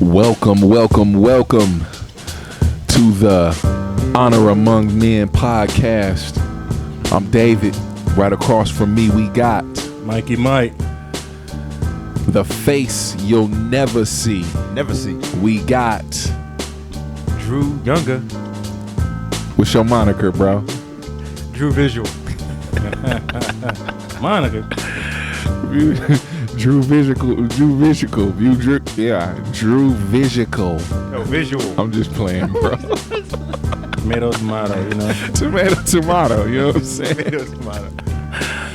Welcome to the Honor Among Men podcast. I'm David. Right across from me, we got Mikey Mike. the face you'll never see. Never see. We got Drew Younger. what's your moniker, bro? Drew Visual. Monica. Drew Visual. Drew Visual. No, Visual. I'm just playing, bro. Tomato, tomato, you know. Tomato, you know what I'm saying? Tomato, tomato.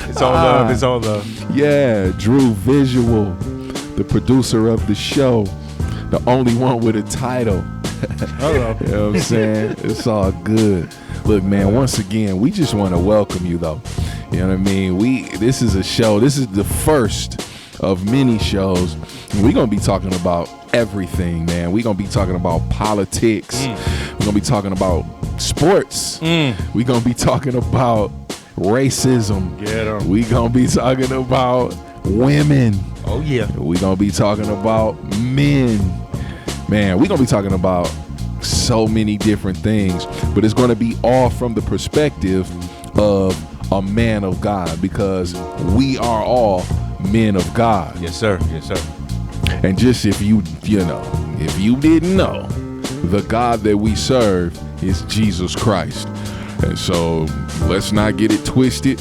It's all love, it's all love. Yeah, Drew Visual, the producer of the show, the only one with a title. Hello. You know what I'm saying? It's all good. Look, man, once again, we just want to welcome you, though. You know what I mean? This is a show. This is the first of many shows. We're going to be talking about everything, man. We're going to be talking about politics. We're going to be talking about sports. We're going to be talking about racism. Get 'em. We're going to be talking about women. Oh, yeah. We're going to be talking about men. Man, we're going to be talking about so many different things, but it's going to be all from the perspective of a man of God, because we are all men of God. Yes, sir. Yes, sir. And just if you didn't know, the God that we serve is Jesus Christ. And so let's not get it twisted.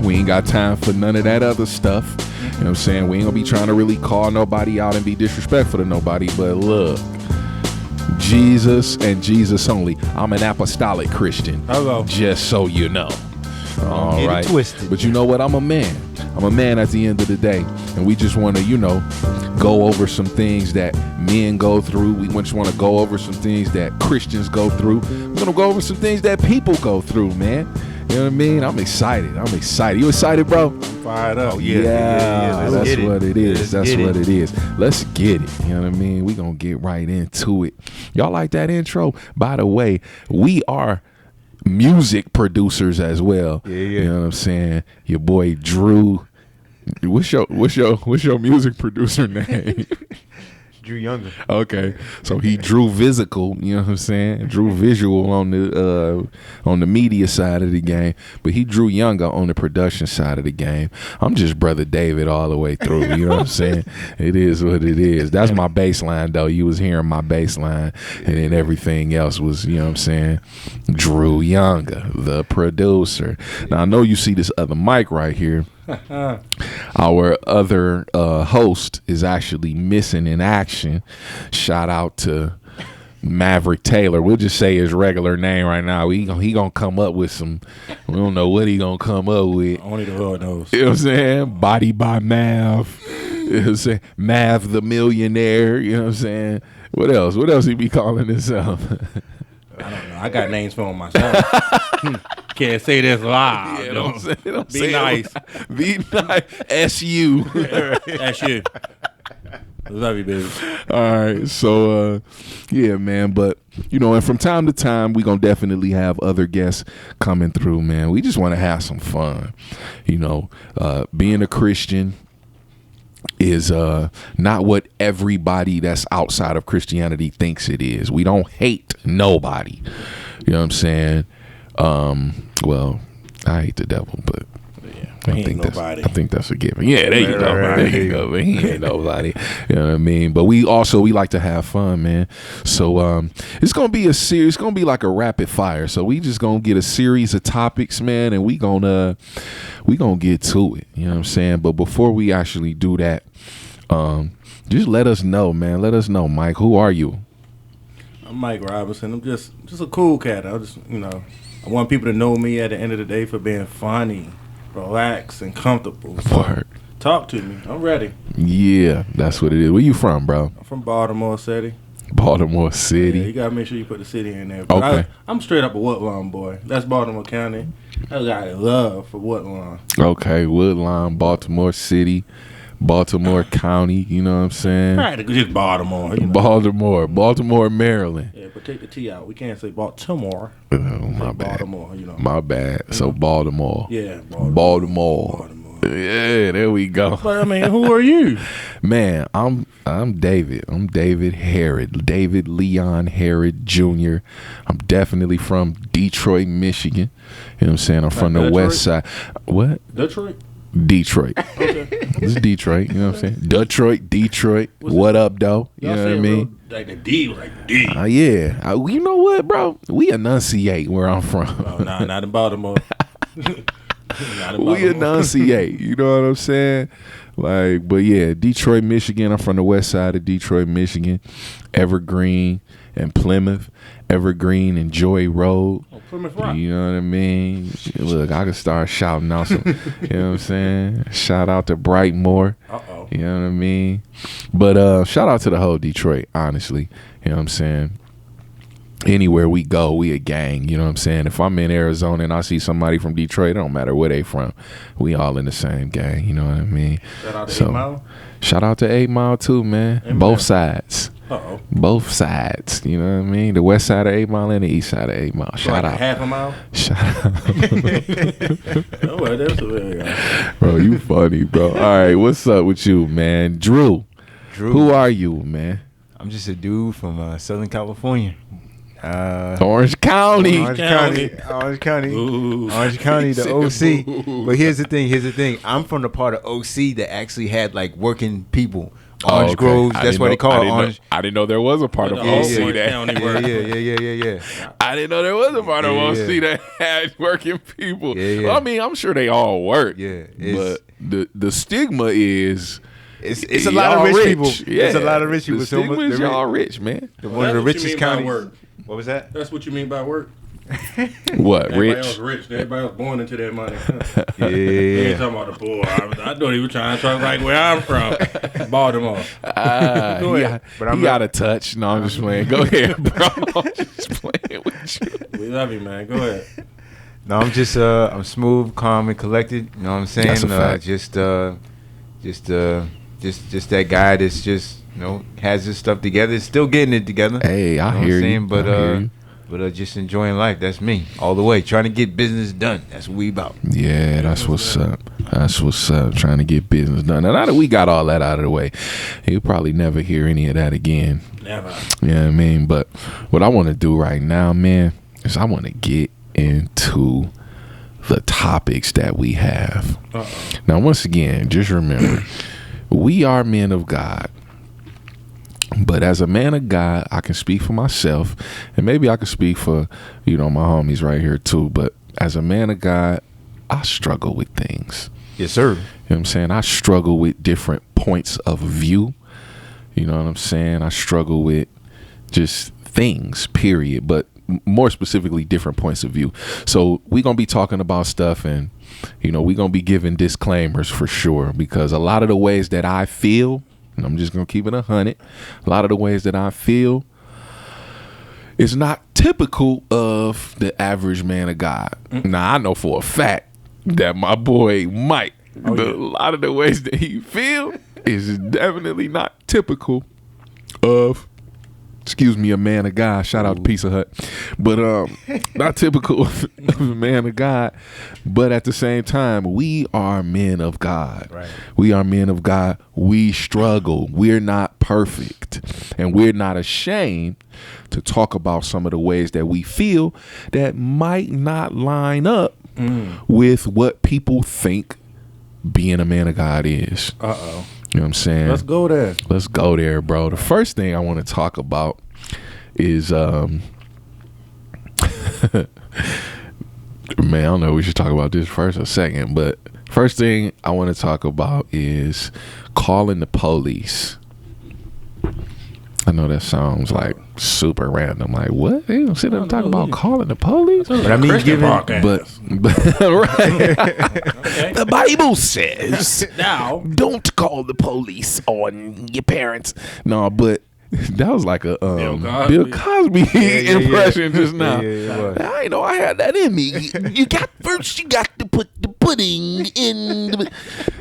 We ain't got time for none of that other stuff. You know what I'm saying? We ain't gonna be trying to really call nobody out and be disrespectful to nobody, but look, Jesus and Jesus only. I'm an apostolic Christian. Hello. Just so you know. All Get right. it twisted. But you know what? I'm a man. I'm a man at the end of the day. And we just want to, go over some things that men go through. We just want to go over some things that Christians go through. We're going to go over some things that people go through, man. You know what I mean? I'm excited. You excited, bro? I'm fired up. Yeah. Let's That's get what it is. Let's That's get what it is. Let's get it. You know what I mean? We're going to get right into it. Y'all like that intro? By the way, we are music producers as well. Yeah. You know what I'm saying? Your boy Drew. What's your music producer name? Drew Younger. Okay, so he Drew Visual, you know what I'm saying? Drew Visual on the media side of the game, but he Drew Younger on the production side of the game. I'm just Brother David all the way through, you know what I'm saying? It is what it is. That's my bass line, though. You was hearing my bass line, and then everything else was, you know what I'm saying? Drew Younger, the producer. Now, I know you see this other mic right here. Our other host is actually missing in action. Shout out to Maverick Taylor. We'll just say his regular name right now. He gonna come up with some. We don't know what he gonna come up with. Only the Lord knows. You know what I'm saying? Body by Mav. You know what I'm saying? Mav the millionaire. You know what I'm saying? What else? What else he be calling himself? I don't know. I got names for him myself. Can't say this live. Yeah, don't Be say nice. Be nice. S.U. That's you. Love you, baby. All right. So, yeah, man. But, and from time to time, we going to definitely have other guests coming through, man. We just want to have some fun. Being a Christian is not what everybody that's outside of Christianity thinks it is. We don't hate nobody. You know what I'm saying? Well, I hate the devil, but I think that's a given. Yeah, there you go. Right. There you go. He ain't nobody. You know what I mean? But we like to have fun, man. So it's gonna be a series. It's gonna be like a rapid fire. So we just gonna get a series of topics, man, and we gonna get to it. You know what I'm saying? But before we actually do that, just let us know, man. Let us know, Mike. Who are you? I'm Mike Robinson. I'm just a cool cat. I want people to know me at the end of the day for being funny, relaxed, and comfortable. So talk to me. I'm ready. Yeah, that's what it is. Where you from, bro? I'm from Baltimore City. Baltimore City. Yeah, you gotta make sure you put the city in there. But Okay. I'm straight up a Woodlawn boy. That's Baltimore County. I got a love for Woodlawn. Okay, Woodlawn, Baltimore City, Baltimore County. You know what I'm saying? Right, just Baltimore. Baltimore, Maryland. Yeah, but take the T out. We can't say Baltimore. Oh, my bad. Baltimore. My bad. So Baltimore. Yeah, Baltimore. Yeah, there we go. But I mean, who are you? Man, I'm David. I'm David Harrod. David Leon Harrod Jr. I'm definitely from Detroit, Michigan. You know what I'm saying? I'm from the west side. What? Detroit? Detroit. Okay. This is Detroit. You know what I'm saying? Detroit. What up, though? You know what I mean? Like the D, like D. Yeah. You know what, bro? We enunciate where I'm from. Oh, nah, not in Baltimore. We enunciate. You know what I'm saying? Like, but yeah, Detroit, Michigan. I'm from the west side of Detroit, Michigan. Evergreen and Plymouth. Evergreen and Joy Road. Oh, Plymouth Rock. You know what I mean? Look, I can start shouting out some, you know what I'm saying? Shout out to Brightmoor. Uh-oh. You know what I mean? But shout out to the whole Detroit, honestly. You know what I'm saying? Anywhere we go, we a gang. You know what I'm saying? If I'm in Arizona and I see somebody from Detroit, it don't matter where they from. We all in the same gang. You know what I mean? Shout out to 8 Mile. Shout out to 8 Mile too, man. Amen. Both sides. Uh-oh. Both sides. You know what I mean? The west side of 8 Mile and the east side of 8 Mile. Shout out. Half a mile? Shout out. Oh, well, that's a way. Bro, you funny, bro. All right, what's up with you, man? Drew. Who are you, man? I'm just a dude from Southern California. Orange County. Orange County, Ooh. Orange County, the said OC. boo. But here's the thing. I'm from the part of OC that actually had like working people. Orange okay. Groves. I That's didn't why know- they call I it didn't know- Orange. I didn't know there was a part of The whole OC Orange that. County Yeah, work. yeah. I didn't know there was a part of Yeah, OC yeah. that had working people. Yeah. Well, I mean, I'm sure they all work. Yeah, But the stigma is It's a lot of y'all rich people. Yeah. It's a lot of rich people. The So stigma is they're y'all rich, man. one of the That's what you richest mean by counties. work. What was that? That's what you mean by work. What, Everybody rich? else rich. Everybody else born into that money. Yeah. You ain't talking about the poor. I thought he was trying to talk like where I'm from. Baltimore. Go He, ahead. But I'm he got a touch. No, I'm just playing. Go ahead, bro. I'm just playing with you. We love you, man. Go ahead. No, I'm just I'm smooth, calm, and collected. You know what I'm saying? That's a fact. Just that guy that's just has his stuff together, still getting it together. Hey, I You know what hear I'm you. saying? But I hear you. Just enjoying life. That's me all the way. Trying to get business done. That's what we about. Yeah, that's what's up. That's what's up. Trying to get business done. Now that we got all that out of the way, you'll probably never hear any of that again. Never. You know what I mean? But what I want to do right now, man, is I want to get into the topics that we have. Uh-oh. Now, once again, just remember, we are men of God. But as a man of God, I can speak for myself, and maybe I can speak for, my homies right here too. But as a man of God, I struggle with things. Yes, sir. You know what I'm saying? I struggle with different points of view. You know what I'm saying? I struggle with just things, period. But more specifically, different points of view. So we're going to be talking about stuff, and, we're going to be giving disclaimers for sure, because a lot of the ways that I feel, and I'm just going to keep it 100, a lot of the ways that I feel is not typical of the average man of God. Now, I know for a fact that my boy Mike, a lot of the ways that he feel is definitely not typical of, a man of God. Shout out to Pizza Hut. But not typical of a man of God. But at the same time, we are men of God. Right. We are men of God. We struggle. We're not perfect. And we're not ashamed to talk about some of the ways that we feel that might not line up with what people think being a man of God is. Uh-oh. You know what I'm saying? Let's go there. Let's go there, bro. The first thing I want to talk about is man, I don't know if we should talk about this first or second, but first thing I want to talk about is calling the police. I know that sounds like super random. Like, what? They don't sit there and talk about calling the police? But I mean, Christian given podcast. But right. Okay. The Bible says Now, don't call the police on your parents. No, but that was like a Bill Cosby impression just now. Yeah, it was. I ain't know I had that in me. You got to put the pudding in the.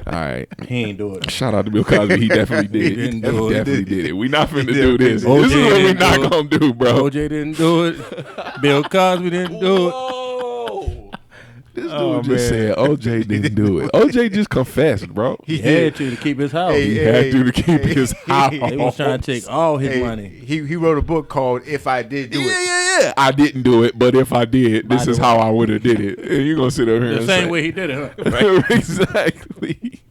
All right. he ain't do it. Shout out to Bill Cosby. He definitely did it. didn't He do it. definitely did it. We not finna do this. OJ This is what we didn't not do it. gonna do, bro. OJ didn't do it. Bill Cosby didn't do it. Whoa. This dude just said OJ didn't do it. OJ just confessed, bro. He had to keep his house. He had to keep his house. They was trying to take all his money. He wrote a book called "If I Did Do It." Yeah. I didn't do it, but if I did, this is how I would have did it. And you're gonna sit over here The and same say, way he did it, huh? exactly.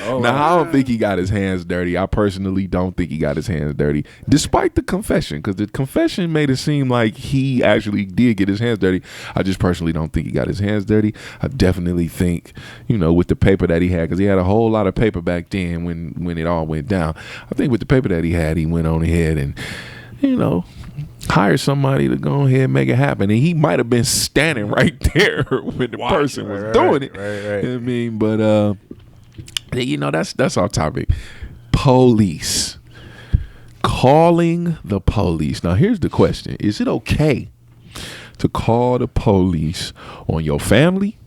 Now I don't think he got his hands dirty. I personally don't think he got his hands dirty, despite the confession, because the confession made it seem like he actually did get his hands dirty. I just personally don't think he got his hands dirty. I definitely think, with the paper that he had, because he had a whole lot of paper back then when it all went down. I think with the paper that he had, he went on ahead and hire somebody to go ahead and make it happen. And he might have been standing right there when the person was doing it. Right. I mean, but that's our topic. Police. Calling the police. Now here's the question. Is it okay to call the police on your family?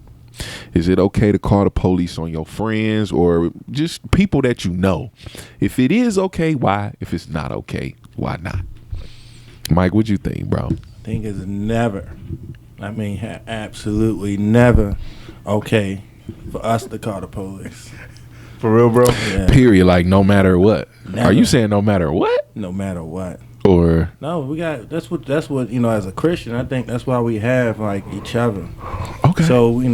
Is it okay to call the police on your friends or just people that you know? If it is okay, why? If it's not okay, why not? Mike, what you think, bro? I think it's never, absolutely never okay for us to call the police. For real, bro? Yeah. Period. Like no matter what. Never. Are you saying no matter what? No matter what. Or no, we got that's what as a Christian, I think that's why we have like each other. Okay. So we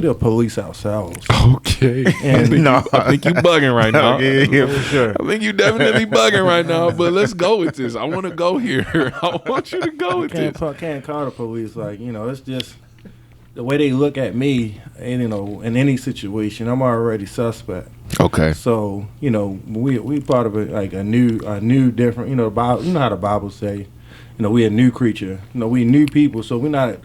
the police ourselves. Okay. And I think you bugging right now. Yeah, for sure. I think you definitely bugging right now. But let's go with this. I want to go here. I want you to go with this. Can't call the police it's just the way they look at me. And in any situation, I'm already suspect. Okay. So we part of a new different Bible, how the Bible say we a new creature, we new people, so we're not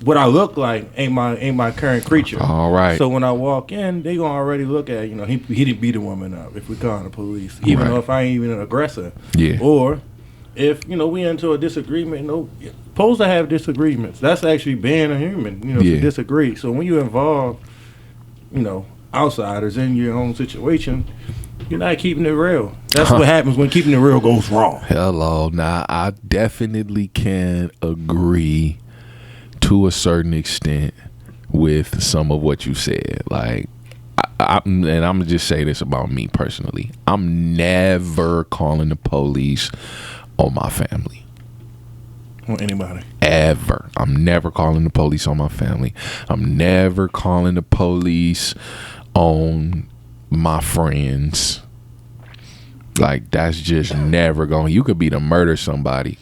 what I look like ain't my current creature. All right. So when I walk in, they gonna already look at he didn't beat a woman up if we call the police, even though if I ain't even an aggressor. Yeah. Or if we into a disagreement, supposed to have disagreements. That's actually being a human, to disagree. So when you involve outsiders in your own situation, you're not keeping it real. That's what happens when keeping it real goes wrong. Hello. Now, I definitely can agree to a certain extent with some of what you said. Like, and I'm gonna just say this about me personally. I'm never calling the police on my family. On anybody. Ever. I'm never calling the police on my family. I'm never calling the police on my friends. Like, that's just never going. You could be to murder somebody.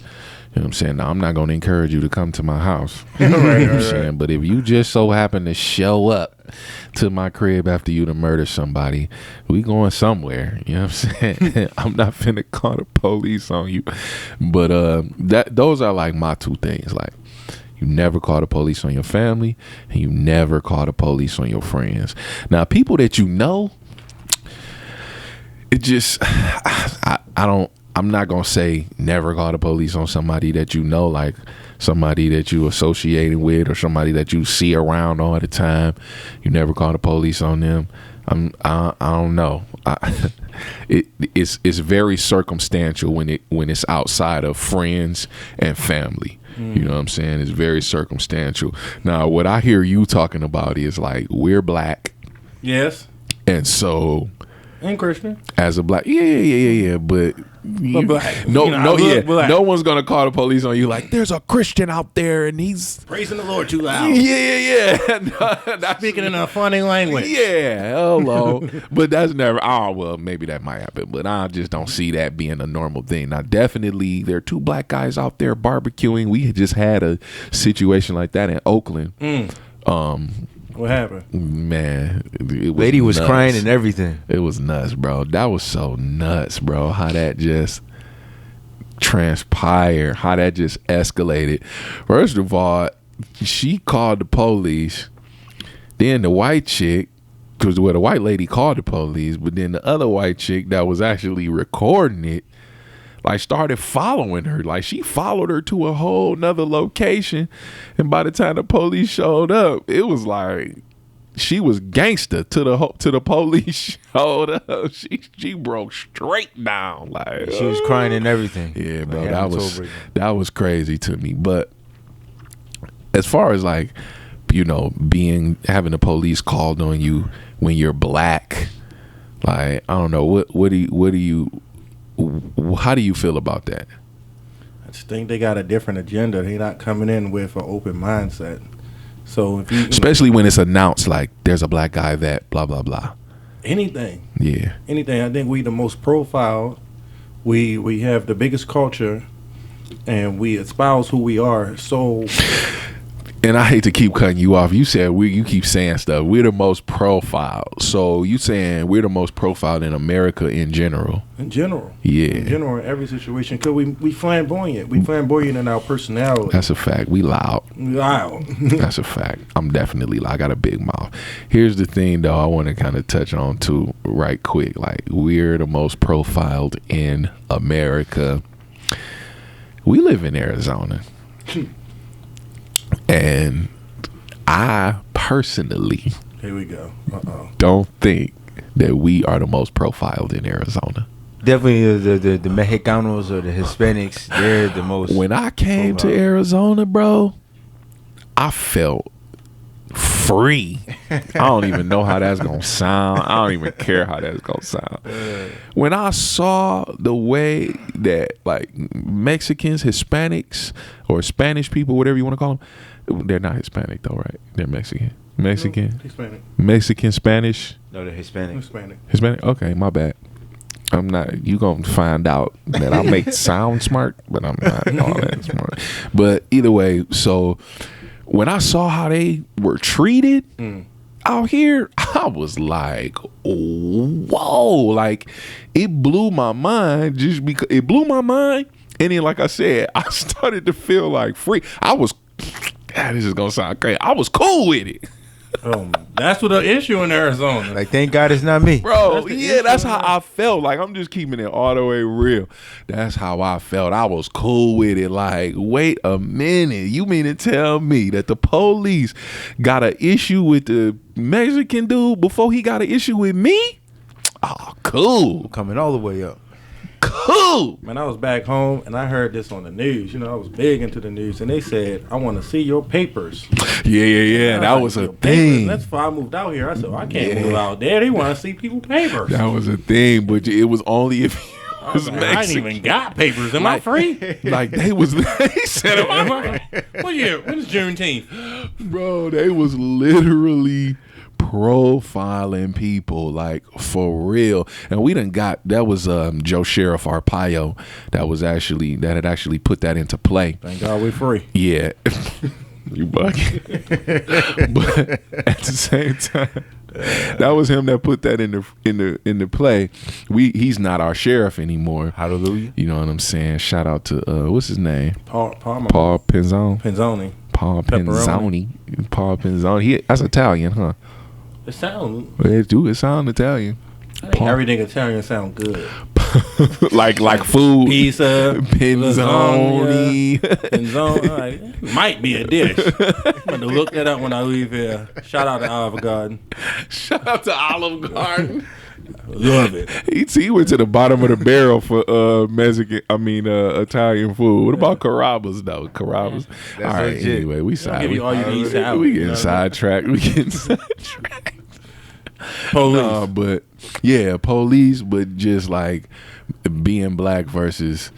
You know what I'm saying? Now, I'm not going to encourage you to come to my house. You know what I'm saying? But if you just so happen to show up to my crib after you to murder somebody, we going somewhere. You know what I'm saying? I'm not finna call the police on you. But those are like my two things. Like, you never call the police on your family, and you never call the police on your friends. Now, people that you know, it just, I'm not going to say never call the police on somebody that you know, like somebody that you associated with or somebody that you see around all the time. You never call the police on them. I don't know. It's very circumstantial when it's outside of friends and family. You know what I'm saying? It's very circumstantial. Now, what I hear you talking about is like, we're black. Yes. And so, and Christian. As a black, yeah, but black. No one's gonna call the police on you like, there's a Christian out there and he's praising the Lord too loud. Yeah. No, speaking in a funny language. Yeah, hello. But that's never. Oh well, maybe that might happen, but I just don't see that being a normal thing. Now, definitely, there are two black guys out there barbecuing. We just had a situation like that in Oakland. What happened? Man, lady was nuts. Crying and everything. It was nuts, bro. That was so nuts, bro. How that just transpired. How that just escalated. First of all, she called the police. Then the white chick, because the white lady called the police, but then the other white chick that was actually recording it, like, started following her. Like, she followed her to a whole nother location. And by the time the police showed up, it was like she was gangster to the police showed up. She broke straight down. Like, she was crying and everything. Yeah, bro. That was crazy to me. But as far as like having the police called on you when you're black. Like, I don't know, how do you feel about that? I just think they got a different agenda. They're not coming in with an open mindset. So if you especially when it's announced like there's a black guy that blah blah blah. Anything. Yeah. I think we the most profiled. We have the biggest culture, and we espouse who we are. So, and I hate to keep cutting you off. You said you keep saying stuff. We're the most profiled. So you saying we're the most profiled in America in general? In general. Yeah. In general, in every situation. Because we flamboyant. We flamboyant in our personality. That's a fact. We loud. Loud. That's a fact. I'm definitely loud. I got a big mouth. Here's the thing, though, I want to kind of touch on, too, right quick. Like, we're the most profiled in America. We live in Arizona. And I personally Here we go. don't think that we are the most profiled in Arizona. Definitely the Mexicanos or the Hispanics, they're the most. When I came to Arizona, bro, I felt free. I don't even know how that's gonna sound. I don't even care how that's gonna sound. When I saw the way that like Mexicans, Hispanics, or Spanish people, whatever you want to call them, they're not Hispanic though, right? They're Mexican. Hispanic. Mexican, Spanish. No, they're Hispanic. Hispanic. Okay, my bad. I'm not. You gonna find out that I make sound smart, but I'm not all that smart. But either way, so when I saw how they were treated out here, I was like, whoa! Like it blew my mind. Just because it blew my mind, and then like I said, I started to feel like free. I was. This is gonna sound crazy. I was cool with it. That's what the issue in Arizona. Like, thank God it's not me. Bro, that's how I felt. Like, I'm just keeping it all the way real. That's how I felt. I was cool with it. Like, wait a minute. You mean to tell me that the police got an issue with the Mexican dude before he got an issue with me? Oh, cool. Coming all the way up. Cool. Man, I was back home and I heard this on the news. I was big into the news, and they said, "I want to see your papers." Yeah. That was a thing. That's why I moved out here. I said, I can't move out there. They want to see people's papers. That was a thing, but it was only if you was Mexican. I ain't even got papers. Am I free? Like they said, "Am I free?" What year? When is Juneteenth? Bro, they was literally profiling people, like, for real. And we done got that was Joe Sheriff Arpaio that had actually put that into play. Thank God we're free. Yeah. You bugging. But at the same time, that was him that put that in the play. He's not our sheriff anymore. Hallelujah. You know what I'm saying? Shout out to what's his name? Paul Penzone. Paul Penzone. That's Italian, huh? It sounds. It sound Italian. I think everything Italian sound good. like food. Pizza, Penzone. Penzone. Might be a dish. I'm going to look that up when I leave here. Shout out to Olive Garden. Shout out to Olive Garden. Love it. He went to the bottom of the barrel for Italian food. What about Carrabba's though? Carrabba's. That's all right. legit. Anyway, we side. Give you all you need salad. We getting sidetracked. Police. But yeah, police. But just like being black versus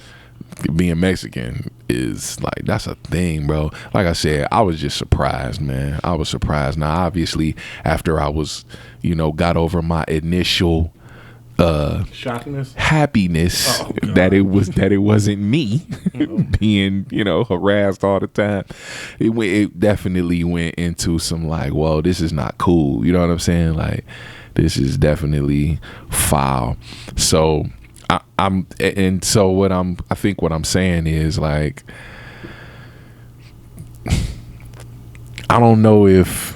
being Mexican is like, that's a thing, bro. Like I said, I was just surprised, man. I was surprised. Now, obviously, after I was, got over my initial shockiness, happiness that it wasn't me being, harassed all the time. It definitely went into some like, whoa, this is not cool. You know what I'm saying? Like, this is definitely foul. So I think what I'm saying is like, I don't know if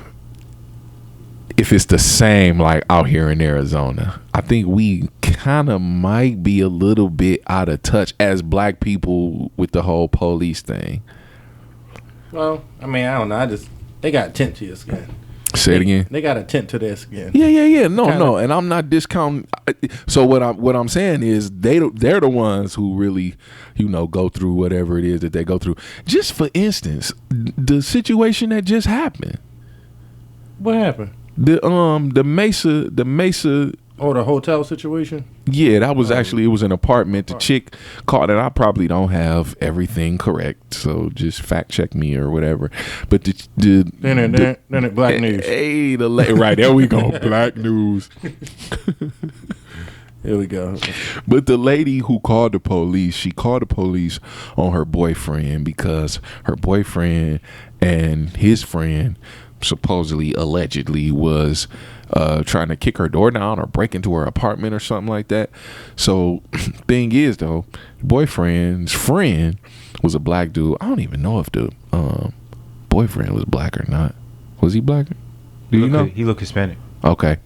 it's the same like out here in Arizona. I think we kind of might be a little bit out of touch as black people with the whole police thing. Well, I don't know. They got a tint to your skin. Say it again. They got a tint to their skin. Yeah. No. And I'm not discounting. So what I'm saying is they're the ones who really, go through whatever it is that they go through. Just for instance, the situation that just happened. What happened? The Mesa. Oh, the hotel situation. Yeah, that was actually, it was an apartment. The chick called, and I probably don't have everything correct, so just fact check me or whatever. But Then it black news. Hey, right there we go, black news. Here we go. But the lady who called the police, she called the police on her boyfriend because her boyfriend and his friend supposedly, allegedly, was trying to kick her door down or break into her apartment or something like that. So thing is though, boyfriend's friend was a black dude. I don't even know if the boyfriend was black or not. Was he black? Do you know? He looked Hispanic. Okay,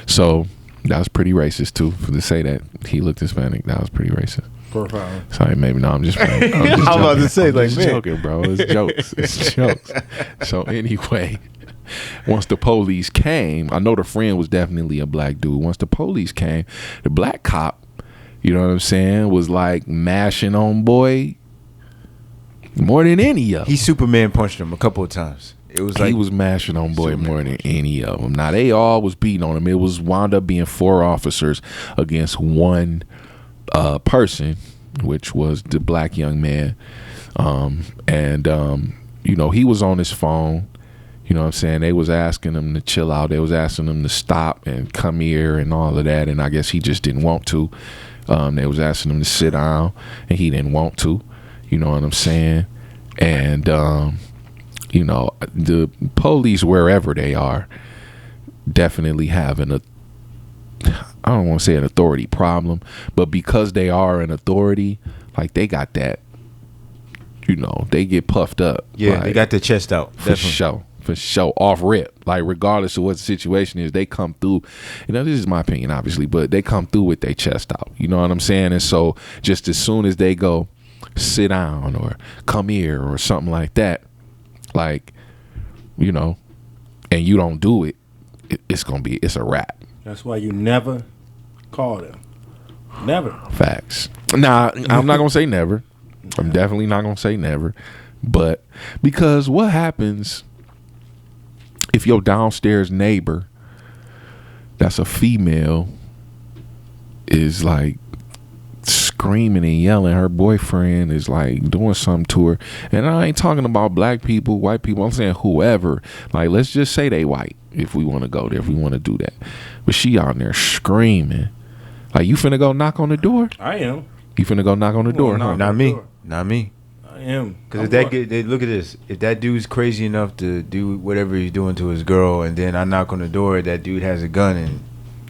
so that was pretty racist too. For to say that he looked Hispanic, that was pretty racist. Profiling. Sorry, maybe no. I'm just playing. I'm about to say, like, just man. joking, bro. It's jokes. It's jokes. So anyway, once the police came, I know the friend was definitely a black dude. Once the police came, the black cop, you know what I'm saying, was like mashing on boy more than any of them. He Superman punched him a couple of times. It was like he was mashing on boy more than any of them. Now they all was beating on him. It was wound up being 4 officers against one person, which was the black young man. You know, he was on his phone. You know what I'm saying? They was asking him to chill out. They was asking him to stop and come here and all of that. And I guess he just didn't want to. They was asking him to sit down and he didn't want to. You know what I'm saying? And, you know, the police, wherever they are, definitely have I don't want to say an authority problem, but because they are an authority, like they got that, you know, they get puffed up. yeah, like, they got their chest out. for sure. For sure, off rip. Like regardless of what the situation is, they come through. You know, this is my opinion, obviously, but they come through with their chest out. You know what I'm saying? And so, just as soon as they go, sit down or come here or something like that, like, you know, and you don't do it, it's a wrap. That's why you never call them. Never. Facts. Nah, I'm not gonna say never. I'm definitely not gonna say never, but because what happens if your downstairs neighbor, that's a female, is like screaming and yelling, her boyfriend is like doing something to her, and I ain't talking about black people, white people, I'm saying whoever, like let's just say they white if we want to go there, if we want to do that, but she out there screaming, like you finna go knock on the door? I am. You finna go knock on the door, huh? Not me. Not me. I am. Because if look at this. If that dude's crazy enough to do whatever he's doing to his girl, and then I knock on the door, that dude has a gun, and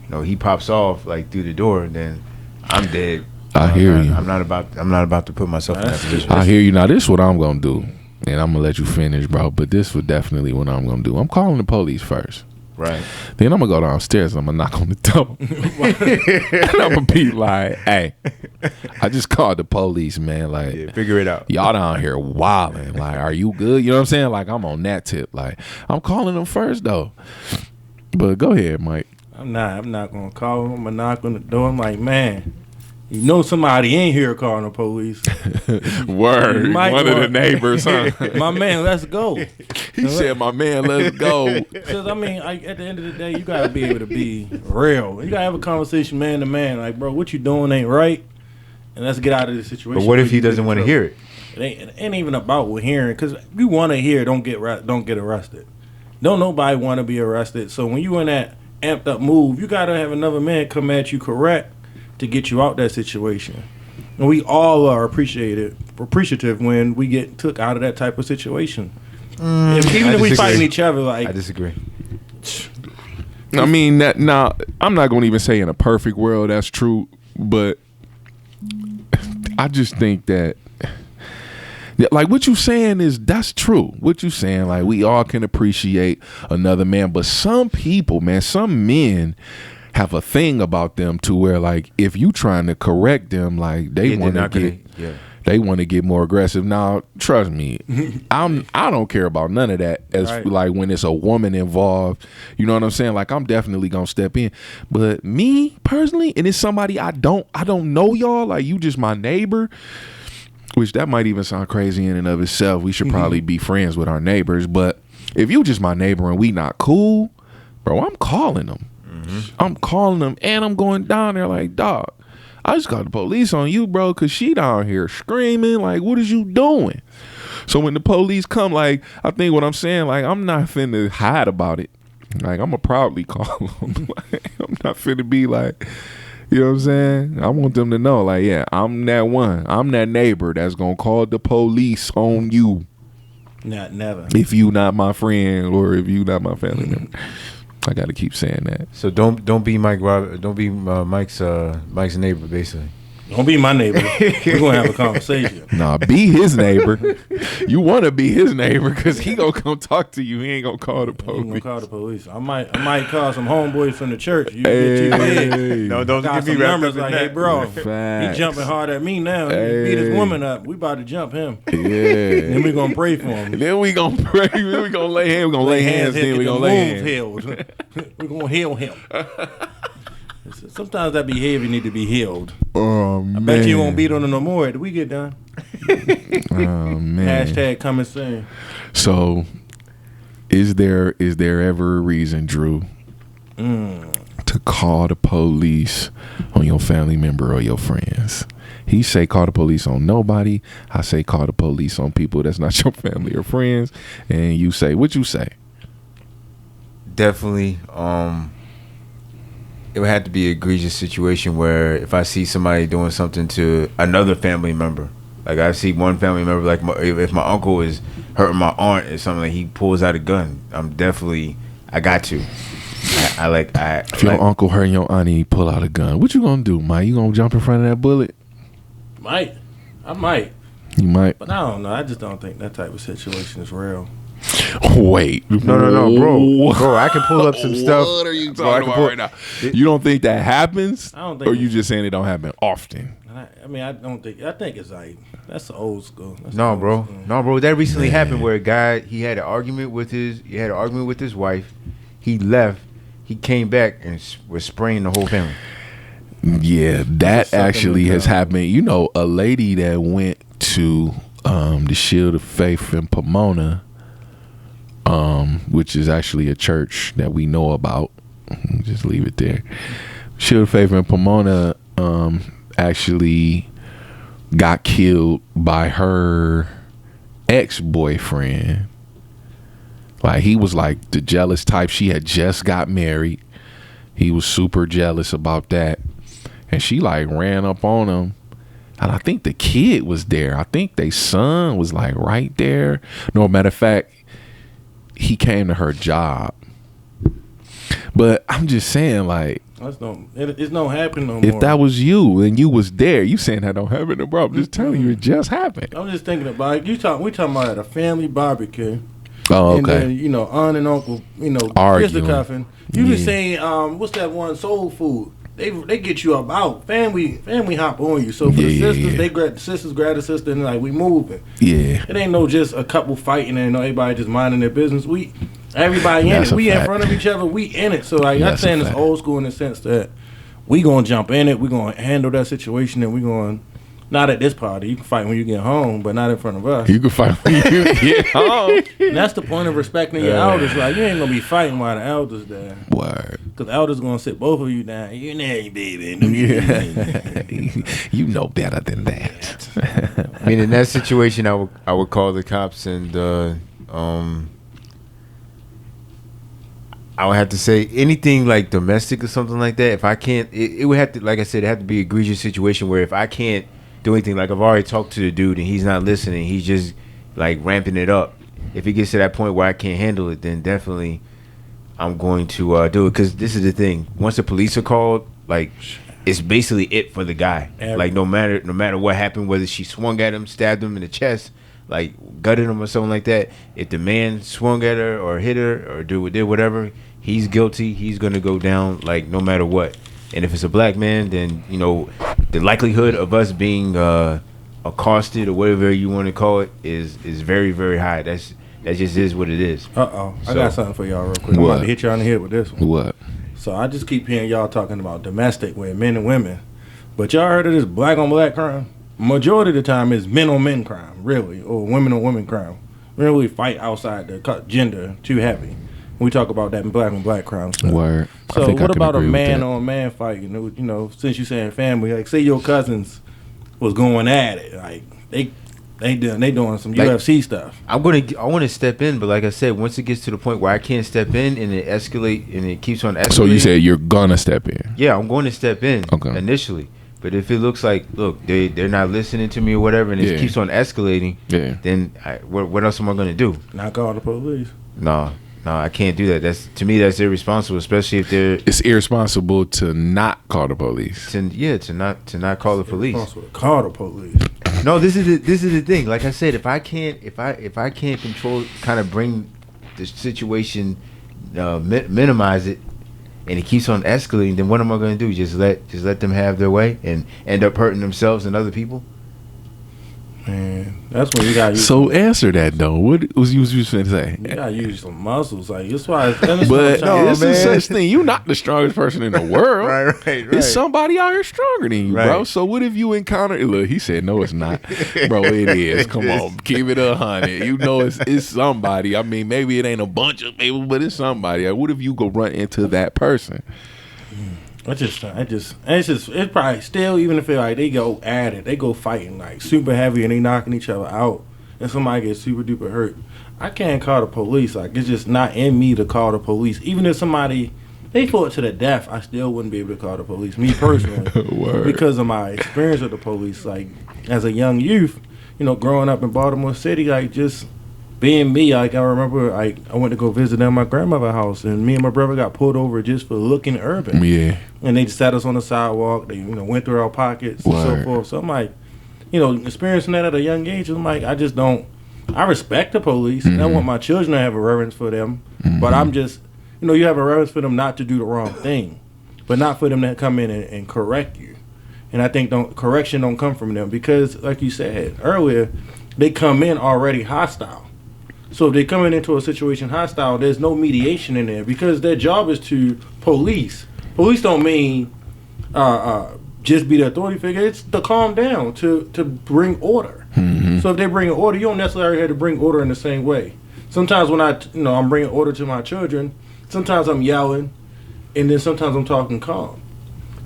you know he pops off like through the door, then I'm dead. I hear you. I'm not about to put myself in that position. I hear you. Now this is what I'm gonna do, and I'm gonna let you finish, bro. But this was definitely what I'm gonna do. I'm calling the police first. Right. Then I'm gonna go downstairs and I'm gonna knock on the door. And I'm gonna be like, hey, I just called the police, man. Like, Yeah, figure it out. y'all down here wilding. Like, are you good? You know what I'm saying? Like, I'm on that tip. Like, I'm calling them first though. But go ahead, Mike. I'm not gonna call him. I'm gonna knock on the door. I'm like, man, you know somebody in here calling the police. Word. You might One of the want- neighbors, huh? My man, let's go. He said, my man, let's go. Because, I mean, at the end of the day, you got to be able to be real. You got to have a conversation man to man. Like, bro, what you doing ain't right. And let's get out of this situation. But what if he doesn't want to hear it? It ain't even about what hearing. Because you want to hear, don't get arrested. Don't nobody want to be arrested. So when you in that amped up move, you got to have another man come at you correct to get you out that situation. And we all are appreciative when we get took out of that type of situation. Even if we fighting each other, like, I disagree. I mean, that now I'm not going to even say in a perfect world that's true, but I just think that, like, what you saying is that's true. What you saying, like, we all can appreciate another man, but some people, man, some men have a thing about them to where, like, if you trying to correct them, like, they want to get. They want to get more aggressive. Now, trust me, I don't care about none of that. As Right. like when it's a woman involved, you know what I'm saying? Like I'm definitely gonna step in. But me personally, and it's somebody I don't know y'all. Like you just my neighbor, which that might even sound crazy in and of itself. We should probably be friends with our neighbors. But if you just my neighbor and we not cool, bro, I'm calling them. I'm calling them, and I'm going down there like, dog, I just got the police on you, bro, because she down here screaming. Like, what is you doing? So when the police come, like, I think what I'm saying, like, I'm not finna hide about it. Like, I'm going to proudly call them. Like, I'm not finna be like, you know what I'm saying? I want them to know, like, yeah, I'm that one. I'm that neighbor that's going to call the police on you. Not never. If you not my friend or if you not my family member. I got to keep saying that. So don't be Mike Robert. Don't be Mike's neighbor, basically. Don't be my neighbor. We're gonna have a conversation. Nah, be his neighbor. You want to be his neighbor because he gonna come talk to you. He ain't gonna call the He police. ain't gonna call the police. I might call some homeboys from the church. You get you big. No, don't Got give me some wrapped numbers up in like, that. hey, bro, Facts. he jumping hard at me now. He beat his woman up. We about to jump him. Yeah. Then we gonna pray for him. Then we gonna pray. Then we gonna lay hands. We gonna lay hands. Then we gonna lay hands. Healed. We gonna heal him. Sometimes that behavior need to be healed. Oh man. I bet you won't beat on him no more. Did we get done? Oh man. Hashtag coming soon. So, is there ever a reason, Drew, to call the police on your family member or your friends? He say call the police on nobody. I say call the police on people that's not your family or friends. And you say, what you say? Definitely. It would have to be an egregious situation where if I see somebody doing something to another family member, like I see one family member, like if my uncle is hurting my aunt or something, like he pulls out a gun, I got to. If your uncle hurting your auntie, he pull out a gun, what you gonna do, Mike? You gonna jump in front of that bullet? I might. You might. But I don't know. I just don't think that type of situation is real. Wait. No, bro. I can pull up some stuff. What are you talking about right now? You don't think that happens? I don't think. Or you just saying it don't happen often? I don't think. I think it's like that's old school. No, bro. That recently happened where a guy he had an argument with his wife. He left. He came back and was spraying the whole family. Yeah, that actually has happened. You know, a lady that went to the Shield of Faith in Pomona, which is actually a church that we know about. Just leave it there. Shield of Faith in Pomona actually got killed by her ex-boyfriend. Like, he was like the jealous type. She had just got married. He was super jealous about that. And she like ran up on him. And I think the kid was there. I think their son was like right there. No, matter of fact, he came to her job. But I'm just saying, like, it's don't happen no more. if that was you and you was there, you saying that don't happen, bro. I'm just telling you, it just happened. I'm just thinking about it. We talking about at a family barbecue. Oh, And okay. then, aunt and uncle, Arguing. fisticuffing. You just saying, what's that one, soul food? They get you about family hop on you. So for the sisters, they grab the sister and like we moving. Yeah. It ain't no just a couple fighting and everybody just minding their business. Everybody in it. We in front of each other. We in it. So like I'm saying it's old school in the sense that we gonna jump in it. We gonna handle that situation and we gonna. Not at this party. You can fight when you get home, but not in front of us. You can fight when you get home. And that's the point of respecting your elders. Like, you ain't going to be fighting while the elders there. Word. Because the elders going to sit both of you down. You know, baby. You know better than that. I mean, in that situation, I would call the cops and I would have to say anything like domestic or something like that. If I can't, it would have to, like I said, it have to be an egregious situation where if I can't do anything, like I've already talked to the dude and he's not listening, he's just like ramping it up. If it gets to that point where I can't handle it, then definitely I'm going to do it. Because this is the thing: once the police are called, like it's basically it for the guy. Like no matter what happened, whether she swung at him, stabbed him in the chest, like gutted him or something like that. If the man swung at her or hit her or did whatever, he's guilty. He's gonna go down like no matter what. And if it's a black man, then the likelihood of us being accosted or whatever you want to call it is very, very high. That just is what it is. I got something for y'all real quick. I'm about to hit y'all on the head with this one. What? So I just keep hearing y'all talking about domestic with men and women, but y'all heard of this black on black crime? Majority of the time it's men on men crime, really, or women on women crime. We don't really fight outside the gender too heavy. We talk about that in black on black crime stuff. Word. I So think I what can about a agree with man that. on man fight? You know, since you saying family, like say your cousins was going at it, like they doing some Like, UFC stuff. I want to step in, but like I said, once it gets to the point where I can't step in and it escalate and it keeps on escalating. So you said you're gonna step in. Yeah, I'm going to step in initially. But if it looks like, look, they're not listening to me or whatever, and it keeps on escalating, then what else am I going to do? Not call the police. No, I can't do that. To me, that's irresponsible, especially if they're. It's irresponsible to not call the police. To not call the police. Irresponsible to call the police. No, this is the thing. Like I said, if I can't control, kind of bring the situation, minimize it, and it keeps on escalating, then what am I going to do? Just let them have their way and end up hurting themselves and other people? Man, that's when you got to use. So answer that though. What was you finna say? You got to use some muscles. Like that's why. But it's no such thing. You're not the strongest person in the world. right. It's somebody out here stronger than you, Right. bro. So what if you encounter? Look, he said no, it's not, bro. It is. Come on, keep it 100. You know, it's somebody. I mean, maybe it ain't a bunch of people, but it's somebody. Like, what if you go run into that person? It's probably still, even if like they go at it, they go fighting like super heavy and they knocking each other out, and somebody gets super duper hurt. I can't call the police. Like it's just not in me to call the police. Even if somebody they fought to the death, I still wouldn't be able to call the police. Me personally, because of my experience with the police. Like as a young youth, you know, growing up in Baltimore City, like just being me, like I remember, like I went to go visit them at my grandmother's house, and me and my brother got pulled over just for looking urban. Yeah. And they just sat us on the sidewalk. They, went through our pockets and so forth. So I'm like, experiencing that at a young age, I'm like, I respect the police. And I want my children to have a reverence for them. But I'm just, you have a reverence for them not to do the wrong thing, but not for them to come in and correct you. And I think correction don't come from them because, like you said earlier, they come in already hostile. So if they're coming into a situation hostile, there's no mediation in there because their job is to police. Police don't mean just be the authority figure. It's to calm down, to bring order. Mm-hmm. So if they bring order, you don't necessarily have to bring order in the same way. Sometimes when I'm bringing order to my children, sometimes I'm yelling, and then sometimes I'm talking calm.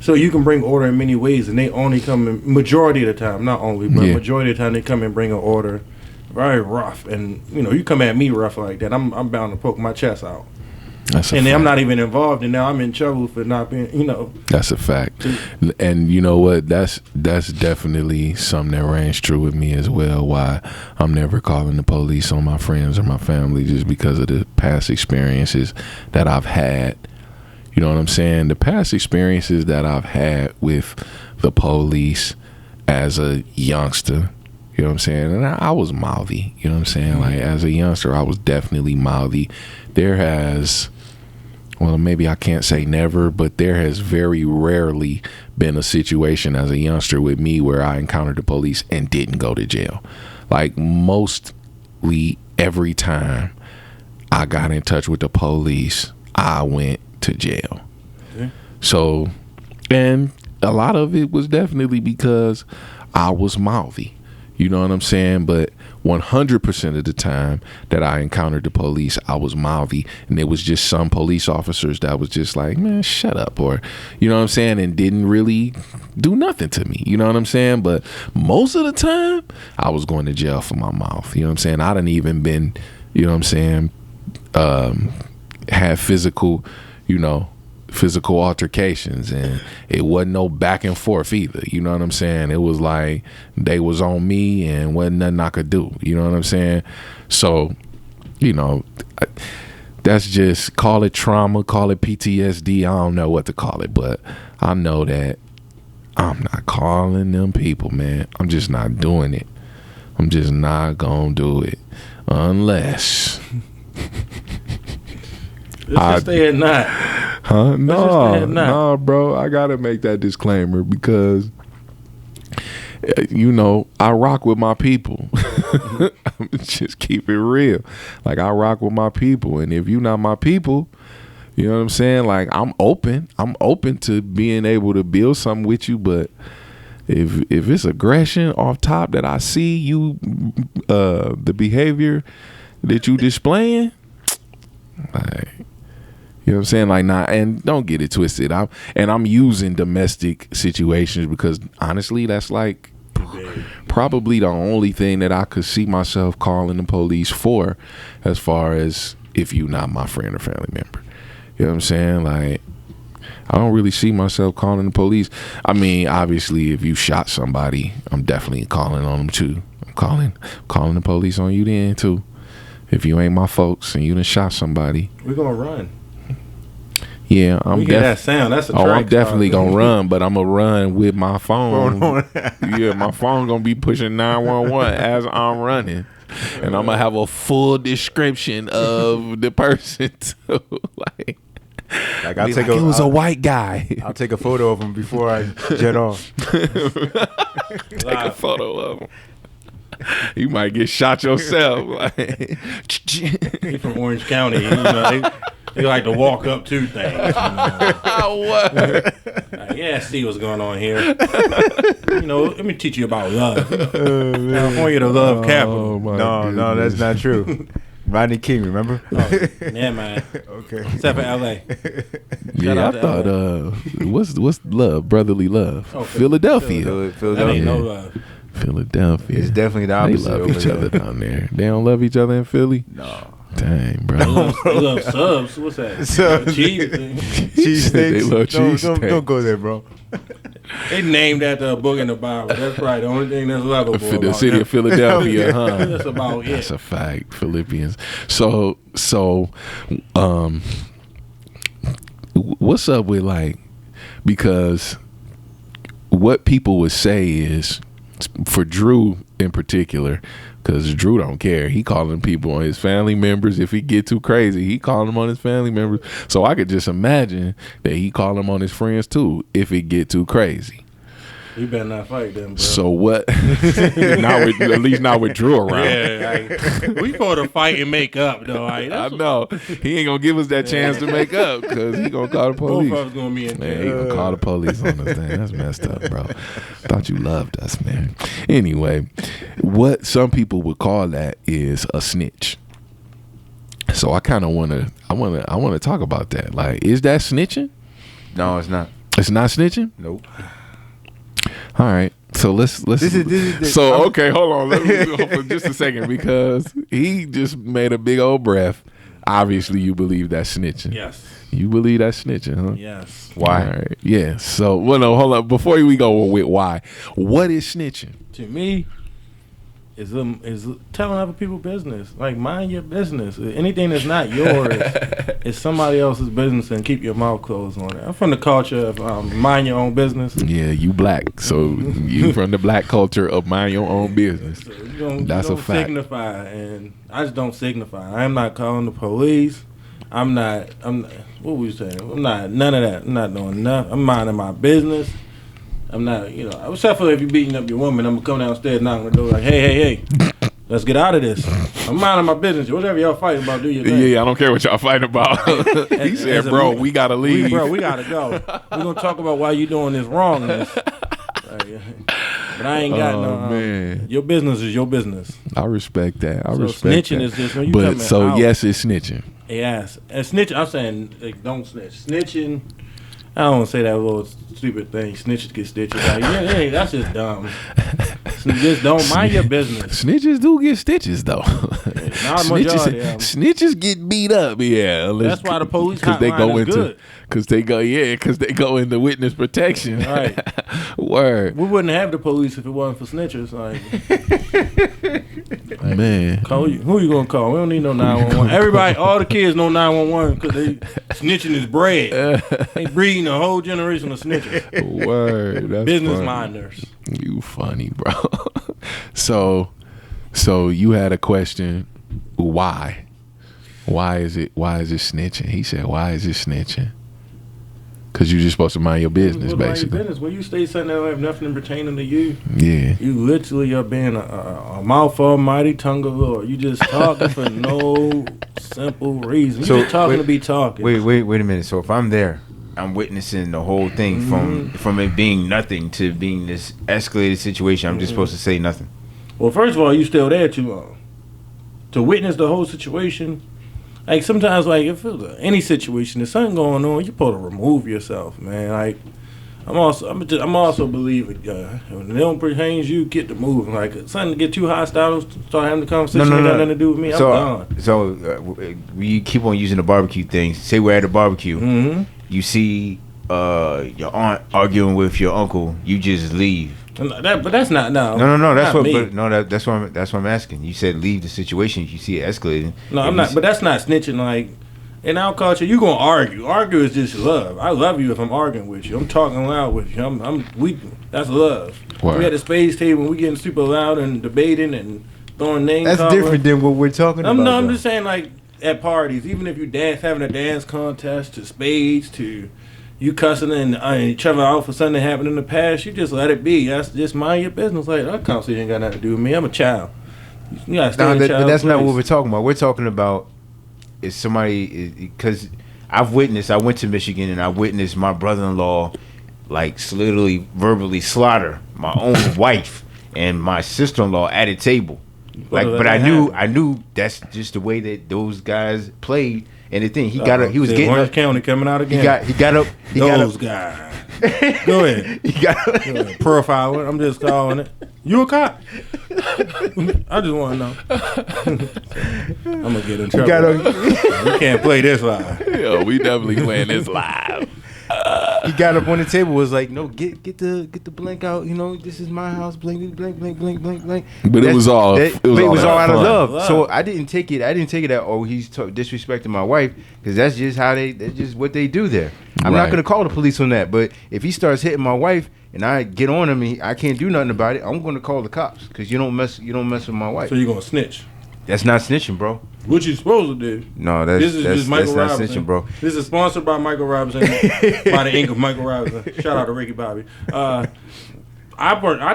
So you can bring order in many ways, and they only come in, majority of the time, not only, but majority of the time they come and bring an order very rough. And, you come at me rough like that, I'm bound to poke my chest out. And then I'm not even involved, and now I'm in trouble for not being, That's a fact. And you know what? That's definitely something that rings true with me as well. Why I'm never calling the police on my friends or my family just because of the past experiences that I've had. You know what I'm saying? The past experiences that I've had with the police as a youngster. You know what I'm saying? And I was mouthy. You know what I'm saying? Like, as a youngster, I was definitely mouthy. There has, well, maybe I can't say never, but there has very rarely been a situation as a youngster with me where I encountered the police and didn't go to jail. Like, mostly every time I got in touch with the police, I went to jail. So, and a lot of it was definitely because I was mouthy. You know what I'm saying? But 100% of the time that I encountered the police, I was mouthy. And it was just some police officers that was just like, man, shut up. Or, you know what I'm saying? And didn't really do nothing to me. You know what I'm saying? But most of the time, I was going to jail for my mouth. You know what I'm saying? I done even been, you know what I'm saying, had physical altercations, and it wasn't no back and forth either. You know what I'm saying? It was like they was on me and wasn't nothing I could do. You know what I'm saying? So, that's just, call it trauma, call it PTSD. I don't know what to call it, but I know that I'm not calling them people, man. I'm just not doing it. I'm just not gonna do it unless Let's just say it not. Huh? No, bro. I gotta make that disclaimer because, I rock with my people. Just keep it real. Like, I rock with my people, and if you're not my people, you know what I'm saying? Like, I'm open to being able to build something with you, but if it's aggression off top that I see you, the behavior that you displaying, like, You know what I'm saying? Like, nah, and don't get it twisted. I'm using domestic situations because honestly, that's like probably the only thing that I could see myself calling the police for, as far as if you not my friend or family member. You know what I'm saying? Like, I don't really see myself calling the police. I mean, obviously, if you shot somebody, I'm definitely calling on them too. I'm calling the police on you then too. If you ain't my folks and you done shot somebody, We're gonna run. yeah, I'm We hear that sound. That's a I'm track definitely star. gonna run, but I'm gonna run with my phone. Yeah, my phone gonna be pushing 911 as I'm running, and I'm gonna have a full description of the person too. like I'll take it was a white guy. I'll take a photo of him before I jet off. Take a photo of him. You might get shot yourself. Like, He from Orange County. You know, they like to walk up to things. You know. what? Like, yeah, see what's going on here. You know, let me teach you about love. California, the love capital. No, that's not true. Rodney King, remember? Yeah, man. Okay. Except for L.A. Yeah, I thought what's love? Brotherly love. Oh, Philadelphia. That ain't no love. Philadelphia. It's definitely the They opposite. love over each there. other down there. They don't love each other in Philly? No. Dang, bro. They love subs. What's that? Subs. Cheese. Cheese They steaks. love cheese steaks. Don't go there, bro. They named that the book in the Bible. That's probably the only thing that's lovable. The about city them. of Philadelphia, huh? That's about it. That's a fact. Philippians. So, what's up with like, because what people would say is, for Drew in particular, because Drew don't care. He calling people on his family members. If he get too crazy, he calling them on his family members. So I could just imagine that he call them on his friends too if it get too crazy. You better not fight them, bro. So what? At least not with Drew around. Yeah, like, we supposed to fight and make up, though. Like, I know. He ain't gonna give us that chance to make up because he gonna call the police. both of us gonna be in Man, jail. he gonna call the police on us. Dang, that's messed up, bro. Thought you loved us, man. Anyway, what some people would call that is a snitch. So I kind of wanna talk about that. Like, is that snitching? No, it's not. It's not snitching. Nope. All right. So let's. This is So okay, hold on. Let me go for just a second because he just made a big old breath. Obviously, you believe that's snitching. Yes. You believe that's snitching, huh? Yes. Why? All right. Yeah. So, well, no, hold up. Before we go with why, what is snitching? To me, is telling other people business. Like, mind your business. Anything that's not yours is somebody else's business, and keep your mouth closed on it. I'm from the culture of mind your own business. Yeah, you black, so you from the black culture of mind your own business. So That's you a don't fact. signify, and I just don't signify. I'm not calling the police. I'm not. What we saying? I'm not none of that. I'm not doing nothing. I'm minding my business. I'm not, except for if you're beating up your woman, I'm gonna come downstairs, knock on the door, like, hey, let's get out of this. I'm minding my business. Whatever y'all fighting about, do your thing. Yeah, I don't care what y'all fighting about. He said, bro, we gotta leave. We gotta go. We're gonna talk about why you doing this wrongness. But I ain't got no. Man. Your business is your business. I respect that. I So respect snitching that. is just when you But coming so out. yes, it's snitching. Yes, and snitching. I'm saying, like, don't snitch. Snitching. I don't want to say that little stupid thing. Snitches get stitches. Like, yeah, that's just dumb. Just don't mind your business. Snitches do get stitches though. Not a majority of 'em. Snitches get beat up. Yeah, That's why the police they hotline go is into good. because they go into witness protection. Right. Word, We wouldn't have the police if it wasn't for snitchers. Like, man. call you. Who you gonna call? We don't need no 911. Everybody, all the kids know 911 because they snitching is bread. They breeding a whole generation of snitchers. Word, that's Business funny. minders. You funny, bro. So you had a question. Why? Why is it snitching? He said, why is it snitching? Because you're just supposed to mind your business, What about your basically. business? When you say something that don't have nothing pertaining to you, Yeah. you literally are being a mouth almighty, tongue of Lord. You just talking for no simple reason. You So, just talking wait- to be talking. Wait a minute. So if I'm there, I'm witnessing the whole thing from it being nothing to being this escalated situation. I'm just supposed to say nothing. Well, first of all, you still there to witness the whole situation. like sometimes, like if it's any situation, there's something going on, you're supposed to remove yourself, man. Like I'm also a believer. When it don't pertain to you, get to moving. Like something get too hostile, start having the conversation. Ain't got nothing to do with me. I'm gone. So we keep on using the barbecue thing. Say we're at a barbecue. Mm-hmm. You see your aunt arguing with your uncle. You just leave. But that's not No. That's what. But no, that's what I'm asking. You said leave the situation. You see it escalating. No, I'm not. But that's not snitching. Like in our culture, you gonna argue. Argue is just love. I love you if I'm arguing with you. I'm talking loud with you. That's love. Word. We at the space table, we getting super loud and debating and throwing names. That's different than what we're talking about. I'm just saying, like at parties, even if you having a dance contest to spades to you cussing and each other out for something that happened in the past, you just let it be. That's just mind your business. Like that conversation ain't got nothing to do with me. I'm a child. You gotta stay in but place. that's not what we're talking about. We're talking about is somebody, because I went to Michigan and I witnessed my brother-in-law like literally verbally slaughter my own wife and my sister-in-law at a table. Like, but I knew that's just the way that those guys played. And the thing, he was getting Orange County coming out again. He got up. Those guys. Go ahead. Profiler. I'm just calling it. You a cop? I just want to know. I'm gonna get in trouble. We can't play this live. Yo, we definitely playing this live. He got up on the table, was like, "No, get the blank out. You know, this is my house. Blank. But it was all out of love. So Love. I didn't take it. That he's disrespecting my wife, because that's just what they do there. I'm not gonna call the police on that. But if he starts hitting my wife and I get on him and I can't do nothing about it, I'm gonna call the cops, because you don't mess with my wife. So you're gonna snitch? That's not snitching, bro. What you supposed to do? No, this is just Michael not Robinson, snitching, bro. This is sponsored by Michael Robinson, by the ink of Michael Robinson. Shout out to Ricky Bobby. I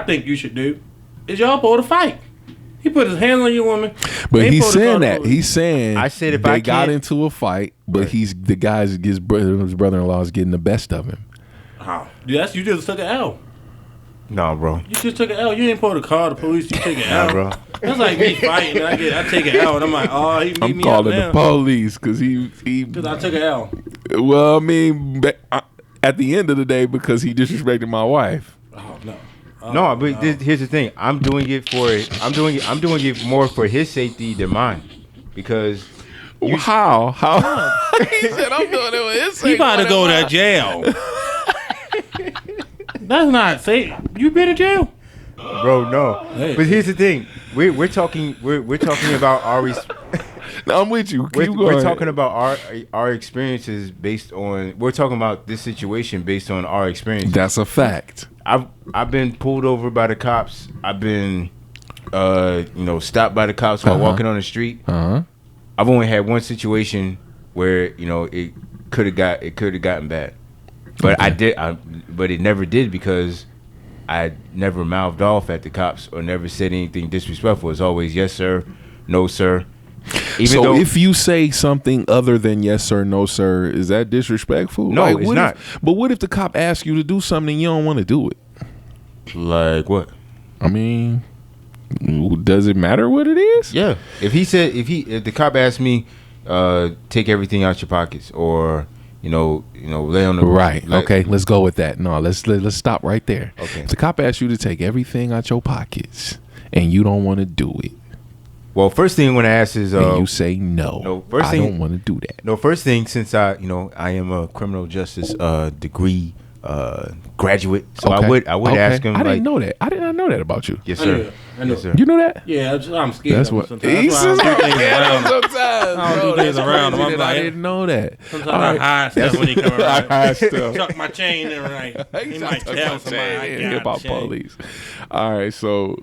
think you should do is y'all supposed to fight. He put his hands on your woman. But he's saying that. He's saying I said if they I got into a fight, but his brother-in-law is getting the best of him. How? You just took an L. No, bro. You just took an L. You ain't supposed to call the police. You take an L, bro. That's like me fighting. I take an L, and I'm like, oh, he beat I'm me calling up the now. police because he. Because I took an L. Well, I mean, at the end of the day, because he disrespected my wife. Oh no. No, but here's the thing. I'm doing it more for his safety than mine, because. How? He said I'm doing it with his safety. He about to go to jail. That's not safe. You been in jail, bro? No. Hey. But here's the thing. We're talking about our. No, I'm with you. We're talking about our experiences based on. We're talking about this situation based on our experience. That's a fact. I've been pulled over by the cops. I've been, stopped by the cops while walking on the street. I've only had one situation where it could have gotten bad. But but it never did, because I never mouthed off at the cops or never said anything disrespectful. It's always yes sir, no sir. So if you say something other than yes sir, no sir, is that disrespectful? No, it's not. But what if the cop asks you to do something and you don't want to do it? Like what? I mean, does it matter what it is? Yeah. If the cop asked me, take everything out your pockets, or lay on the right. Okay, let's go with that. No, let's stop right there. Okay. If the cop asks you to take everything out your pockets and you don't want to do it, well, first thing I'm gonna ask is, and you say no. I don't want to do that. No, first thing, since I am a criminal justice degree graduate, so okay. I would ask him. I didn't know that. I did not know that about you. Yes, sir. I know. Yes, sir. You know that? Yeah, I'm scared. That's what. Sometimes. That's why I don't do things around him. Sometimes. I don't do things around him. I'm I like, didn't know that. Sometimes I hide stuff when he come around. I hide stuff. Tuck my chain and he might tell somebody I got hip hop chain. police. All right, so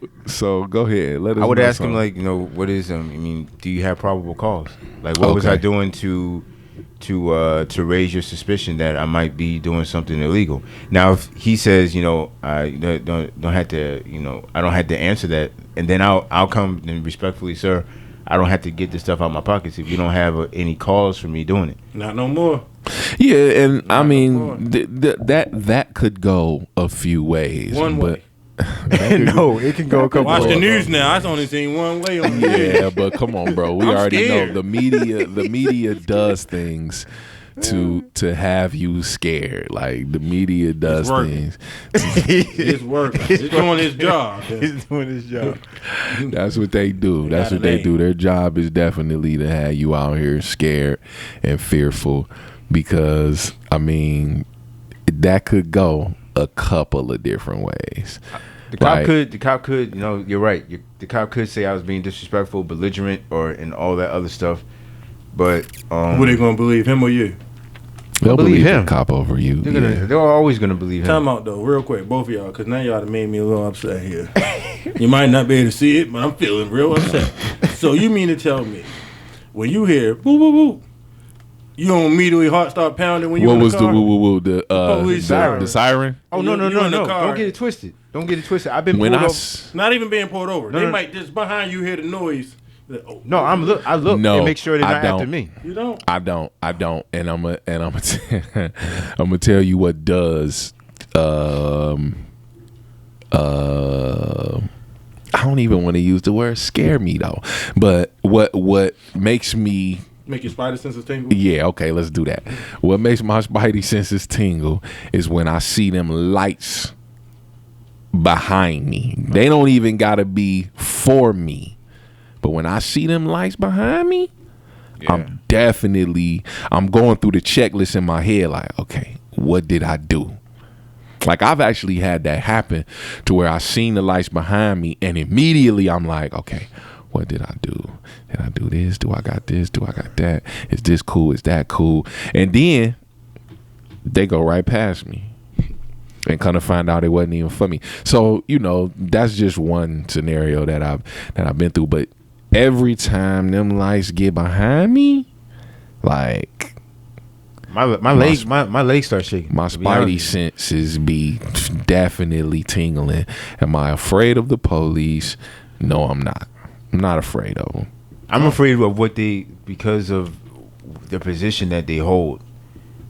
go ahead. Let us. I would know ask something. him, what is do you have probable cause? Like, what was I doing to raise your suspicion that I might be doing something illegal? Now, if he says, I don't have to, I don't have to answer that, and then I'll come and respectfully, sir, I don't have to get this stuff out of my pockets if you don't have any cause for me doing it. Not no more. Yeah, and I mean that could go a few ways. One way. No, it can go a couple. Watch the ways. news now. I only seen one way on the news. Yeah, but come on, bro. We I'm already scared. know the media does things to have you scared. Like the media does working. things. It's working. It's doing its job. He's doing his job. That's what they do. That's got what they an do. Their job is definitely to have you out here scared and fearful, because I mean that could go a couple of different ways. The cop could, you know, you're right. The cop could say I was being disrespectful, belligerent, and all that other stuff. But Were they gonna believe him or you? They'll believe believe him. the cop over you. they're always gonna believe him. Time out though, real quick, both of y'all, because now y'all done made me a little upset here. You might not be able to see it, but I'm feeling real upset. So you mean to tell me, when you hear woo woo woo, you don't immediately heart start pounding when you What in was the the car? woo woo woo? The police siren. the siren? Oh no! You in the car. Don't get it twisted. Don't get it twisted. I've been When pulled I over. Not even being pulled over. No, They no. might just behind you hear the noise. Oh, No, I look No, and make sure they're I not don't. after me. You don't? I don't, and I'm gonna tell you what does. I don't even want to use the word scare me though, but what makes me. Make your spider senses tingle? Yeah, okay, let's do that. What makes my spidey senses tingle is when I see them lights behind me. They don't even gotta be for me, but when I see them lights behind me, I'm going through the checklist in my head like, okay, what did I do? Like I've actually had that happen to where I seen the lights behind me and immediately I'm like, okay, what did I do? Did I do this? Do I got this? Do I got that? Is this cool? Is that cool? And then they go right past me and kind of find out it wasn't even for me. So, you know, that's just one scenario that I've been through. But every time them lights get behind me, like My legs start shaking. my to be honest spidey with you. senses be definitely tingling. Am I afraid of the police? No, I'm not. I'm not afraid of them. I'm afraid of because of the position that they hold,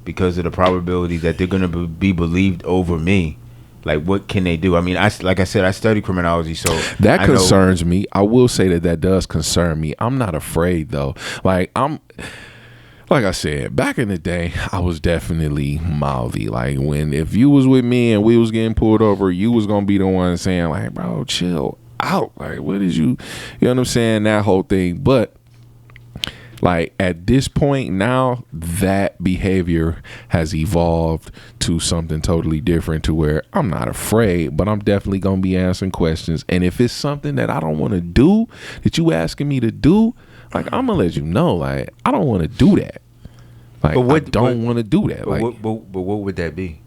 because of the probability that they're gonna be believed over me. Like, what can they do? I mean, like I said, I study criminology, so That I know- concerns me. I will say that does concern me. I'm not afraid though. Like I said, back in the day, I was definitely mouthy. Like if you was with me and we was getting pulled over, you was gonna be the one saying like, bro, chill out. Like, what did you know what I'm saying? That whole thing. But like at this point now, that behavior has evolved to something totally different, to where I'm not afraid, but I'm definitely gonna be answering questions. And if it's something that I don't want to do, that you asking me to do, like I'm gonna let you know, like I don't want to do that. Like I don't want to do that. Like, but what would that be?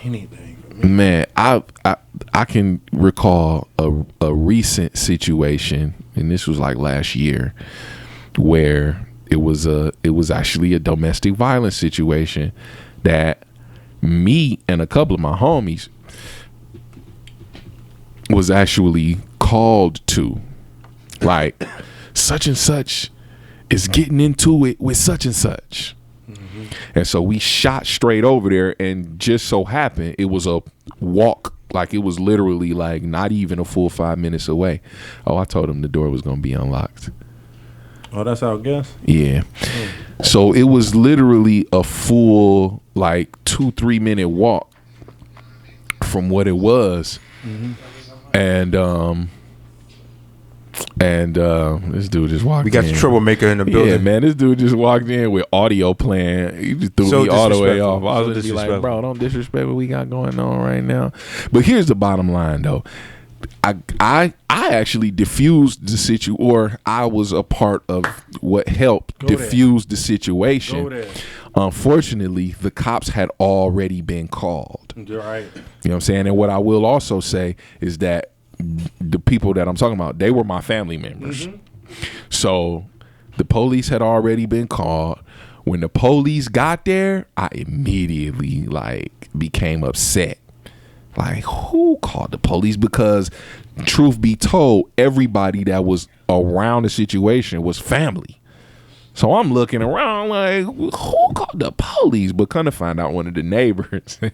Anything. man, I can recall a recent situation, and this was like last year, where it was actually a domestic violence situation that me and a couple of my homies was actually called to. Like, such and such is getting into it with such and such. Mm-hmm. And so we shot straight over there, and just so happened it was a walk. Like, it was literally like not even a full 5 minutes away. Oh, I told him the door was going to be unlocked. Oh, that's how it goes? Yeah. So it was literally a full like 2-3 minute walk from what it was. Mm-hmm. And this dude just walked in. We got the troublemaker in the building. Yeah, man, this dude just walked in with audio playing. He just threw So me all the way off. disrespectful. I was So just like, disrespectful. bro, don't disrespect what we got going on right now. But here's the bottom line, though. I actually diffused the situation, or I was a part of what helped diffuse the situation. Go there. Unfortunately, the cops had already been called. You're right. You know what I'm saying? And what I will also say is that the people that I'm talking about, they were my family members. Mm-hmm. So the police had already been called. When the police got there, I immediately became upset. Like, who called the police? Because truth be told, everybody that was around the situation was family. So I'm looking around like, who called the police? But kind of find out one of the neighbors had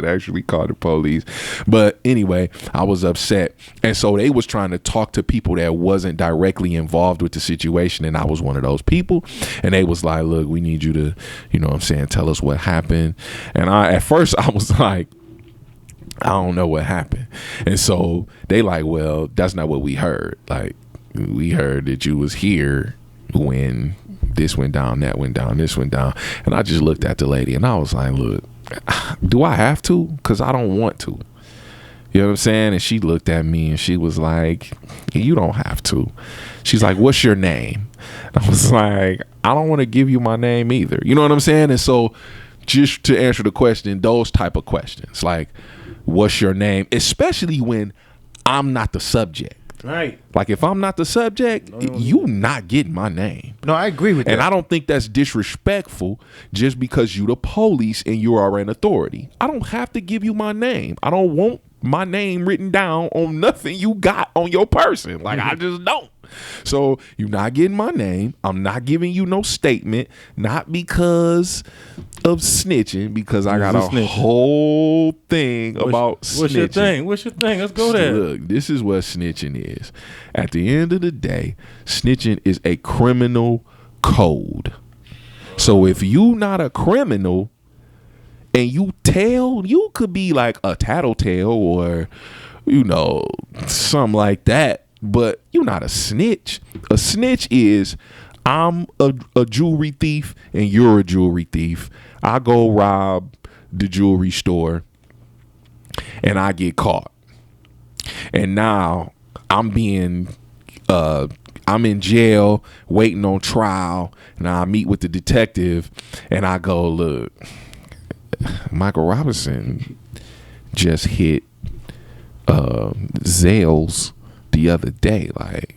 actually called the police. But anyway, I was upset. And so they was trying to talk to people that wasn't directly involved with the situation. And I was one of those people. And they was like, look, we need you to, you know what I'm saying, tell us what happened. And at first I was like, I don't know what happened. And so they like, well, that's not what we heard. Like, we heard that you was here when this went down, that went down, this went down. And I just looked at the lady and I was like, look, do I have to? Because I don't want to. You know what I'm saying? And she looked at me and she was like, you don't have to. She's like, what's your name? I was like, I don't want to give you my name either. You know what I'm saying? And so just to answer the question, those type of questions, like, what's your name? Especially when I'm not the subject. Right. Like if I'm not the subject, you not getting my name. No, I agree with that. And I don't think that's disrespectful just because you the police and you are an authority. I don't have to give you my name. I don't want my name written down on nothing you got on your person. Like I just don't. So you're not getting my name. I'm not giving you no statement. Not because of snitching, because I got a whole thing about snitching. What's your thing? What's your thing? Let's go there. Look, this is what snitching is. At the end of the day, snitching is a criminal code. So if you not a criminal and you tell, you could be like a tattletale or, you know, something like that. But you're not a snitch. A snitch is, I'm a jewelry thief and you're a jewelry thief. I go rob the jewelry store and I get caught. And now I'm in jail waiting on trial. And I meet with the detective and I go, look, Michael Robinson just hit Zales the other day. Like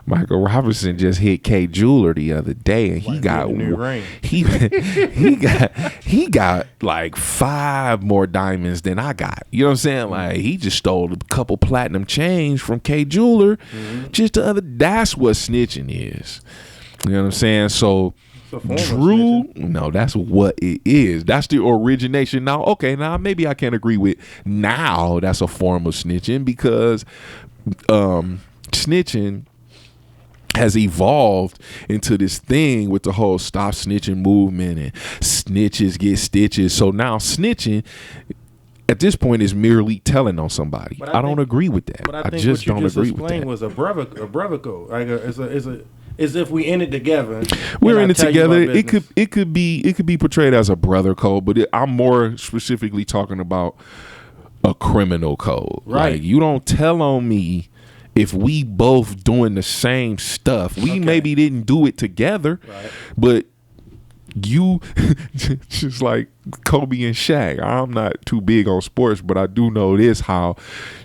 Michael Robinson just hit K Jeweler the other day and he got he got like 5 more diamonds than I got. You know what I'm saying? Like he just stole a couple platinum chains from K Jeweler just the other. That's what snitching is. You know what I'm saying? So Drew, no, that's what it is. That's the origination. Now, okay, now maybe I can't agree with now that's a form of snitching because snitching has evolved into this thing with the whole stop snitching movement and snitches get stitches. So now snitching at this point is merely telling on somebody. I don't agree with that. But I just don't agree with that. Was a brother code. Like as if we ended together. We're in it together. It could be portrayed as a brother code, but I'm more specifically talking about a criminal code. Right. Like, you don't tell on me if we both doing the same stuff. We maybe didn't do it together, but you just like Kobe and Shaq. I'm not too big on sports, but I do know this: how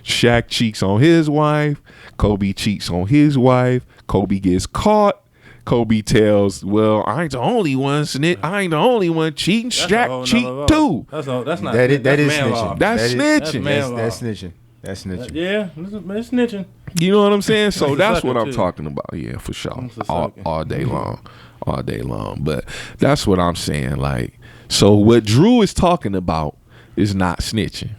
Shaq cheats on his wife, Kobe cheats on his wife. Kobe gets caught. Kobe tells, well, I ain't the only one snitch. I ain't the only one cheating. Shaq cheat too. That's not. That is snitching. That's snitching. That's snitching. That's snitching. Yeah, it's snitching. You know what I'm saying? So that's what I'm talking about. Yeah, for sure. All day long. All day long. But that's what I'm saying. Like, so what Drew is talking about is not snitching.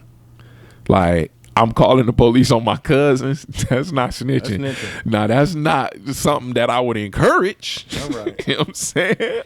Like, I'm calling the police on my cousins. That's not snitching. Now, that's not something that I would encourage. All right. You know what I'm saying?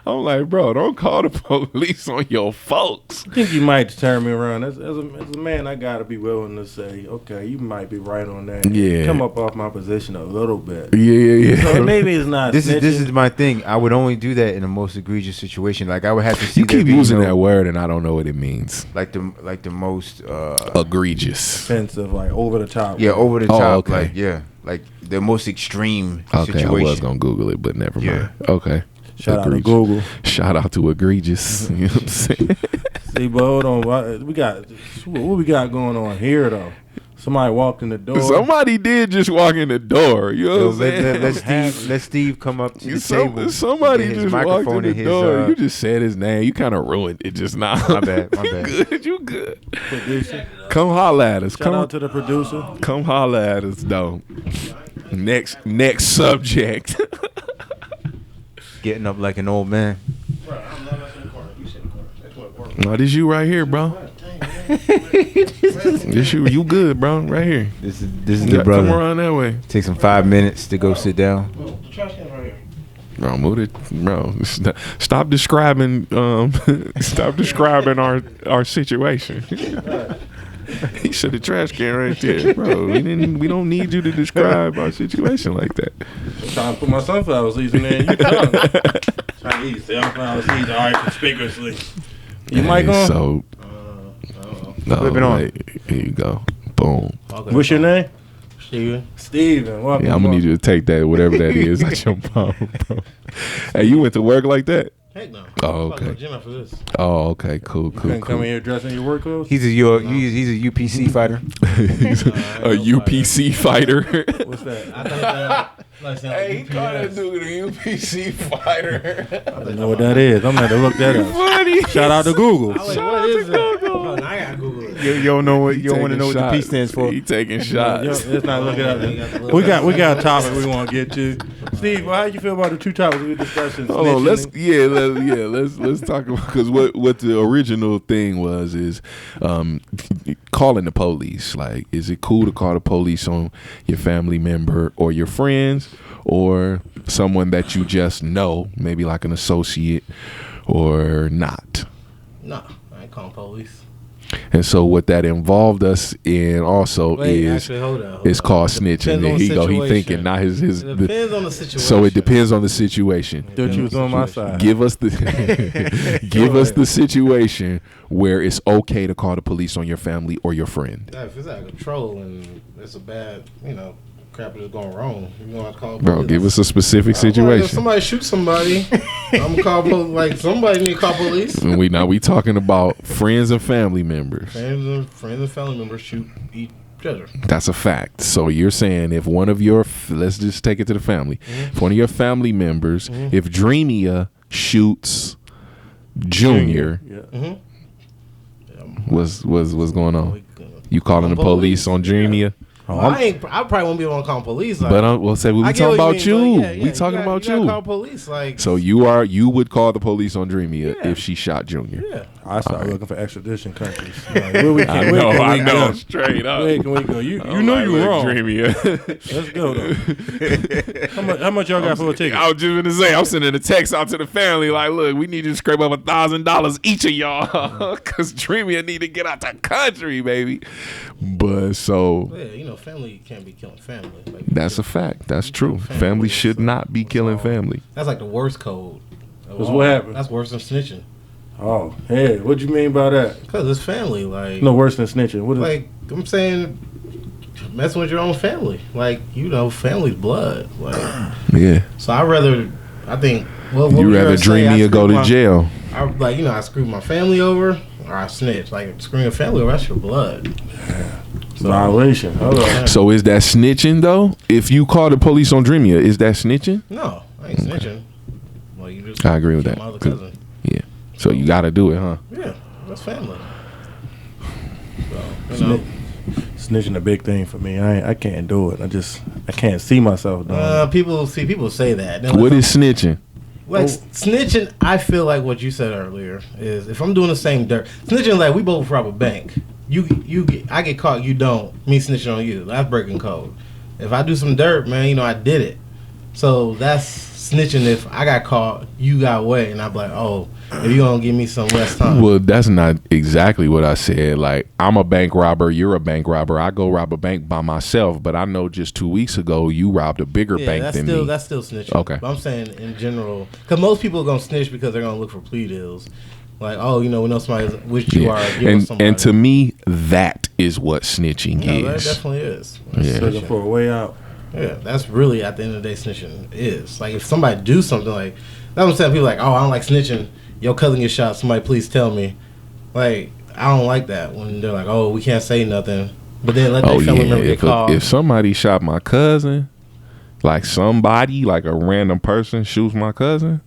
I'm like, bro, don't call the police on your folks. I think you might turn me around. As a man, I got to be willing to say, okay, you might be right on that. Yeah. Come up off my position a little bit. Yeah. So maybe it's not This is my thing. I would only do that in the most egregious situation. Like, I would have to see you keep using that word and I don't know what it means. Like the most egregious. Offensive, like over the top. Yeah, over the top. Okay. Like the most extreme situation. situation. I was gonna Google it, but never mind. Okay. Shout out to Google. Shout out to egregious. You know what I'm saying? See, but hold on. What we got going on here though? Somebody walked in the door. Somebody did just walk in the door. You know what I'm saying? Let Steve come up to the table. Somebody just walked in the door. You just said his name. You kind of ruined it just now. My bad. You good. Producer. Come holla at us. Shout out to the producer. Come holla at us, though. Next subject. Getting up like an old man. Bro, I'm not in the corner. You sit in the corner. That's what works. No, this you right here, bro. This you good, bro. Right here. This is Yeah, the brother. come around that way. Takes him 5 minutes to go sit down. Oh, the trash can's right here. Bro, move it, bro. Stop describing. Stop describing our situation. He said the trash can right there, bro. We don't need you to describe our situation like that. I'm trying to put my sunflower seeds in there. You trying to eat sunflower seeds all right conspicuously. You mic on? So, no, Flip it on. wait, here you go. Boom. Okay, What's your name? Steven. Steven. Welcome. Yeah, I'm gonna need you to take that, whatever that is, at your phone, bro. Hey, you went to work like that? Heck no. Oh, I'm about to go to okay. the gym after this. Oh, okay, cool. Couldn't come in here dressed in your work clothes? He's a UPC fighter. He's a UPC fighter. What's that? I think that, like, Hey, he called that dude a UPC fighter. I don't know what that is. I'm going to look that up. Funny. Shout out to Google. I was like, Shout what out is to that? Google. Oh, now I gotta Google it. You don't know what you don't want to Taking know what the P shots. stands for. He taking shots. Let's not look it up. Yeah, We got a topic we want to get to. Steve, how you feel about the two topics we discussed? Hold on, let's talk about, because what the original thing was is calling the police. Like, is it cool to call the police on your family member or your friends or someone that you just know, maybe like an associate, or not? Nah, I ain't calling police. And so what that involved us in also Hold on. is called snitching. Depends on And the he situation. thinking not his It depends on the situation. so it depends on the situation. Thought you was on my side. Give us the situation where it's okay to call the police on your family or your friend. Yeah, if it's out of control and it's a bad, crap is going wrong, you're going to call police. Bro, give us a specific If situation. somebody shoots somebody, I'm going to call police. Like, somebody need to call police. And we talking about friends and family members. Friends and family members shoot each other. That's a fact. So you're saying if one of your, let's just take it to the family. If one of your family members, if Dreamia shoots Junior, Yeah. what's going on? You calling the police on Dreamia? I probably won't be able to call police. Like, But we'll say we I get talking what about you you. mean, but yeah, We talking about you. you. Call police, like, So you would call the police on Dreamia Yeah. if she shot Junior. yeah. I started looking for extradition countries. Like, where we I can, where can know, we go? straight up. Where can we go? You know you wrong. Dreamia. Let's go though. How much y'all got for a ticket? I was just gonna say, I'm sending a text out to the family like, look, we need you to scrape up $1,000 each of y'all, cause Dreamia need to get out the country, baby. But so Yeah, family can't be killing family. Like, that's a fact. That's true. Family should not be killing family. That's like the worst code. of What's all. what happened? That's worse than snitching. Oh, hey, what you mean by that? Because it's family. Like, No worse than snitching. What is like I'm saying, messing with your own family. Like, family's blood. Like, Yeah. so I think. What You would rather say? I Dreamia go screwed to my- jail. I screwed my family over, or I snitch. Like, screwing your family over, that's your blood. violation? Hold on. So is that snitching though? If you call the police on Dreamia, is that snitching? No, I ain't snitching. Well, you just I agree with killed that. my other cousin. Yeah. So you got to do it, huh? Yeah, that's family. So, Snitching a big thing for me. I can't do it. I can't see myself doing it. people say that. They're What like, is snitching? like snitching? I feel like what you said earlier is if I'm doing the same dirt, snitching like we both rob a bank. I get caught, you don't. Me snitching on you. That's breaking code. If I do some dirt, man, I did it. So that's snitching. If I got caught, you got away, and I'm like, oh, if you gonna give me some less time. Well, that's not exactly what I said. Like, I'm a bank robber, you're a bank robber. I go rob a bank by myself, but I know just 2 weeks ago you robbed a bigger bank that's than still me. that's still snitching. Okay. But I'm saying in general, because most people are gonna snitch because they're gonna look for plea deals. Like, oh, we know somebody's which you are. Give us somebody. And to me, that is what snitching that is. definitely is. Yeah. Looking for a way out. Yeah, that's really at the end of the day snitching is. Like, if somebody do something like that's what I'm saying. People like, oh, I don't like snitching. Your cousin get shot. Somebody please tell me. Like, I don't like that when they're like, oh, we can't say nothing. But then let their family member get called. If somebody shot my cousin, like somebody, like a random person shoots my cousin,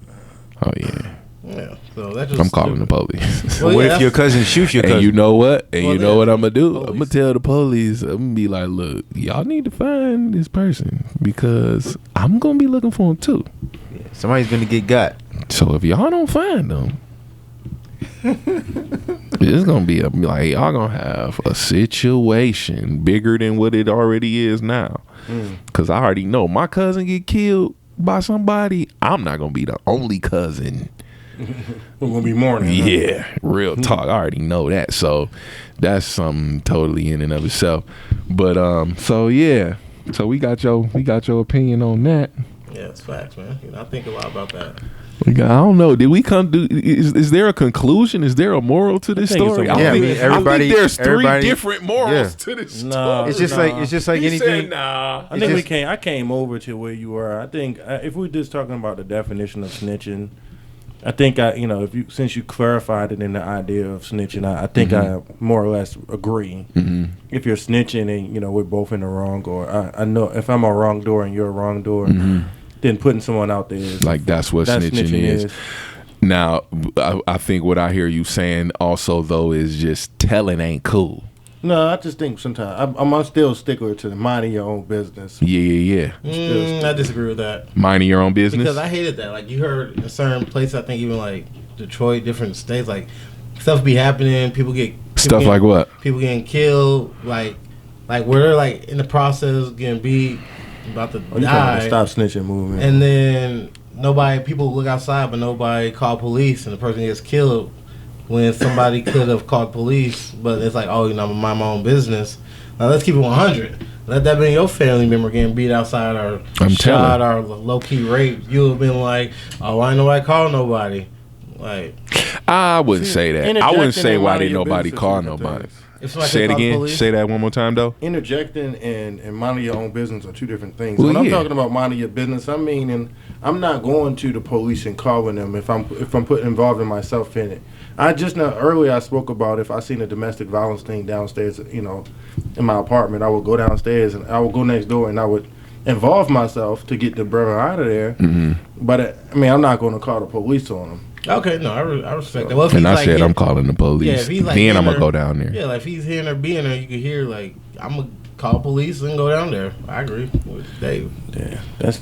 oh yeah. Yeah. So that's just I'm calling the police. Well, what yeah, if your cousin shoots your cousin? And you know what? And Well, you know yeah, what I'm gonna do? I'm gonna police. tell the police. I'm gonna be like, look, y'all need to find this person because I'm gonna be looking for him too. Somebody's gonna get got. So if y'all don't find them, it's gonna be like y'all gonna have a situation bigger than what it already is now. Cause I already know my cousin get killed by somebody. I'm not gonna be the only cousin. We're gonna be mourning. huh? Yeah, real talk. I already know that. So that's something totally in and of itself. But so yeah. So we got your opinion on that. Yeah, it's facts, man. You know, I think a lot about that. I don't know. Did we come to? Is there a conclusion? Is there a moral to this think it's story? a I moral. think, Yeah, I mean, I think everybody- there's three everybody- different morals yeah. to this Nah. story. It's just like He anything. said, nah. I think I came over to where you were. I think if we're just talking about the definition of snitching, I think since you clarified it in the idea of snitching, I think I more or less agree. If you're snitching and we're both in the wrong, or I know if I'm a wrongdoer and you're a wrongdoer, then putting someone out there is Like that's what snitching is. Now, I think what I hear you saying also though is just telling ain't cool. No, I just think sometimes I'm still a stickler to minding your own business. Yeah. I disagree with that Minding your own business. because I hated that. Like you heard in certain places, I think even like Detroit, different states, like stuff be happening. People Stuff like what? People getting killed. Like where they're like in the process getting beat, about to You die. the stop snitching movement. And then people look outside, but nobody call police, and the person gets killed when somebody could have called police. But it's like, I'm gonna mind my own business. Now let's keep it 100. Let that be your family member getting beat outside or shot or low key raped. You'll have been like, why ain't nobody call nobody? Like, I wouldn't say that. I wouldn't say why didn't nobody call business nobody. if somebody Say it call the again. police- Say that one more time though. Interjecting and minding your own business are two different things. Well, When I'm yeah. talking about minding your business, I mean, and I'm not going to the police and calling them if I'm involving myself in it. Earlier I spoke about if I seen a domestic violence thing downstairs, in my apartment, I would go downstairs and I would go next door and I would involve myself to get the brother out of there. But I'm not going to call the police on him. Okay, no, I respect that. Well, if And he's I like said hit- I'm calling the police. Yeah, if he's like then I'm in gonna go down there. Yeah, like if he's hearing her being there, you can hear like I'm gonna call police and go down there. I agree with Dave. Yeah, that's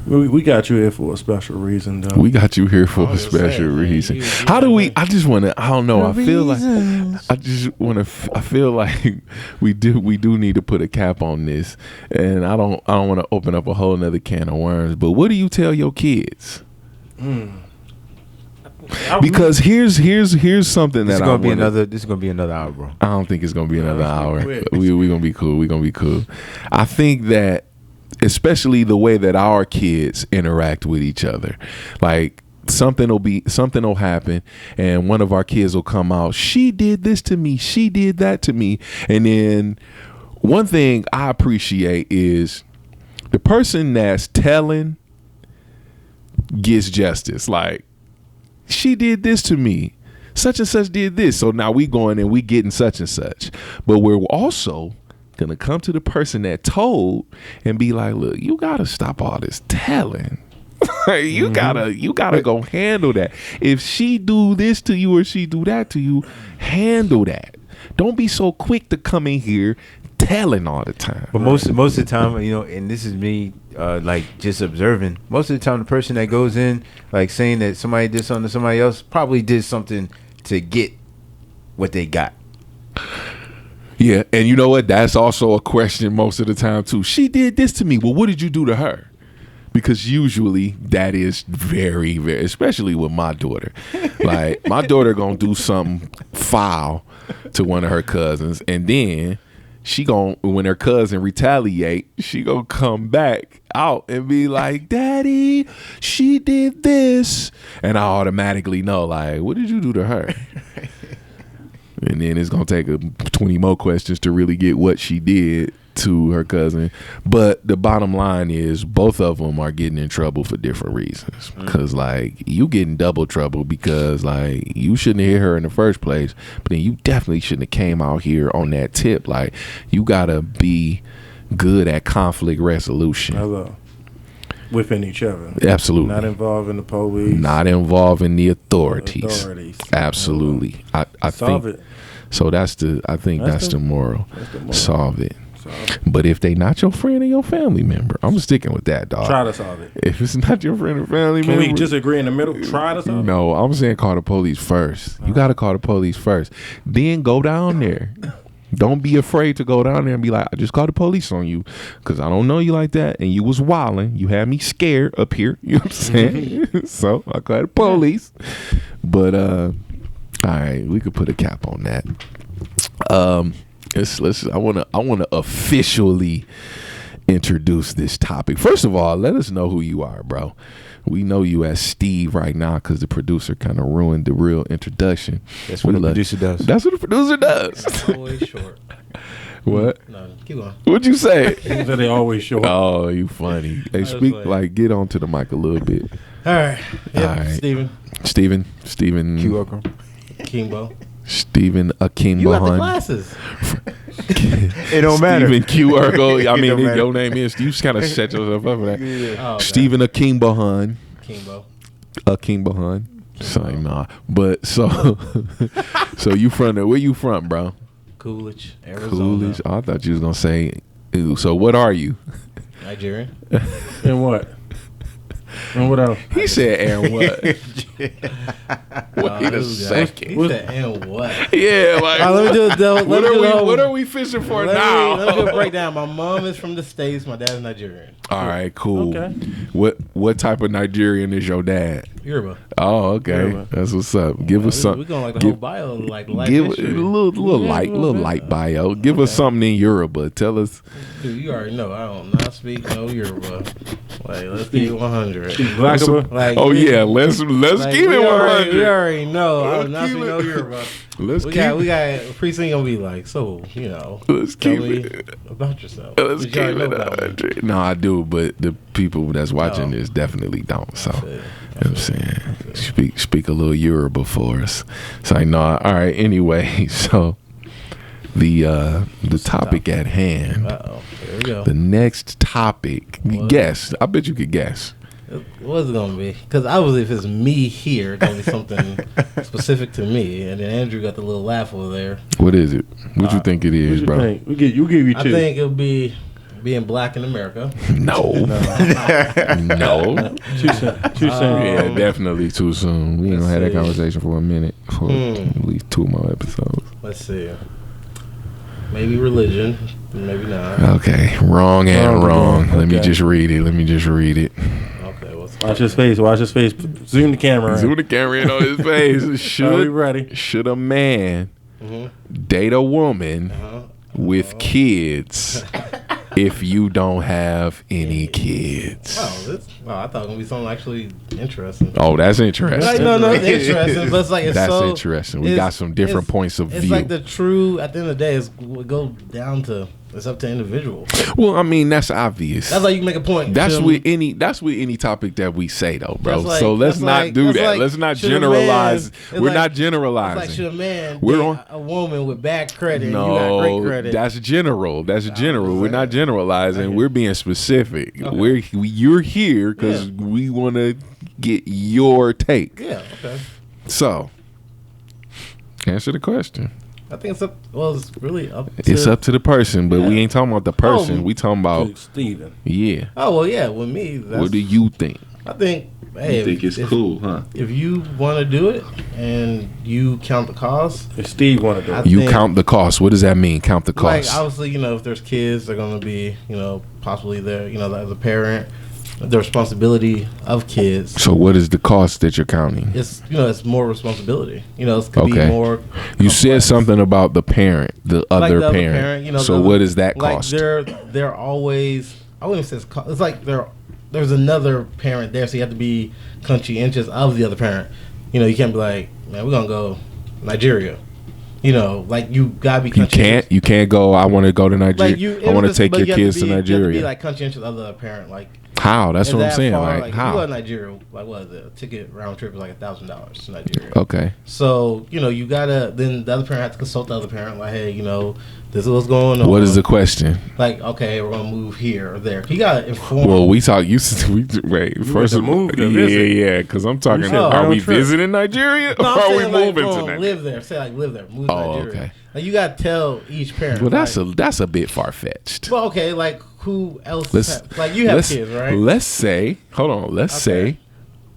we got you here for a special reason, though. We got you here for I a was just special saying, man, reason. you How do we? like I just want to. I don't know. I feel like Reasons. I just want to. I feel like we do need to put a cap on this, and I don't want to open up a whole nother can of worms. But what do you tell your kids? Because here's something This that is I gonna be wanna- another. This is gonna be another hour, bro. I don't think it's gonna be another hour. quick. We gonna be cool. We gonna be cool. I think that especially the way that our kids interact with each other, like something will happen, and one of our kids will come out. She did this to me. She did that to me. And then one thing I appreciate is the person that's telling gets justice. Like, she did this to me. Such and such did this. So now we going and we getting such and such. But we're also gonna come to the person that told and be like, look, you gotta stop all this telling. you gotta go handle that. If she do this to you or she do that to you, handle that. Don't be so quick to come in here telling all the time. But most of the time, and this is me, like just observing. Most of the time, the person that goes in, like saying that somebody did something to somebody else, probably did something to get what they got. Yeah, and you know what? That's also a question most of the time too. She did this to me. Well, what did you do to her? Because usually that is very, very, especially with my daughter. Like, my daughter gonna do something foul to one of her cousins, and then when her cousin retaliate, she gonna come back out and be like, Daddy, she did this. And I automatically know, like, what did you do to her? And then it's going to take 20 more questions to really get what she did to her cousin. But the bottom line is both of them are getting in trouble for different reasons. Because, like, you get in double trouble because, like, you shouldn't have hit her in the first place. But then you definitely shouldn't have came out here on that tip. Like, you got to be good at conflict resolution. Hello. within each other. Absolutely. Not involving the police. Not involving the authorities. Absolutely. I Solve think it. so. That's the. I think that's the moral. That's the moral. Solve it. Solve it. But if they not your friend or your family member, I'm sticking with that, dog. Try to solve it. If it's not your friend or family Can member, we just agree in the middle? Try to solve it. no, I'm saying call the police first. You got to call the police first. Then go down there. Don't be afraid to go down there and be like, I just called the police on you because I don't know you like that. And you was wilding. You had me scared up here. You know what I'm saying? So I called the police. But, all right, we could put a cap on that. Let's. I wanna officially introduce this topic. First of all, let us know who you are, bro. We know you as Steve right now because the producer kind of ruined the real introduction. That's what the producer does. That's what the producer does. Always short. What? No, keep going. What'd you say? He said they always show up. Oh, you funny. Hey, speak like- get onto the mic a little bit. All right. Yep. All right. Steven. Steven. Q welcome. Kimbo. Stephen Akim You got the Bahan. glasses. It don't matter. Stephen Q Urkel. I It mean, don't matter. your name is. You just kind of set yourself up for that. Oh, okay. Stephen Akim Bahan. Kimbo. Akim Bahan. Sorry, nah. But so you from there? Where you from, bro? Coolidge, Arizona. Coolidge. Oh, I thought you was gonna say. Ew, so what are you? Nigerian. And what? And what else? He said, "And what?" Wait a He second. said, and what? Yeah, like Let me do the. what are we fishing for Let now? me do a breakdown. My mom is from the States. My dad is Nigerian. All right, cool. Okay. What type of Nigerian is your dad? Yoruba. Oh, okay. Yoruba. That's what's up. Give us We're something. going like the give- whole bio, like Give a history. little Yeah, light, a little bit. light bio. Give us something in Yoruba. Tell us. Dude, you already know I don't not speak no Yoruba. Like, let's keep it 100. Blackable. Like, Oh yeah, let's like, keep we it already- We 100. already know I Let's do not keep speak it- no Yoruba. Let's We keep got precinct gonna be like, so Let's tell keep me it. about yourself. Let's But keep you already know it about me. 100. No, I do, but the people that's watching Oh. this definitely don't. So. That's it. You know what I'm saying? Speak a little Yoruba for us. So I know. All right. Anyway, so the topic at hand. Uh-oh. Here we go. The next topic. What? Guess. I bet you could guess. What's it gonna be? Because obviously, if it's me here, it's gonna be something specific to me. And then Andrew got the little laugh over there. What is it? What you think it What is, you bro? think? We give you I two. think it'll be being black in America. No. No. Too soon. Too soon. Yeah, definitely too soon. We ain't gonna have that Let's see. conversation for a minute. For at least 2 more episodes. Let's see. Maybe religion. Maybe not. Okay. Wrong and Wrong wrong. again. Let me Okay. just read it. Okay. Watch his face. Watch his face. Zoom the camera. Zoom in. the camera in on his face. Are we ready? Should a man Mm-hmm. date a woman Uh-huh. with kids if you don't have any kids? I thought it was gonna be something actually interesting. Oh, that's interesting. Like, no, it's interesting, but it's like it's That's so interesting. We it's- got some different it's- points of It's view. like the true. At the end of the day, it go down to it's up to individual. Well, I mean, that's obvious. That's like you can make a point. That's Should- with any topic that we say though, bro. That's like- So let's that's not like- do that's that. like, Let's not should a man- generalize. it's We're like- not It's generalizing. like should a man We're date on- a woman with bad credit? And you got great No, credit. that's general. That's general. We're not generalizing. Okay. We're being specific. Okay. You're here because Yeah. we want to get your take. Yeah. Okay. So, answer the question. I think it's up. Well, it's really up. To, It's up to the person, but we Yeah. ain't talking about the person. Oh. We talking about Steven. yeah. Oh well, yeah. With me, that's, What do you think? I think. Hey, if, huh? If you want to do it and you count the cost, If Steve wanted to. I You think- count the cost. What does that mean? Count the like cost. obviously, if there's kids, they're going to be, possibly there, as a parent, the responsibility of kids. So what is the cost that you're counting? It's it's more responsibility. It could Okay. be more. You said complex. something about the parent, the Like other the other parent. the So other- what is that like cost? they're always. I wouldn't say it's like there's another parent there, so you have to be conscientious of the other parent. You can't be like, man, we're gonna go Nigeria. Like you gotta be conscientious. You can't go. I want to go to Nigeria. I want to take your kids to You have to Nigeria. be like conscientious of the parent. Like How? That's is what I'm that saying. far? Like If you go to how? Nigeria, like what is it? A ticket round trip is like $1,000 to Nigeria. Okay. So you gotta then the other parent has to consult the other parent. Like, hey, This is what's going on. What is the question? Like, okay, we're gonna move here or there. You gotta inform. Well, we talk. Wait. First of move to yeah, visit. yeah. Because I'm talking. said Are round we trip. visiting Nigeria or No, I'm are we saying, like, moving go to on, Nigeria? live there. Say like live there, move to Oh, Nigeria. okay. Like you gotta tell each parent. Well, that's like, a bit far fetched. Well, okay, like who else? Let's Like you have let's- kids, right? Let's say, hold on. Let's Okay. say,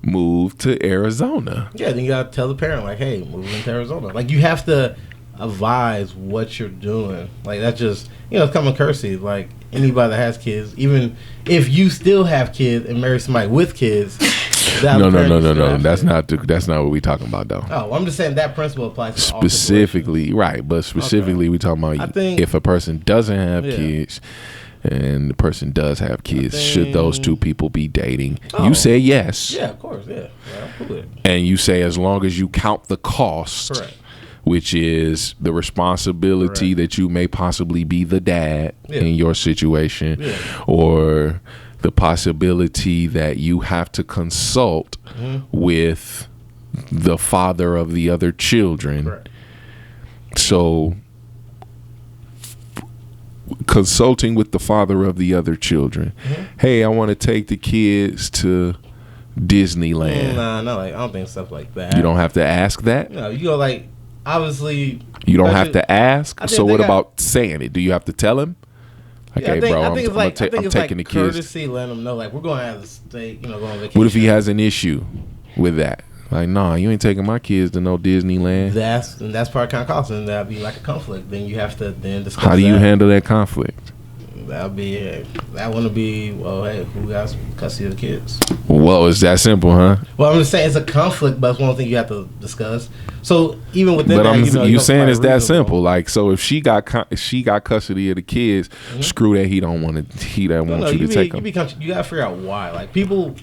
move to Arizona. Yeah, then you gotta tell the parent like, hey, moving to Arizona. Like you have to advise what you're doing. Like that's just it's common courtesy. Like anybody that has kids, even if you still have kids and marry somebody with kids. No. That's not what we talking about though. Oh, well, I'm just saying that principle applies to Specifically, right? But specifically, we talking about I think- if a person doesn't have Yeah. kids. And the person does have kids. Should those two people be dating? Oh. You say yes. Yeah, of course. Yeah, I'm cool with it. And you say as long as you count the cost, Correct. which is the responsibility that you may possibly be the dad in your situation, or the possibility that you have to consult with the father of the other children. Correct. So consulting with the father of the other children. Hey, I want to take the kids to Disneyland. Nah, no, like I don't think stuff like that. You don't have to ask that. No, you go like obviously. You don't have to ask. I think So they what got- about saying it? Do you have to tell him? Yeah, Okay, bro, I'm it's like I think I'm it's taking like the kids. courtesy, letting them know like we're going out of the state, go on vacation. What if he has an issue with that? Like, nah, you ain't taking my kids to no Disneyland. That's part kind of cost, and that'd be like a conflict. Then you have to discuss. How do you that. handle that conflict? That wouldn't be hey, who got custody of the kids? Well, it's that simple, huh? Well, I'm just saying it's a conflict, but it's one thing you have to discuss. So even within But that, you saying it's that reasonable. simple. Like, so if she got custody of the kids, screw that. He don't want you to take them. You gotta figure out why. Like people,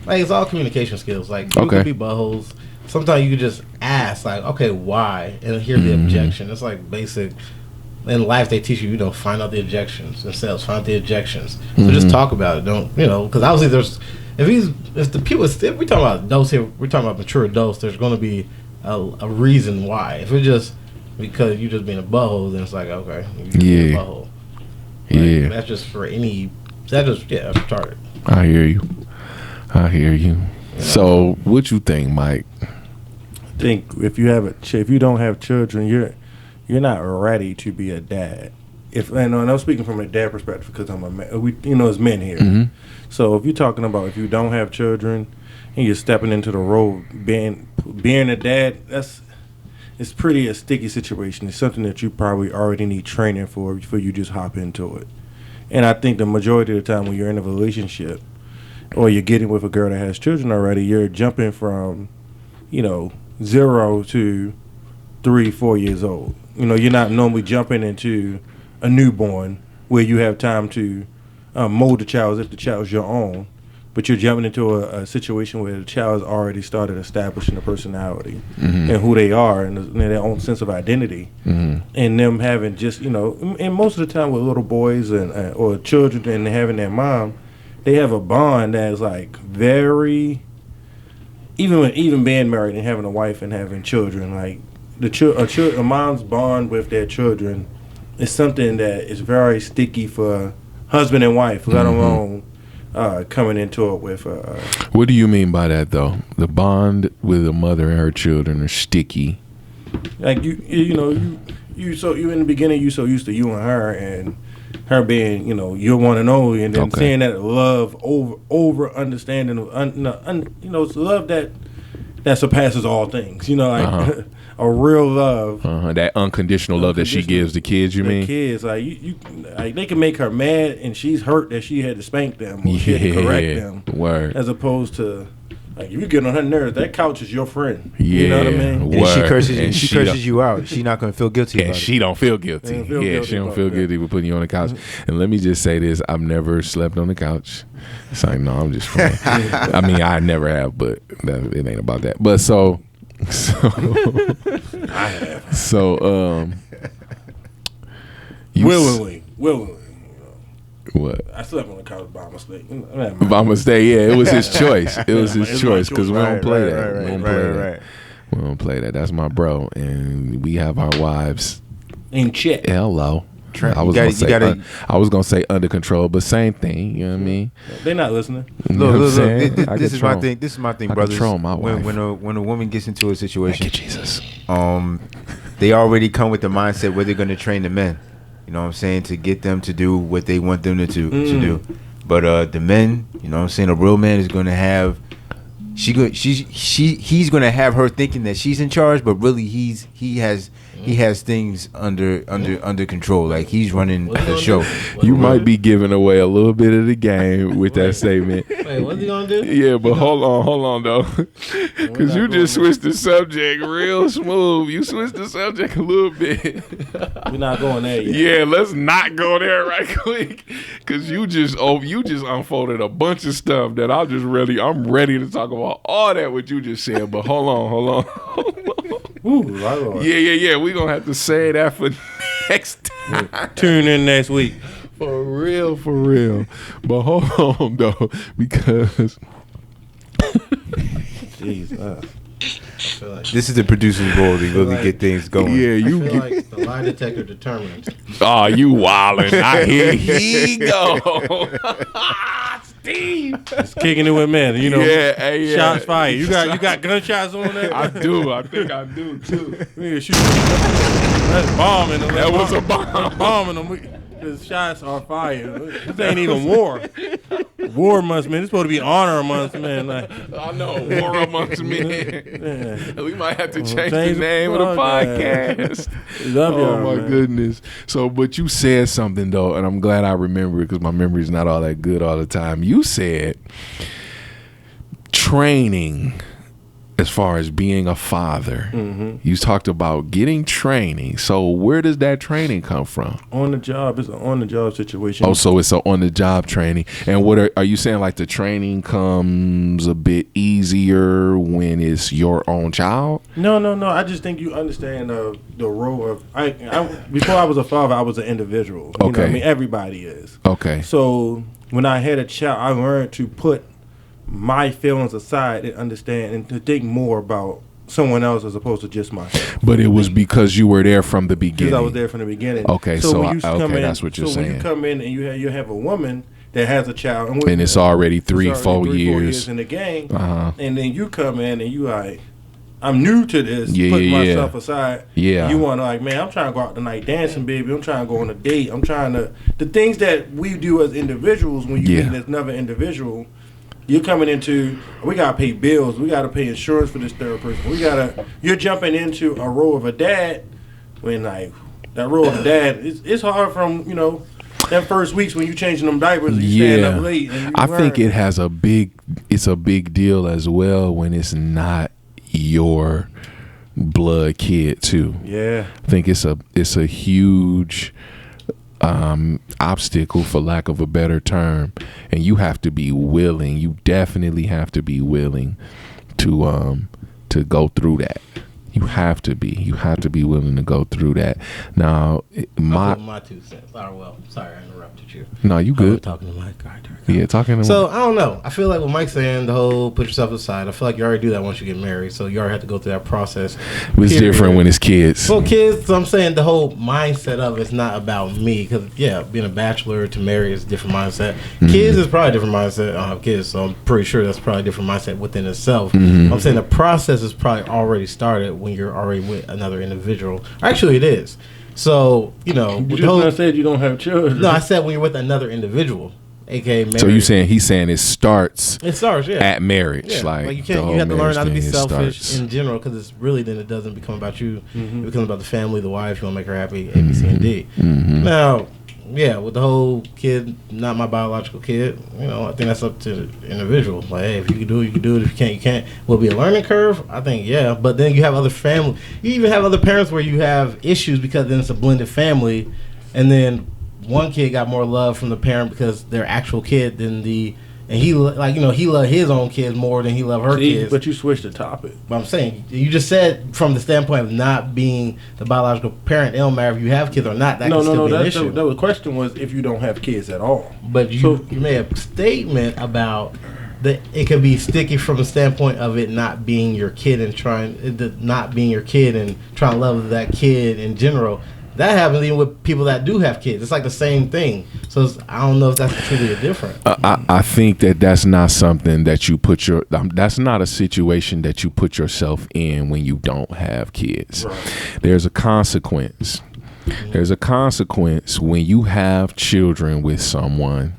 like it's all communication skills. Like you Okay. can be buttholes. Sometimes you can just ask, like, okay, why, and hear the objection. It's like basic. In life, they teach you, find out the objections. In sales, find out the objections. So just talk about it. Don't, because obviously if the people, if we're talking about adults here, we're talking about mature adults, there's going to be a reason why. If it's just because you're just being a butthole, then it's like, okay, you're being a butthole. Like, that's just for that's retarded. I hear you. So what you think, Mike? I think if you don't have children, you're not ready to be a dad. And I'm speaking from a dad perspective because I'm a man. As men here. So if you're talking about if you don't have children and you're stepping into the role being a dad, it's pretty a sticky situation. It's something that you probably already need training for before you just hop into it. And I think the majority of the time when you're in a relationship or you're getting with a girl that has children already, you're jumping from 0 to 3-4 years old. You're not normally jumping into a newborn where you have time to mold the child as if the child's your own, but you're jumping into a situation where the child has already started establishing a personality and who they are and their own sense of identity, and them having just and most of the time with little boys and or children and having their mom, they have a bond that's like very even being married and having a wife and having children, like. A mom's bond with their children is something that is very sticky for husband and wife, let alone coming into it with. What do you mean by that, though? The bond with a mother and her children are sticky. Like you in the beginning you so used to you and her being your one and only, and then seeing that love over understanding it's love that surpasses all things. A real love, that unconditional love that she gives the kids. You mean kids like you like they can make her mad and she's hurt that she had to spank them or she had to correct them. Word. As opposed to like if you get on her nerves, that couch is your friend. Yeah, you know what I mean. And she curses you out. She's not gonna feel guilty about it. She don't feel guilty. She don't feel guilty with putting you on the couch. And let me just say this: I've never slept on the couch. It's like no, I'm just playing. I mean, I never have, but it ain't about that. But so I have. So willingly. What? I slept on the couch by mistake. By mistake, yeah. It was his choice. It was his It's choice my because we choice. don't play that. Right, We don't right, play right, that. right. We don't play that. That's my bro, and we have our wives. In check. Hello. I was gonna say under control, but same thing. You know what I mean? They're not listening. You know what I'm Look. saying? This is my thing. This is my thing, I brothers. control my wife. When a woman gets into a situation, Thank you, Jesus. they already come with the mindset where they're going to train the men. You know what I'm saying, to get them to do what they want them to do. But the men, you know what I'm saying, a real man is going to have. He's going to have her thinking that she's in charge, but really he has things under control. Like he's running the show. You might be giving away a little bit of the game with that statement. Wait, what's he gonna do? Yeah, but hold on though, because you just switched the subject real smooth. You switched the subject a little bit. We're not going there yet. Yeah, let's not go there right quick, because you just unfolded a bunch of stuff that I'm ready to talk about all that what you just said. But hold on. Ooh, right. Yeah. We're gonna have to say that for next time. Tune in next week. For real. But hold on though, because Jesus. This is the producer's role to really get things going. yeah, I you feel get. like the lie detector determined. Oh, you wildin'. Here he go. Steve. It's kicking it with men. You know, Yeah. shots fired. You got gunshots on there? I do. I think I do too. We need to shoot. That's bombing them. That was a bomb. Bombing them. The shots are fired. This ain't even war. War amongst men. It's supposed to be honor amongst men. Like, I know. War amongst men. yeah. We might have to change the name of the podcast. Love y'all, Oh my man. goodness. So, but you said something though, and I'm glad I remember it because my memory is not all that good all the time. You said training as far as being a father. Mm-hmm. You talked about getting training. So where does that training come from? On the job. It's an on the job situation. Oh, so it's a on the job training. And what are you saying? Like the training comes a bit easier when it's your own child? No. I just think you understand the role of. I before I was a father, I was an individual. You know what I mean, everybody is. Okay. So when I had a child, I learned to put my feelings aside and understand and to think more about someone else as opposed to just myself. But it was because you were there from the beginning. Because I was there from the beginning. Okay, so that's what you're saying. When you come in and you have a woman that has a child, and it's already 3-4 years in the game, Uh-huh. and then you come in and you like, I'm new to this, putting myself aside. Yeah. You want to like, man, I'm trying to go out tonight dancing, baby. I'm trying to go on a date. I'm trying to, the things that we do as individuals when you meet another individual, you're coming into, we got to pay bills. We got to pay insurance for this third person. You're jumping into a role of a dad when like, that role of a dad, it's hard from, that first weeks when you changing them diapers and you stand up late. And I think it's a big deal as well when it's not your blood kid too. Yeah. I think it's a huge obstacle, for lack of a better term, and you have to be willing. You definitely have to be willing to go through that. You have to be willing to go through that. Now, my 2 cents. Sorry, I interrupted you. No, you good. Talking to Mike. All right, Yeah, talking to So I don't know. I feel like what Mike's saying, the whole put yourself aside. I feel like you already do that once you get married. So you already have to go through that process. It's different when it's kids. Well, kids. So I'm saying the whole mindset of it's not about me because being a bachelor to marry is a different mindset. Kids is probably a different mindset. I don't have kids, so I'm pretty sure that's probably a different mindset within itself. I'm saying the process is probably already started when you're already with another individual. Actually, it is. So You just not said you don't have children. No, I said when you're with another individual, aka marriage. So he's saying it starts at marriage. Yeah. Like you have to learn not to be selfish starts. in general because it's really then it doesn't become about you. It becomes about the family, the wife. You want to make her happy. A, B, C, and D. Now, with the whole kid, not my biological kid. I think that's up to the individual. Like, hey, if you can do it, you can do it. If you can't, you can't. Will it be a learning curve? I think but then you have other family. You even have other parents where you have issues because then it's a blended family, and then one kid got more love from the parent because their actual kid than he loved his own kids more than he loved her kids. But you switched the topic. But I'm saying, you just said from the standpoint of not being the biological parent, it don't matter if you have kids or not. That can still be an issue. The question was if you don't have kids at all. But you made a statement about that it could be sticky from the standpoint of it not being your kid and trying to love that kid in general. That happens even with people that do have kids. It's like the same thing. So I don't know if that's truly different. I think that's not something that you put that's not a situation that you put yourself in when you don't have kids. Right. There's a consequence. There's a consequence when you have children with someone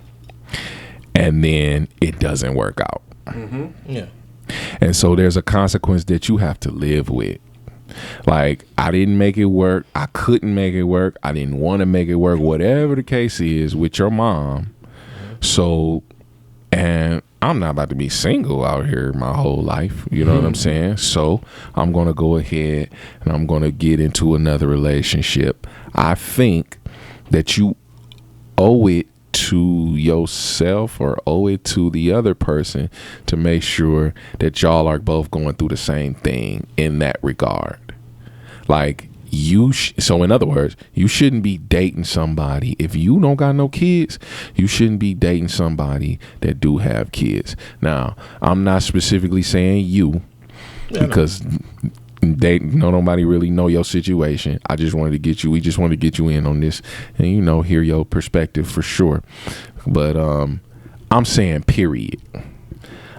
and then it doesn't work out. Mm-hmm. Yeah. And so there's a consequence that you have to live with. Like, I didn't make it work. I couldn't make it work. I didn't want to make it work. Whatever the case is with your mom. So, and I'm not about to be single out here my whole life. You know what I'm saying? So I'm going to go ahead and I'm going to get into another relationship. I think that you owe it to yourself or owe it to the other person to make sure that y'all are both going through the same thing in that regard. Like, so in other words, you shouldn't be dating somebody if you don't got no kids. You shouldn't be dating somebody that do have kids. Now, I'm not specifically saying you, because nobody really know your situation. We just wanted to get you in on this and hear your perspective for sure. But I'm saying period.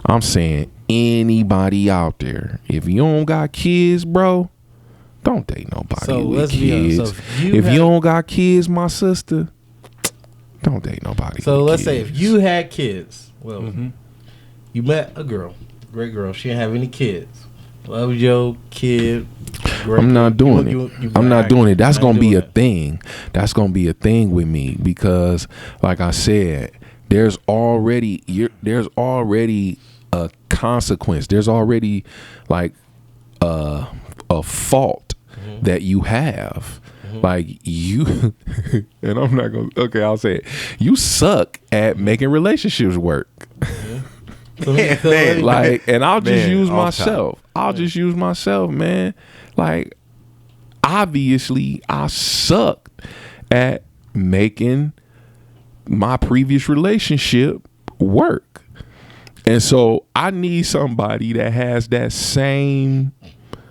I'm saying anybody out there, if you don't got kids, bro, don't date nobody with kids. So if you don't got kids, my sister, don't date nobody. So with let's kids. say if you had kids, you met a girl, great girl, she didn't have any kids. Love your kid. I'm not doing it. I'm not doing it. That's gonna be a thing. That's gonna be a thing with me because, like I said, there's already a consequence. There's already like a fault that you have. Like you, and I'm not gonna. Okay, I'll say it. You suck at making relationships work. Like, and I'll just use myself. I'll just use myself, man. Like, obviously, I sucked at making my previous relationship work, and so I need somebody that has that same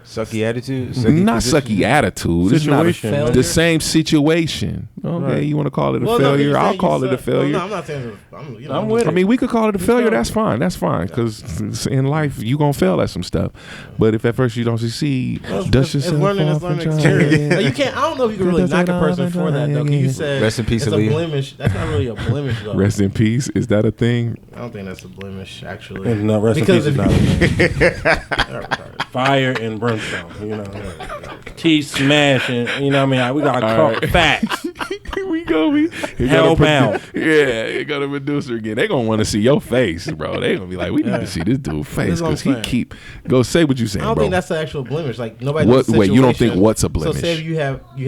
sucky attitude. Not sucky attitude. It's not the same situation. Okay, right. You want to call it a failure? I'll call it a failure. No, I'm not saying. I'm with it. I mean, we could call it a failure. That's fine. That's fine. Because in life, you gonna fail at some stuff. But if at first you don't succeed, dust yourself off and try. You can't. I don't know if you can really knock a person for that though. Because you said rest in peace, it's a blemish. That's not really a blemish though. Rest in peace. Is that a thing? I don't think that's a blemish actually. No, rest in peace is not a thing. Fire and brimstone. Teeth smashing. You know what I mean? We got to facts. We go. Hellbound. Yeah, you got a producer again. They gonna want to see your face, bro. They gonna be like, we need to see this dude's face because he go say what you saying. I don't bro. think that's the actual blemish. Like nobody. Knows the wait, you don't think what's a blemish? So say if you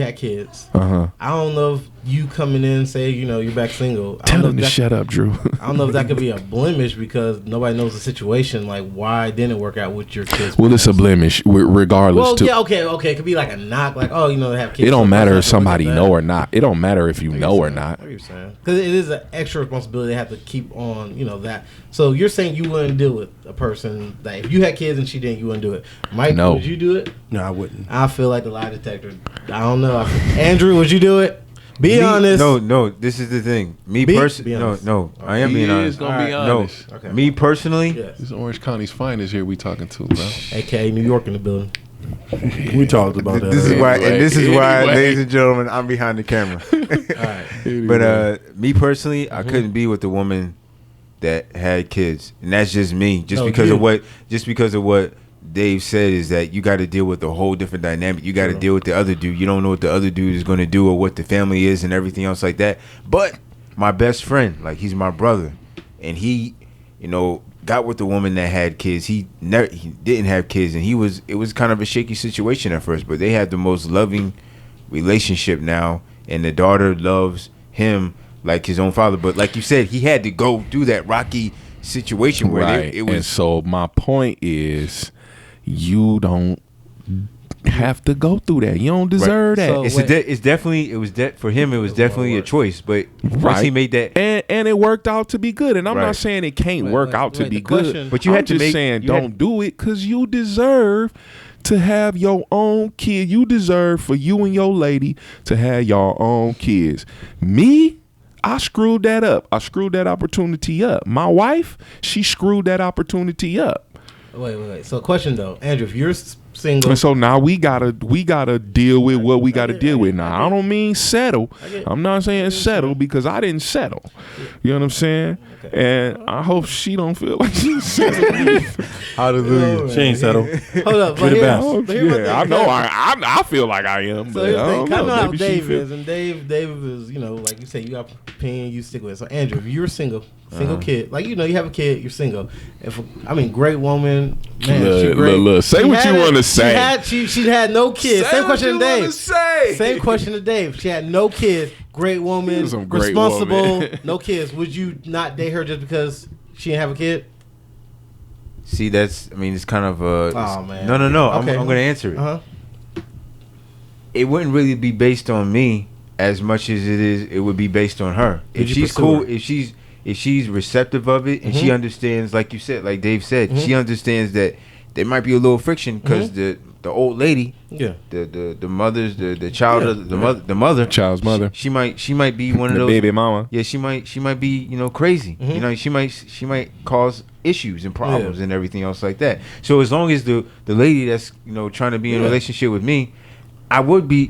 had kids. I don't know if you coming in and say you're back single. Tell them to shut up, Drew. I don't know if that could be a blemish because nobody knows the situation. Like why didn't it work out with your kids? Well, it's a blemish regardless. Well, yeah, okay. It could be like a knock. Like they have kids. It don't matter if somebody know or not. It don't matter if you know or not. What are you saying? Because it is an extra responsibility they have to keep on. That. So you're saying you wouldn't deal with a person that if you had kids and she didn't, you wouldn't do it. Mike, would you do it? No, I wouldn't. I feel like the lie detector. I don't know. Andrew, would you do it? Be honest. No. This is the thing. Me personally, no. I am being honest. Gonna be honest. No. Okay. Me personally, yes. This is Orange County's finest here. We talking to, bro. AKA New York in the building. We talked about that. This is why, and this is why, ladies and gentlemen, I'm behind the camera. All right. But me personally, I couldn't be with a woman that had kids, and that's just me. Just because of what Dave said is that you got to deal with a whole different dynamic. You got to deal with the other dude. You don't know what the other dude is going to do or what the family is and everything else like that. But my best friend, like he's my brother, and he, got with the woman that had kids. He didn't have kids, and it was kind of a shaky situation at first, but they had the most loving relationship now, and the daughter loves him like his own father. But like you said, he had to go through that rocky situation where it was. And so my point is, you don't have to go through that. You don't deserve that. So for him. It was definitely a choice. But once he made that, and it worked out to be good. And I'm not saying it can't work out to be good. But you had to saying don't do it because you deserve to have your own kid. You deserve for you and your lady to have your own kids. Me, I screwed that up. I screwed that opportunity up. My wife, she screwed that opportunity up. Wait. So, question though, Andrew, if you're single, And so now we gotta deal with what we gotta deal with. Now I don't mean settle. I'm not saying settle because I didn't settle. You know what I'm saying? And I hope she don't feel like she's settled. Hallelujah. She ain't settled. hold up, but With a here- bounce. but here's my Yeah, I thing. know. I feel like I am, So but here's I the don't thing. I know know. how Maybe she Dave feel. is, and Dave is, like you said, you got opinion, you stick with it. So Andrew, if you're single kid, like you have a kid, you're single. Great woman, man, she great. Look, say She what had you it- want to say. She had no kids. Say Same what question you to Dave. wanna say. Same question to Dave. She had no kids. Great woman, Some great responsible, woman. no kids. Would you not date her just because she didn't have a kid? See, it's kind of a. Oh, man. No. Okay. I'm going to answer it. Uh-huh. It wouldn't really be based on me as much as it would be based on her. Did If you she's pursue cool, her? if she's receptive of it, and she understands, like you said, like Dave said, she understands that there might be a little friction because the old lady, Yeah. the mother's the child of the mother, Child's mother. She might be one of The those baby mama. Yeah, she might be crazy. She might cause issues and problems and everything else like that. So as long as the lady that's trying to be in a relationship with me, I would be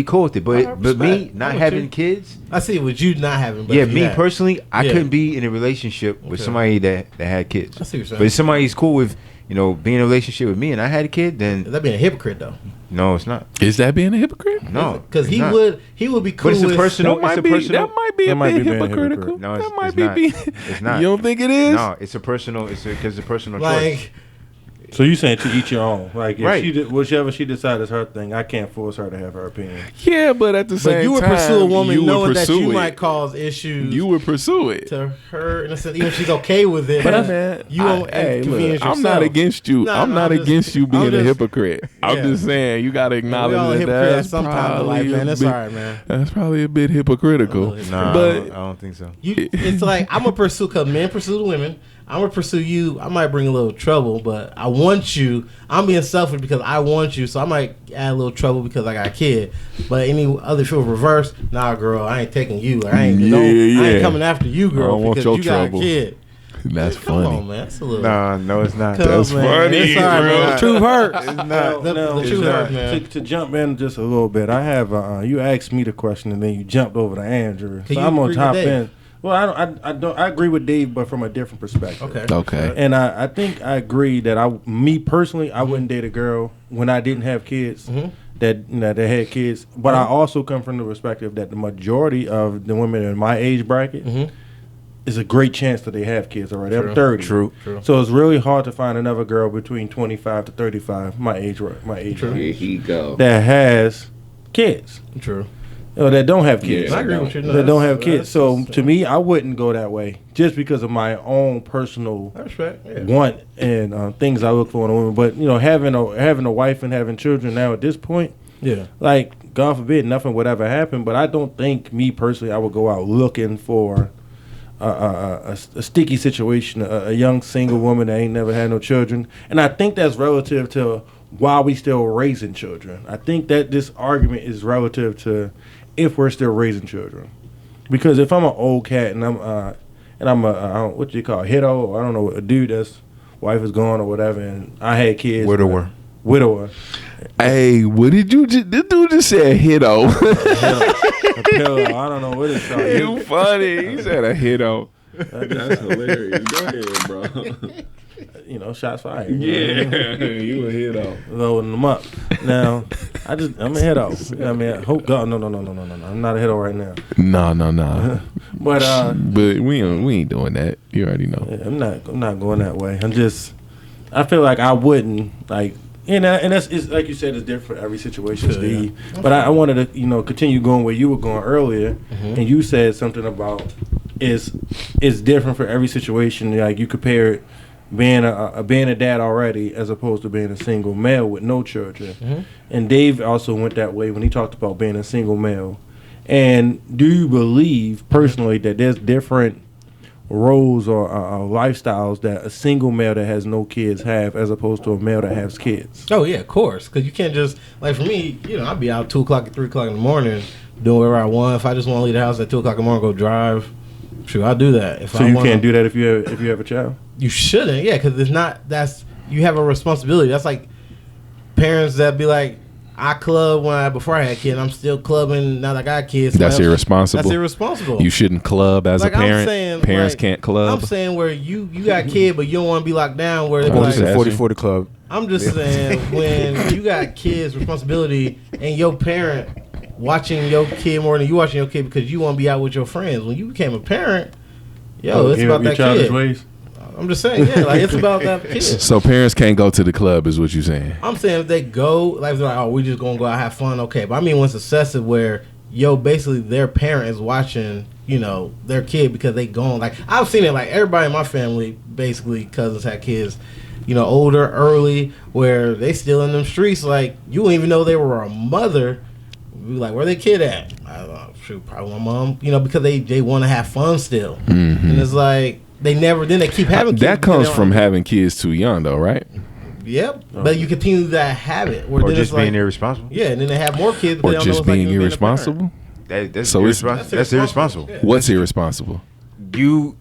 cool with it. But me not having kids, I see. With you not having, but yeah, if you me had. personally, I Yeah. couldn't be in a relationship with somebody that had kids. I see what you're saying. But if somebody's cool with being in a relationship with me and I had a kid, then That being a hypocrite though, no, it's not. Is that being a hypocrite? No, because it's he not. would be cool But it's a with. personal. That might It's a be. personal. That might be That a might bit be being hypocritical. hypocrite. No, that it's might not. be. It's not. You don't think it is? No, it's a personal. Because it's a personal choice. Like, So you saying to each your own? Like if Right. she did, whichever she decides is her thing. I can't force her to have her opinion. Yeah, but at the same but you would time, pursue a woman you would knowing that pursue you it. might cause issues. You would pursue it. to her, in a sense, even if she's okay with it. But man, you won't hey, inconvenience look, I'm yourself. not against you. No, I'm no, not I'm just- against you being I'm a just- hypocrite. I'm Yeah. just saying you got to acknowledge we all a that hypocrite at that's some time in probably life, man. a That's bit- all right, man. That's probably a bit hypocritical. No, but I don't think so. It's like I'm gonna pursue, because men pursue the women. I'm gonna pursue you. I might bring a little trouble, but I want you. I'm being selfish because I want you, so I might add a little trouble because I got a kid. But any other feel reverse, nah, girl, I ain't taking you. I ain't, I ain't coming after you, I girl, don't want because your you trouble. got a kid. that's Come funny. on, man. That's a little. No, it's not. Come That's man. funny, It's all right, bro. man. The truth hurts. It's not. The truth hurts, man. To jump in just a little bit, I have you asked me the question and then you jumped over to Andrew. Can So you I'm gonna agree top with Dave? in. Well, I don't. I agree with Dave, but from a different perspective. Okay. Okay. And I think I agree that me personally, I wouldn't date a girl when I didn't have kids that that had kids. But I also come from the perspective that the majority of the women in my age bracket is a great chance that they have kids already. True. I'm 30. True. So it's really hard to find another girl between 25 to 35, my age range, Here he go. that has kids. True. Or that don't have kids. Yeah, I agree with you. No, That don't that's- have kids. So to me, I wouldn't go that way just because of my own personal I respect. Yeah. want and things I look for in a woman. But having a wife and having children now at this point, Yeah. like God forbid, nothing would ever happen. But I don't think me personally, I would go out looking for a sticky situation, a young single woman that ain't never had no children. And I think that's relative to why we still raising children. I think that this argument is relative to if we're still raising children. Because if I'm an old cat and I'm a what you call a hiddo, or I don't know, a dude that's wife is gone or whatever, and I had kids. Widower. Hey, what did you just? This dude just said hiddo. A pillow. I don't know what it's called. You funny. He said a hiddo. That's hilarious. Go ahead, bro. Shots fired. Yeah, you a hiddo. Loading them up. Now, I'm a hiddo. I mean, hope God. No. I'm not a hiddo right now. No. But But we ain't doing that. You already know. yeah, I'm not going that way. I feel like I wouldn't like. And it's like you said, it's different for every situation, Sure, Steve. Yeah. But I wanted to, continue going where you were going earlier, and you said something about it's different for every situation. Like you compare it being a dad already as opposed to being a single male with no children. And Dave also went that way when he talked about being a single male. And do you believe personally that there's different roles or lifestyles that a single male that has no kids have, as opposed to a male that has kids. Oh yeah, of course. Because you can't just like for me, I'd be out 2 o'clock, 3 o'clock in the morning doing whatever I want. If I just want to leave the house at 2 o'clock in the morning, go drive. Sure, I'll do that. If so you can't do that if you have a child. You shouldn't, yeah, because it's not. You have a responsibility. That's like parents that be like, I club before I had kids. I'm still clubbing now that I got kids. That's irresponsible. That's irresponsible. You shouldn't club as a parent. Parents like, can't club. I'm saying where you got kids, but you don't want to be locked down. Where they be This like, is 40 for the club. I'm just saying when you got kids, responsibility, and your parent watching your kid more than you watching your kid because you want to be out with your friends. When you became a parent, it's about that kid. Ways. I'm just saying, like it's about that kid. So parents can't go to the club, is what you're saying? I'm saying if they go, like they're like, oh, we just gonna go out have fun, okay. But I mean, when it's excessive, where basically their parent is watching, their kid because they gone. Like I've seen it. Like everybody in my family, basically cousins had kids, older, early, where they still in them streets. Like you wouldn't even know they were a mother. We like, where their kid at? I don't know, shoot, probably my mom. Because they want to have fun still, and it's like. They keep having kids. That comes from having kids too young, though, right? Yep. But you continue that habit. Or just being irresponsible. Yeah, and then they have more kids. Or just being irresponsible? That's irresponsible. Yeah. What's irresponsible? You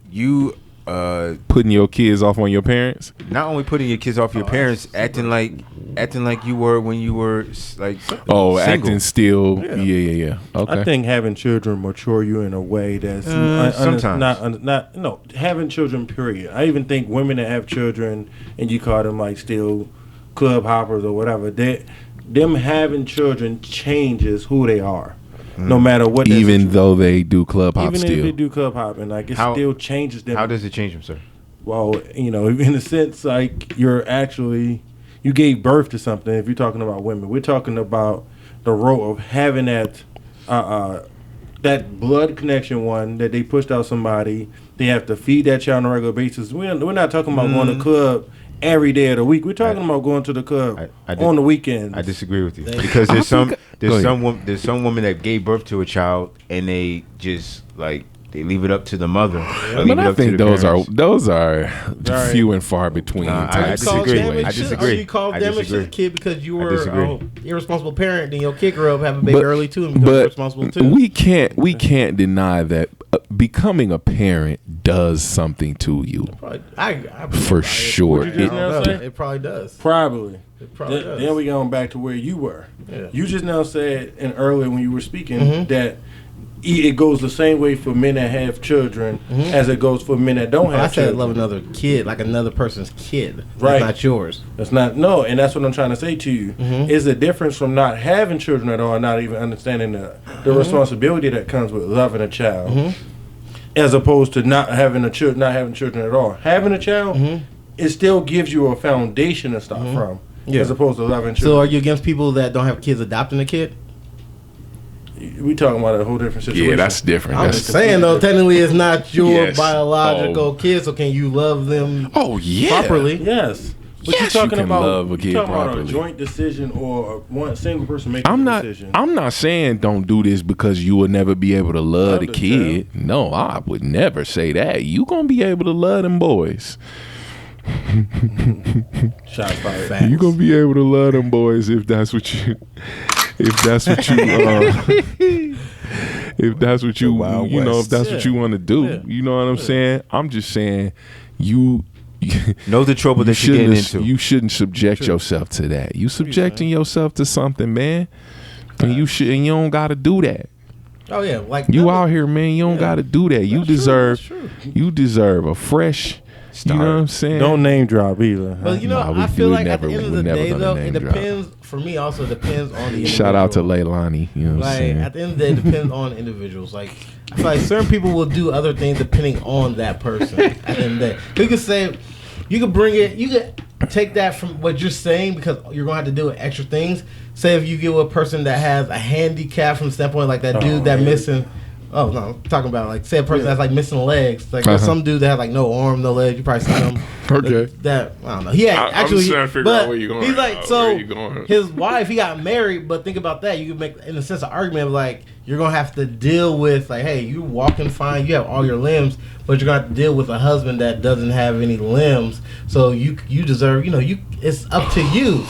putting your kids off on your parents? Not only putting your kids off your parents, acting like you were when you were like single. Acting still. Yeah. Okay. I think having children mature you in a way that's sometimes not having children. Period. I even think women that have children and you call them like still club hoppers or whatever. Them having children changes who they are. No matter what, even though they do club hop, even still. if they do club hopping, like still changes them. How does it change them, sir? Well, in a sense, like you gave birth to something. If you're talking about women, we're talking about the role of having that blood connection. One that they pushed out somebody, they have to feed that child on a regular basis. We're not talking about going to the club every day of the week. We're talking about going to the club on the weekends. I disagree with you because there's some woman that gave birth to a child and they just like they leave it up to the mother. But I think those are few and far between. I disagree. Or you call damage to the kid because you were an irresponsible parent, then your kid grew up having a baby early too and become irresponsible too. We can't deny that becoming a parent does something to you. For sure. It probably does. Probably. It probably does. Then we going back to where you were. Yeah. You just now said, and earlier when you were speaking, that it goes the same way for men that have children as it goes for men that don't have children. I said love another kid, like another person's kid. Right. That's not yours. That's not, no, and that's what I'm trying to say to you. Is a difference from not having children at all and not even understanding the responsibility that comes with loving a child. As opposed to not having children at all. Having a child, it still gives you a foundation to start from, as opposed to loving children. So, are you against people that don't have kids adopting a kid? We talking about a whole different situation. Yeah, that's different. I'm just saying though, technically, it's not your biological kid. So, can you love them? Properly? Yes. But yes, you can love a kid properly. About a joint decision or one single person making a decision. I'm not saying don't do this because you will never be able to love the kid. No, I would never say that. You gonna be able to love them boys. Shots fired. You gonna be able to love them boys if that's what you. If that's what you want to do. You know what I'm saying? I'm just saying you know the trouble that you're getting into. You shouldn't subject yourself to that. You subjecting yourself to something, man. And you don't gotta do that. Oh yeah, like you out here, man. You don't gotta do that. You deserve a fresh. You know what I'm saying? Don't name drop either. Well, I feel like at the end of the day, though, it depends. For me, also depends on the individual. Shout out to Leilani. You know what I'm saying? At the end of the day, it depends on individuals. Like, I feel like certain people will do other things depending on that person. At the end of the day, you could say, you could bring it. You could take that from what you're saying because you're going to have to do extra things. Say if you get with a person that has a handicap from the standpoint like that dude that missing Oh no, I'm talking about like say a person that's like missing legs. Like there's some dude that has like no arm, no leg. You probably seen him. Okay. That I don't know. He had, I'm actually, just trying to figure but out where you're going. he's like Where so. you going? His wife, he got married, but think about that. You could make in a sense an argument of like you're gonna have to deal with like, hey, you walking fine, you have all your limbs, but you're gonna have to deal with a husband that doesn't have any limbs. So you deserve, it's up to you.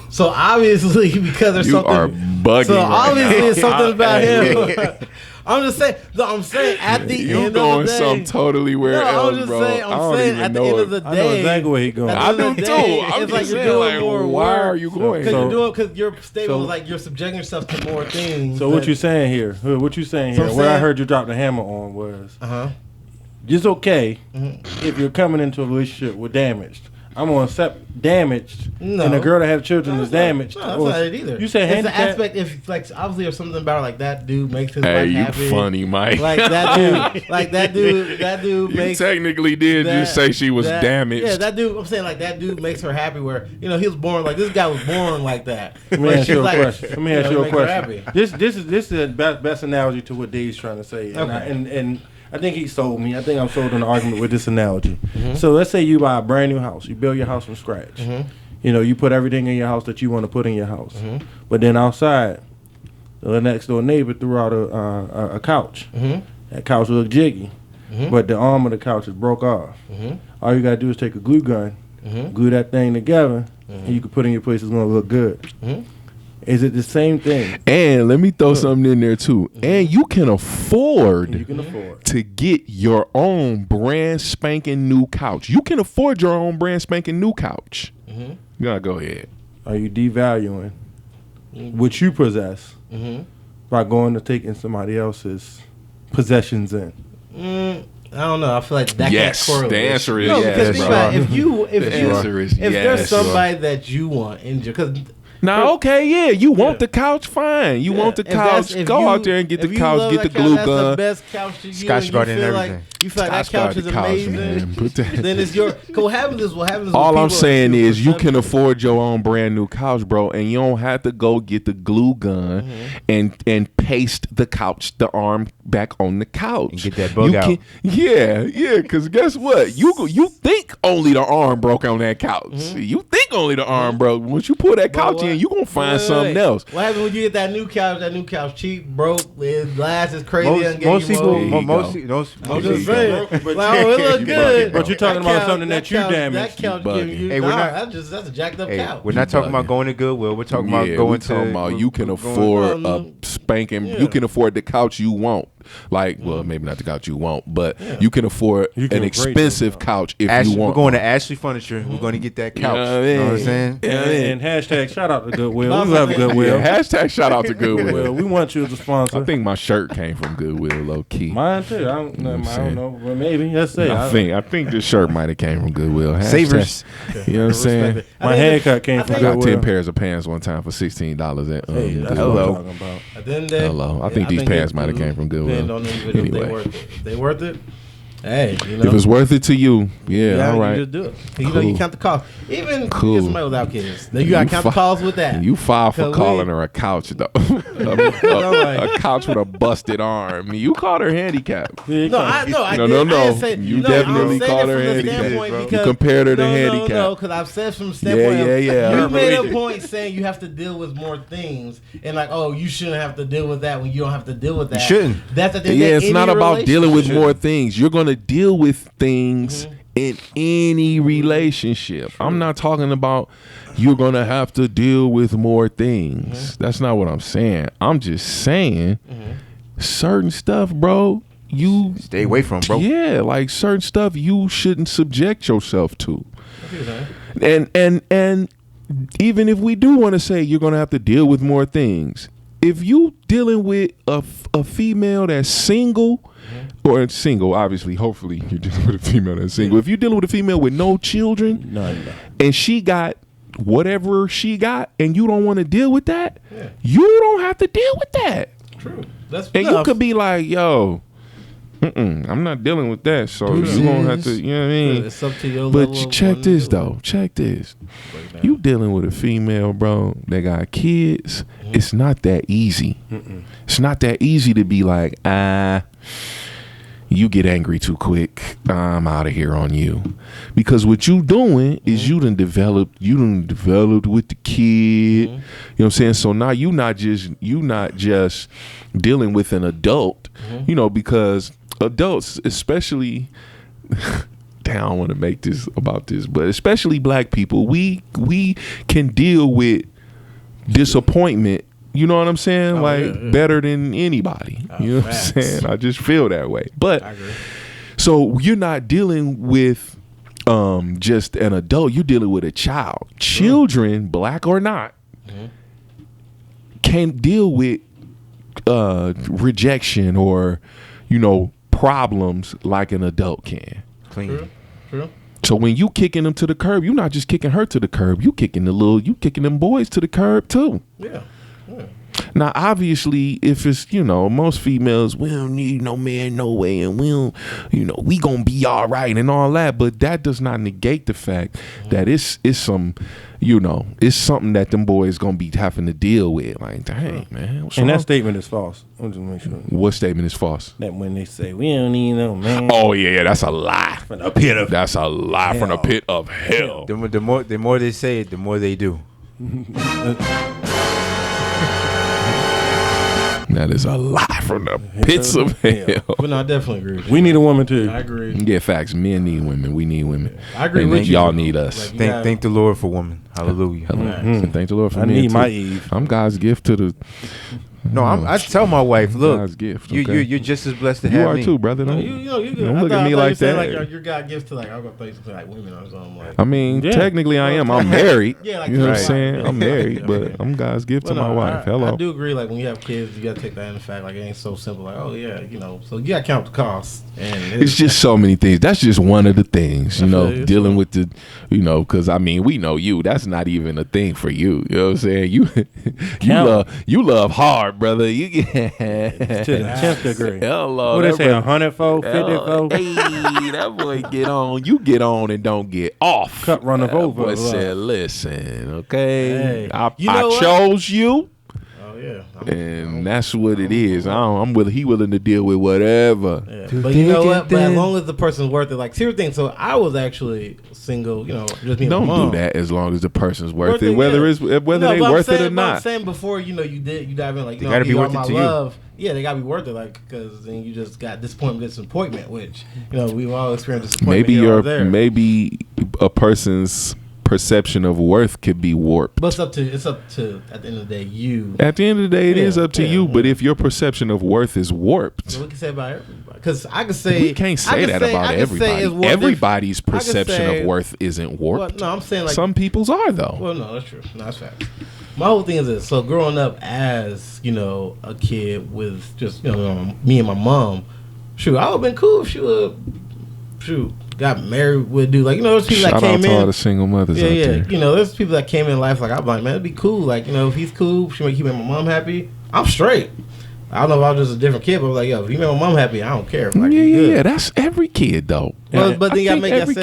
So obviously, because there's You something. are bugging. So right obviously, now. it's something about him. I'm just saying. No, I'm saying at the You end going of the day. some totally where No, else, I'm just bro? saying. I I'm don't saying even at the know end it. of the day. I know exactly where he going. At the I end of do the too. day, I'm it's just like you're saying, doing like, more why work. are you going? Because your statement was like you're subjecting yourself to more things. So what you saying here? What you saying So here? I'm What I saying- heard you drop the hammer on was Uh-huh. it's okay Mm-hmm. if you're coming into a relationship with damaged. I'm gonna accept damaged, No. and the girl that has children is damaged. No, that's Or- not it either. You said it's the handicap. aspect if like obviously there's something about like that dude makes his Hey, wife you happy. funny, Mike. Like that dude. Like that dude You makes. technically did just say she was damaged. Yeah, that dude. I'm saying like that dude makes her happy. Where he was born like this guy was born like that. Let me But ask she's you a like, question. Let me ask you a make her question. happy. This is the best analogy to what Dave's trying to say, and Okay. and I think he sold me. I think I'm sold in the argument with this analogy. Mm-hmm. So let's say you buy a brand new house. You build your house from scratch. Mm-hmm. You put everything in your house that you want to put in your house. Mm-hmm. But then outside, the next door neighbor threw out a couch. Mm-hmm. That couch looked jiggy, Mhm. but the arm of the couch is broke off. Mm-hmm. All you gotta do is take a glue gun, Mm-hmm. glue that thing together, and you can put it in your place. It's gonna look good. Mm-hmm. Is it the same thing? And let me throw something in there too. And you can afford You can afford. to get your own brand spanking new couch. You can afford your own brand spanking new couch. Mm-hmm. You gotta go ahead. Are you devaluing what you possess Mm-hmm. by going to taking somebody else's possessions in? I don't know. I feel like that Yes, can't correlate. the answer is no, yes, because think bro. about it, if The you answer is if yes, there's you are. somebody that you want in because Now, okay, yeah, you want Yeah. the couch, fine. You want the if that's- couch, if go you- out there and get if the you couch, love get the that couch, glue that's the gun. best couch to you. Scotch and guard you and feel everything. like you feel like that Scotch guard couch is the couch, amazing. man. Put that- Then it's your. Cause what happens is All when I'm people saying are is you can perceptive. afford your own brand new couch, bro, and you don't have to go get the glue gun and paste the couch, the arm back on the couch. And get that bug You out. Yeah, because guess what? You think only the arm broke on that couch. You think only the arm broke. Once you pull that But couch what- in, you gonna find wait, something wait. else. What happens when you get that new couch? That new couch cheap, broke, it glass is crazy. and Most get you people, There you more. most go. most I'm most just people. saying. But Like, oh, it look you good. bugging, bro. But you're talking That about couch- something that you couch- damaged. That couch You giving bugging. you. Hey, we're not- that's a jacked up Hey, couch. we're not talking bugging. about going to Goodwill. We're talking Yeah, about going we to. talking about you can going- afford Well, a spanking. yeah. You can afford the couch you want. Like, well, maybe not the couch you want, but you can afford You can an upgrade expensive yourself. couch if Ashley, you we're want. going one. to Ashley Furniture. We're going to get that You know couch. what I You know what I'm mean? saying? And hashtag shout out to Goodwill. No, We love I'm Goodwill. Yeah, hashtag shout out to Goodwill. Well, we want you as a sponsor. I think my shirt came from Goodwill, low key. Mine too. I don't know. Well, maybe. Let's say. I think this shirt might have came from Goodwill. Hashtag- Savers. You know what I'm saying? My haircut came from I got Goodwill. 10 pairs of pants one time for $16 at Hey, that's what Goodwill. I'm talking about. At the end of the day, Hello. I think these think pants it- might have came from Goodwill. depend on the individual if Anyway. they worth it. If they worth it, hey, If it's worth it to you, yeah, all you right. just do it. You know, Cool. you count the cost. Even if Cool. you get somebody without kids, then you gotta count the cost with that. You file for 'Cause calling we- her a couch, though. a couch with a busted arm. You called her handicapped. Yeah, No, I No, didn't no. say, You no, definitely I'm saying called it her from the handicapped, standpoint bro. You because- compared her to no, handicapped. No, because I've said from the standpoint. Yeah, of, yeah. You made a point saying you have to deal with more things, and like, oh, you shouldn't have to deal with that when you don't have to deal with that. You shouldn't. That's at the Yeah, end it's of not any about dealing with relationship. more things. You're gonna deal with things in any relationship. I'm not talking about you're gonna have to deal with more things. That's not what I'm saying. I'm just saying certain stuff, bro. You Stay away from, bro. Yeah, like certain stuff you shouldn't subject yourself to. That's what you're saying. And even if we do want to say you're gonna have to deal with more things, if you dealing with a female that's single, or single, obviously, hopefully you're dealing with a female that's single. If you're dealing with a female with no children, No. and she got whatever she got, and you don't want to deal with that, Yeah. you don't have to deal with that. True. That's And no, you could be like, yo, I'm not dealing with that, so Deuces. you're gonna have to, you know what I mean? It's up to your But level of check wanting to this do it. though. Check this. Break it down. You dealing with a female, bro, that got kids. It's not that easy. It's not that easy to be like, you get angry too quick. I'm out of here on you, because what you doing is you done developed with the kid. You know what I'm saying? So now you not just dealing with an adult. You know, because adults, especially, damn, I don't want to make this about this, but especially black people, we can deal with disappointment. You know what I'm saying? Better than anybody. You know what I'm saying? I just feel that way. But so you're not dealing with just an adult. You're dealing with a child. Children, black or not, can't deal with rejection or, you know, problems like an adult can. Clean. True. So when you kicking them to the curb, you're not just kicking her to the curb. You kicking them boys to the curb too. Yeah. Now, obviously, if it's, you know, most females, we don't need no man, no way, and we don't, you know, we gonna be all right and all that, but that does not negate the fact that it's some, you know, it's something that them boys gonna be having to deal with. Like, dang, man. What's And wrong? that statement is false. I'm just make sure. What statement is false? That when they say we don't need no man. Oh yeah, that's a lie. From the pit of That's a lie from the hell. pit of hell. The more they say it, the more they do. That is a lie from the pits of hell. But no, I definitely agree with you. We need a woman too. I agree. Yeah, facts. Men need women. We need women. I agree And with you. y'all need us. Like, you gotta- Thank the Lord for women. Hallelujah. And thank the Lord for I men, need too. my Eve. I'm God's gift to the. No, I tell my wife, look, God's gift. Okay? you're just as blessed to You have are me. too, brother. No, Don't, you know, you good. don't I look thought- at I me thought like you said, that. Like your God gives to like I was gonna say something like women or something like. I mean, Yeah. technically I am. I'm married. Yeah, like you know what I'm right. saying? Yeah. I'm married, Yeah. but I'm God's gift to Well, my no, wife. Hello. I do agree. Like when you have kids, you gotta take that into fact. Like it ain't so simple. Like oh yeah, you know. So you gotta count the cost. And It's just so many things. That's just one of the things, you I know, feel you. dealing with the, you know, because I mean, we know you. That's not even a thing for you. You know what I'm saying? You love hard, brother. You get To the 10th degree. hello. What they that say, brother- 100-fold, hello. 50-fold? Hey, that boy get on. You get on and don't get off. Cut runneth That over, boy love. said, "Listen, okay, Hey, I you know what? chose you." oh yeah. And that's what it is. I'm willing. He willing to deal with whatever. Yeah. But you know what? But as long as the person's worth it, like here's the thing. So I was actually single. You know, just me and my Don't mom. do that as long as the person's worth it, yeah. whether No, they but I'm worth it saying- or but I'm not. saying before you dive in like you They know, gotta be you are worth it my to you. love. Yeah, they gotta be worth it, like because then you just got disappointment, which you know we've all experienced disappointment. Maybe a person's perception of worth could be warped. But it's up to at the end of the day you. At the end of the day, it is Yeah, up to yeah, you. But yeah. if your perception of worth is warped, So we can say about everybody because I can say we can't say that about everybody. Everybody's perception of worth isn't Well, warped. no, I'm saying like Some people's are though. Well, no, that's true. No, that's fact. My whole thing is this. So growing up as, you know, a kid with just, you know, me and my mom, shoot, I would have been cool if she would, got married with a dude. Like, you know, there's people Shout that out came to all in. the single mothers Yeah, out yeah. there. You know, there's people that came in life like, I'm like, man, it'd be cool. Like, you know, if he's cool, she make keep my mom happy, I'm straight. I don't know if I was just a different kid, but I was like, yo, if you make my mom happy, I don't care. Like, you good. Yeah. That's every kid though. Well, but then you gotta think make every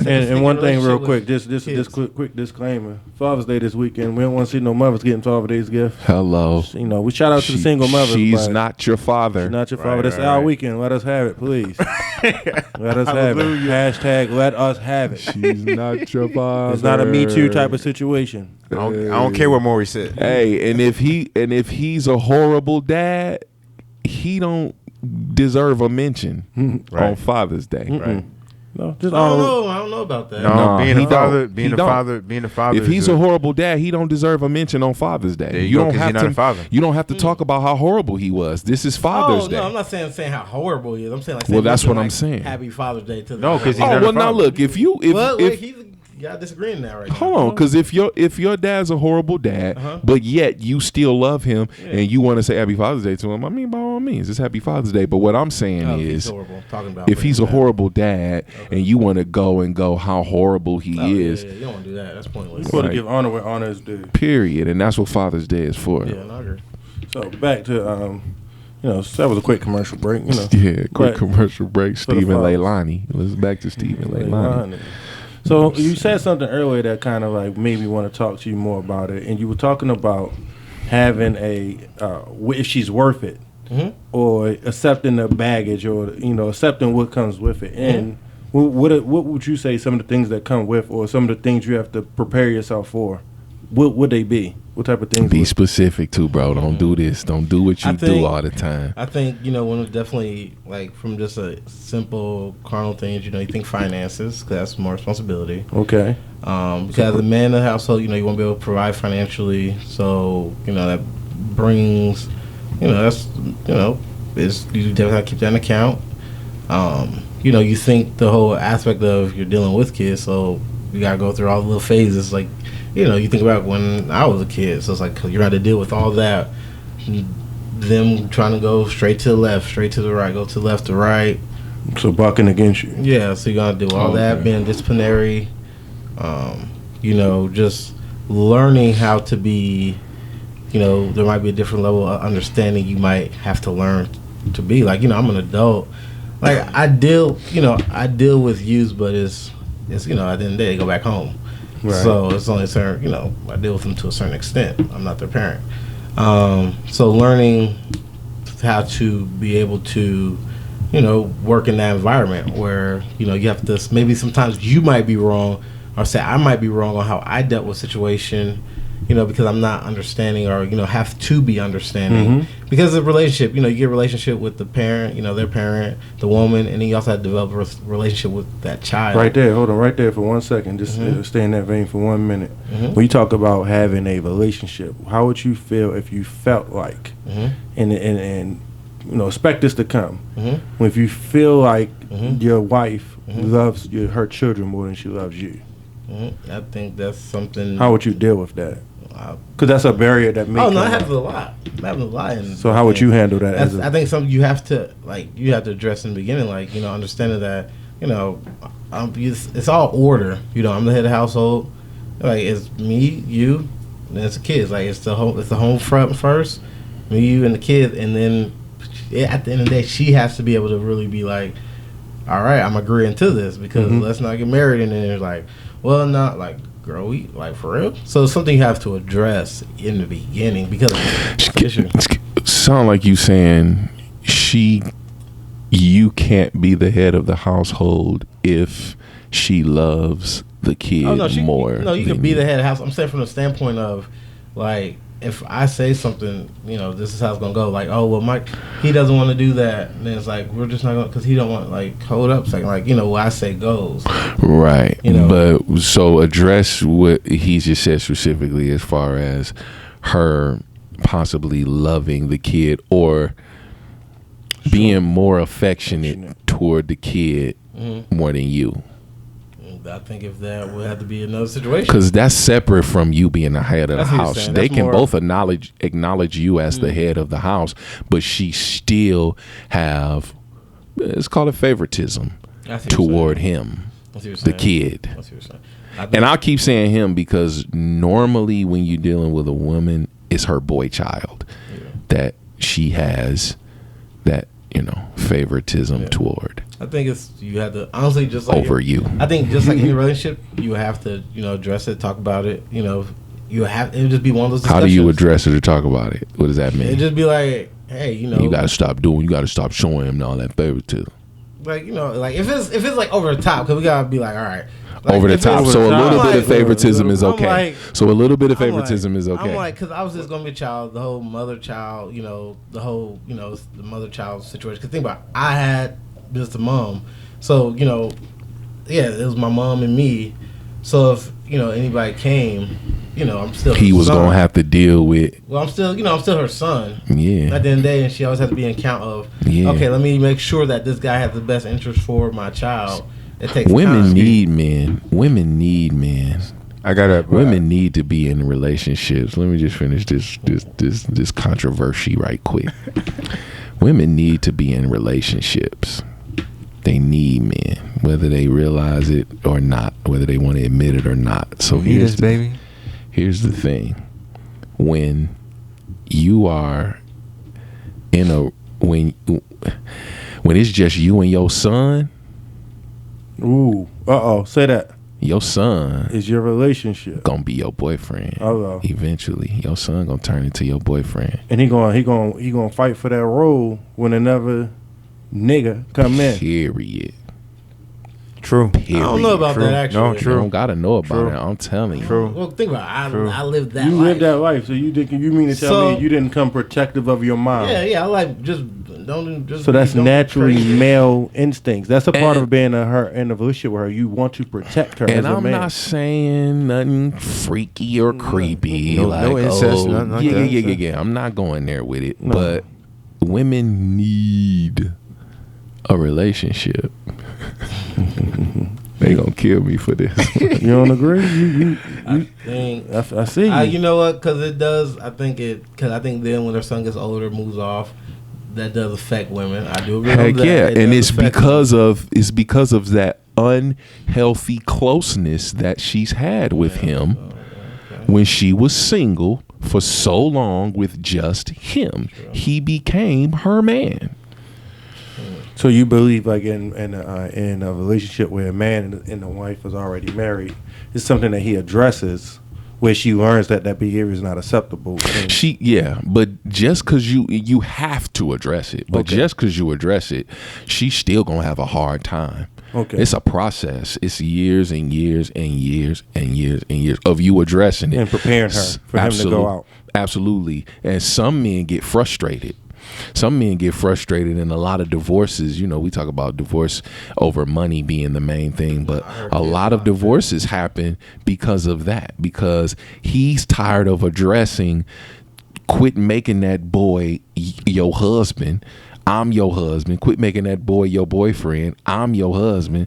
that And one thing real quick, just this quick disclaimer. Father's Day this weekend. We don't want to see no mothers getting Father's Day's gift. Hello. You know, we shout out to the single mothers. She's but not your father. she's not your father. Right, That's right, our right. weekend. Let us have it, please. Let us have it. Hashtag let us have it. She's not your father. It's not a Me Too type of situation. I don't care what Maury said. Hey, and if he's a horrible dad, he don't deserve a mention on Right. Father's Day. Right. No, just I don't honorable. know. I don't know about that. No, Nah, being he a father, don't. being He a don't. father, being a father. If he's a horrible dad, he don't deserve a mention on Father's Day. There you go, 'cause don't you're not a father. You don't have to talk about how horrible he was. This is Father's Day. No, I'm not saying how horrible he is. I'm saying like. Well, that's what I'm like, saying. Happy Father's Day to the. No, 'cause he's Oh not well, a now father. look. If Well, wait, y'all disagreeing now, right? hold now. on, because if your dad's a horrible dad, Uh-huh. but yet you still love him and you want to say Happy Father's Day to him, I mean, by all means, it's Happy Father's Day. But what I'm saying Oh, if he's is, horrible. Talking about if he's a horrible dad and you want to go how horrible he is, yeah, you don't want to do that. That's pointless. You supposed Right. to give honor where honor is due. period. And that's what Father's Day is for. Yeah, no, I agree. So back to you know, so that was a quick commercial break. You know, Yeah, quick But- commercial break. the Stephen fathers. Leilani. Let's back to Stephen Leilani. So you said something earlier that kind of like made me want to talk to you more about it, and you were talking about having a if she's worth it. or accepting the baggage, or accepting what comes with it. And what would you say some of the things that come with, or some of the things you have to prepare yourself for? What would they be? What type of things? Be specific too, bro. Don't do this. Don't do what you do all the time. I think, when it's definitely like from just a simple carnal things, you think finances, because that's more responsibility. Okay. Because as a man in the household, you want to be able to provide financially. So, that brings, that's, you definitely have to keep that in account. You think the whole aspect of you're dealing with kids, so you got to go through all the little phases. Like, you think about when I was a kid, so it's like you're going to deal with all that. Them trying to go straight to the left, straight to the right, go to the left to right. So bucking against you. Yeah, so you're going to do all that, being disciplinary. Just learning how to be, there might be a different level of understanding you might have to learn to be. Like, I'm an adult. Like, I deal with youth, but it's at the end of the day, they go back home. Right. So it's only a certain, I deal with them to a certain extent. I'm not their parent. So learning how to be able to, work in that environment where, you have to, maybe sometimes you might be wrong, or say I might be wrong on how I dealt with a situation, because I'm not understanding, or, have to be understanding. Because of the relationship, you get a relationship with the parent, their parent, the woman, and then you also have to develop a relationship with that child. Right there, hold on right there for 1 second. Just stay in that vein for 1 minute. When you talk about having a relationship, how would you feel if you felt like, and expect this to come, if you feel like your wife loves her children more than she loves you? I think that's something. How would you deal with that? Because that's a barrier that makes. Oh no, I have a lot. So how would you handle that? I think something you have to address in the beginning, like understanding that it's all order. I'm the head of the household. Like it's me, you, and it's the kids. Like it's the home front first, me, you, and the kids, and then at the end of the day, she has to be able to really be like, all right, I'm agreeing to this because let's not get married, and then it's like, well, not like. Girl, we like for real. So it's something you have to address in the beginning because sound like you saying you can't be the head of the household if she loves the kid more. No, you can be the head of the house. I'm saying from the standpoint of like if I say something, this is how it's gonna go. Like, oh well, Mike, he doesn't want to do that. And then it's like we're just not gonna because he don't want like hold up, second, like what I say goes. Right. But so address what he just said specifically as far as her possibly loving the kid or being more affectionate toward the kid more than you. I think if that would have to be another situation, because that's separate from you being the head of the house. They can both acknowledge you as the head of the house, but she still have, it's called a favoritism toward him, the kid. And I'll keep saying him because normally when you're dealing with a woman, it's her boy child that she has that favoritism toward. I think you have to honestly just like over you. I think just like any relationship, you have to address it, talk about it. You have it just be one of those discussions. How do you address it or talk about it? What does that mean? It just be like, hey, you got to stop doing. You got to stop showing him all that favoritism. Like like if it's like over the top, because we gotta be like, all right. Like, over the top. So a little bit of favoritism is okay. So a little bit of favoritism is okay. I'm like, because I was just gonna be a child, the whole mother-child, the whole, the mother-child situation. Because think about it, I had just a mom, so it was my mom and me. So if anybody came, I'm still. He was gonna have to deal with. Well, I'm still her son. Yeah. At the end of the day, and she always has to be in count of. Yeah. Okay, let me make sure that this guy has the best interest for my child. It takes women time. Need men. Women need men. Women need to be in relationships. Let me just finish this controversy right quick. Women need to be in relationships. They need men, whether they realize it or not, whether they want to admit it or not. So here's the thing: when you are when it's just you and your son. Ooh, say that. Your son is your relationship. gonna be your boyfriend. Hello. Eventually, your son gonna turn into your boyfriend. And he gonna fight for that role when another nigga come in. Period. True. Period. I don't know about True. that actually. No, You true. don't gotta know about True. it. I'm telling you. True. Well, think about it. True. I lived that You life. lived that life, so you mean to tell So- me you didn't come protective of your mom? Yeah, I like just don't just. So that's don't naturally crazy. male instincts. That's a part And- of being in a relationship with her. You want to protect her And as a I'm man. not saying nothing freaky or creepy. No- like, no incest, oh, nothing like yeah, that. yeah. I'm not going there with it. No. But women need a relationship. They gonna kill me for this. You don't agree? I think. I see you. You know what? Because it does. I think then when their son gets older, moves off, that does affect women. I do agree Heck with that. yeah, It and does it's affect because of that unhealthy closeness that she's had with him them. Okay. when she was single for so long with just him. He became her man. So you believe like in a relationship where a man and the wife is already married, it's something that he addresses where she learns that behavior is not acceptable. And But just because you have to address it, but Okay. just because you address it, she's still gonna have a hard time. Okay. It's a process. It's years and years and years and years and years of you addressing it And preparing her for him to go out. Absolutely. And some men get frustrated. Some men get frustrated, and a lot of divorces, we talk about divorce over money being the main thing, but a lot of divorces happen because of that, because he's tired of addressing, quit making that boy your husband. I'm your husband. Quit making that boy your boyfriend. I'm your husband.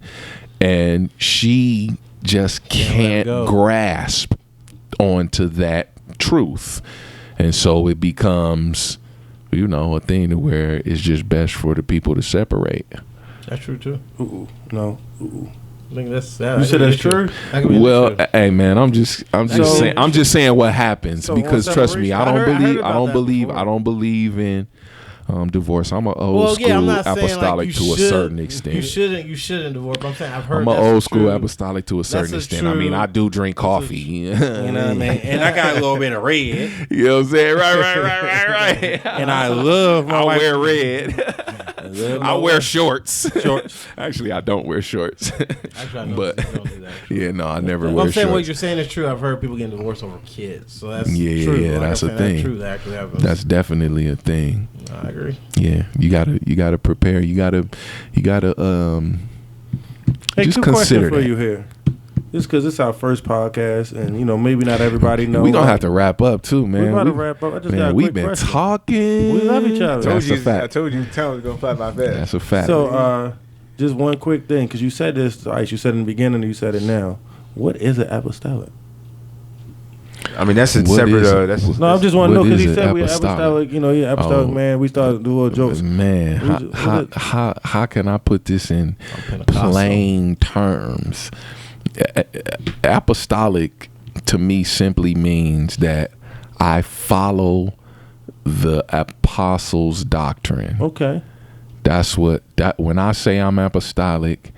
And she just can't go. grasp onto that truth. And so it becomes a thing to where it's just best for the people to separate. That's true too. No. I think that's. You said that's true? Well, hey man, I'm just saying what happens, So because on trust me, separation- I don't believe in divorce. I'm an old school I'm not saying, apostolic like, to a certain extent. You shouldn't divorce. But I'm saying I've heard. I'm an that's old school true. apostolic to a certain a extent. I mean, true- I do drink coffee. You know what I mean? And I got a little bit of red. You know what I'm saying? Right. And I love my I wife. wear red. I wear shorts. Shorts. Actually, I don't wear shorts. Actually, I know But you don't do that. yeah, no, I never Well, wear I'm saying what shorts. you're saying is true. I've heard people getting divorced over kids, so that's Yeah, true. yeah, Like that's I'm a saying, thing. That's true. That actually happens. That's definitely a thing. I agree. Yeah, you gotta prepare. You gotta Hey, just two consider questions for that. you here. Just because it's our first podcast, and maybe not everybody knows. We gonna have to wrap up too, man. We about to wrap up. I just got Man, a we've quick been question. talking. We love each other. That's a I fact. told you, Tom was gonna fly my bed. That's a fact. So, just one quick thing, because you said this, Ice. You said in the beginning, you said it now. What is an apostolic? I mean, that's a What separate. is it? That's No, I just want to know What because is he it, said we're apostolic? apostolic. Apostolic Oh. man. We started to do little jokes. Man, What is it- what is it? how can I put this in Pentecostal. plain terms? Apostolic to me simply means that I follow the apostles' doctrine. Okay. That's when I say I'm apostolic,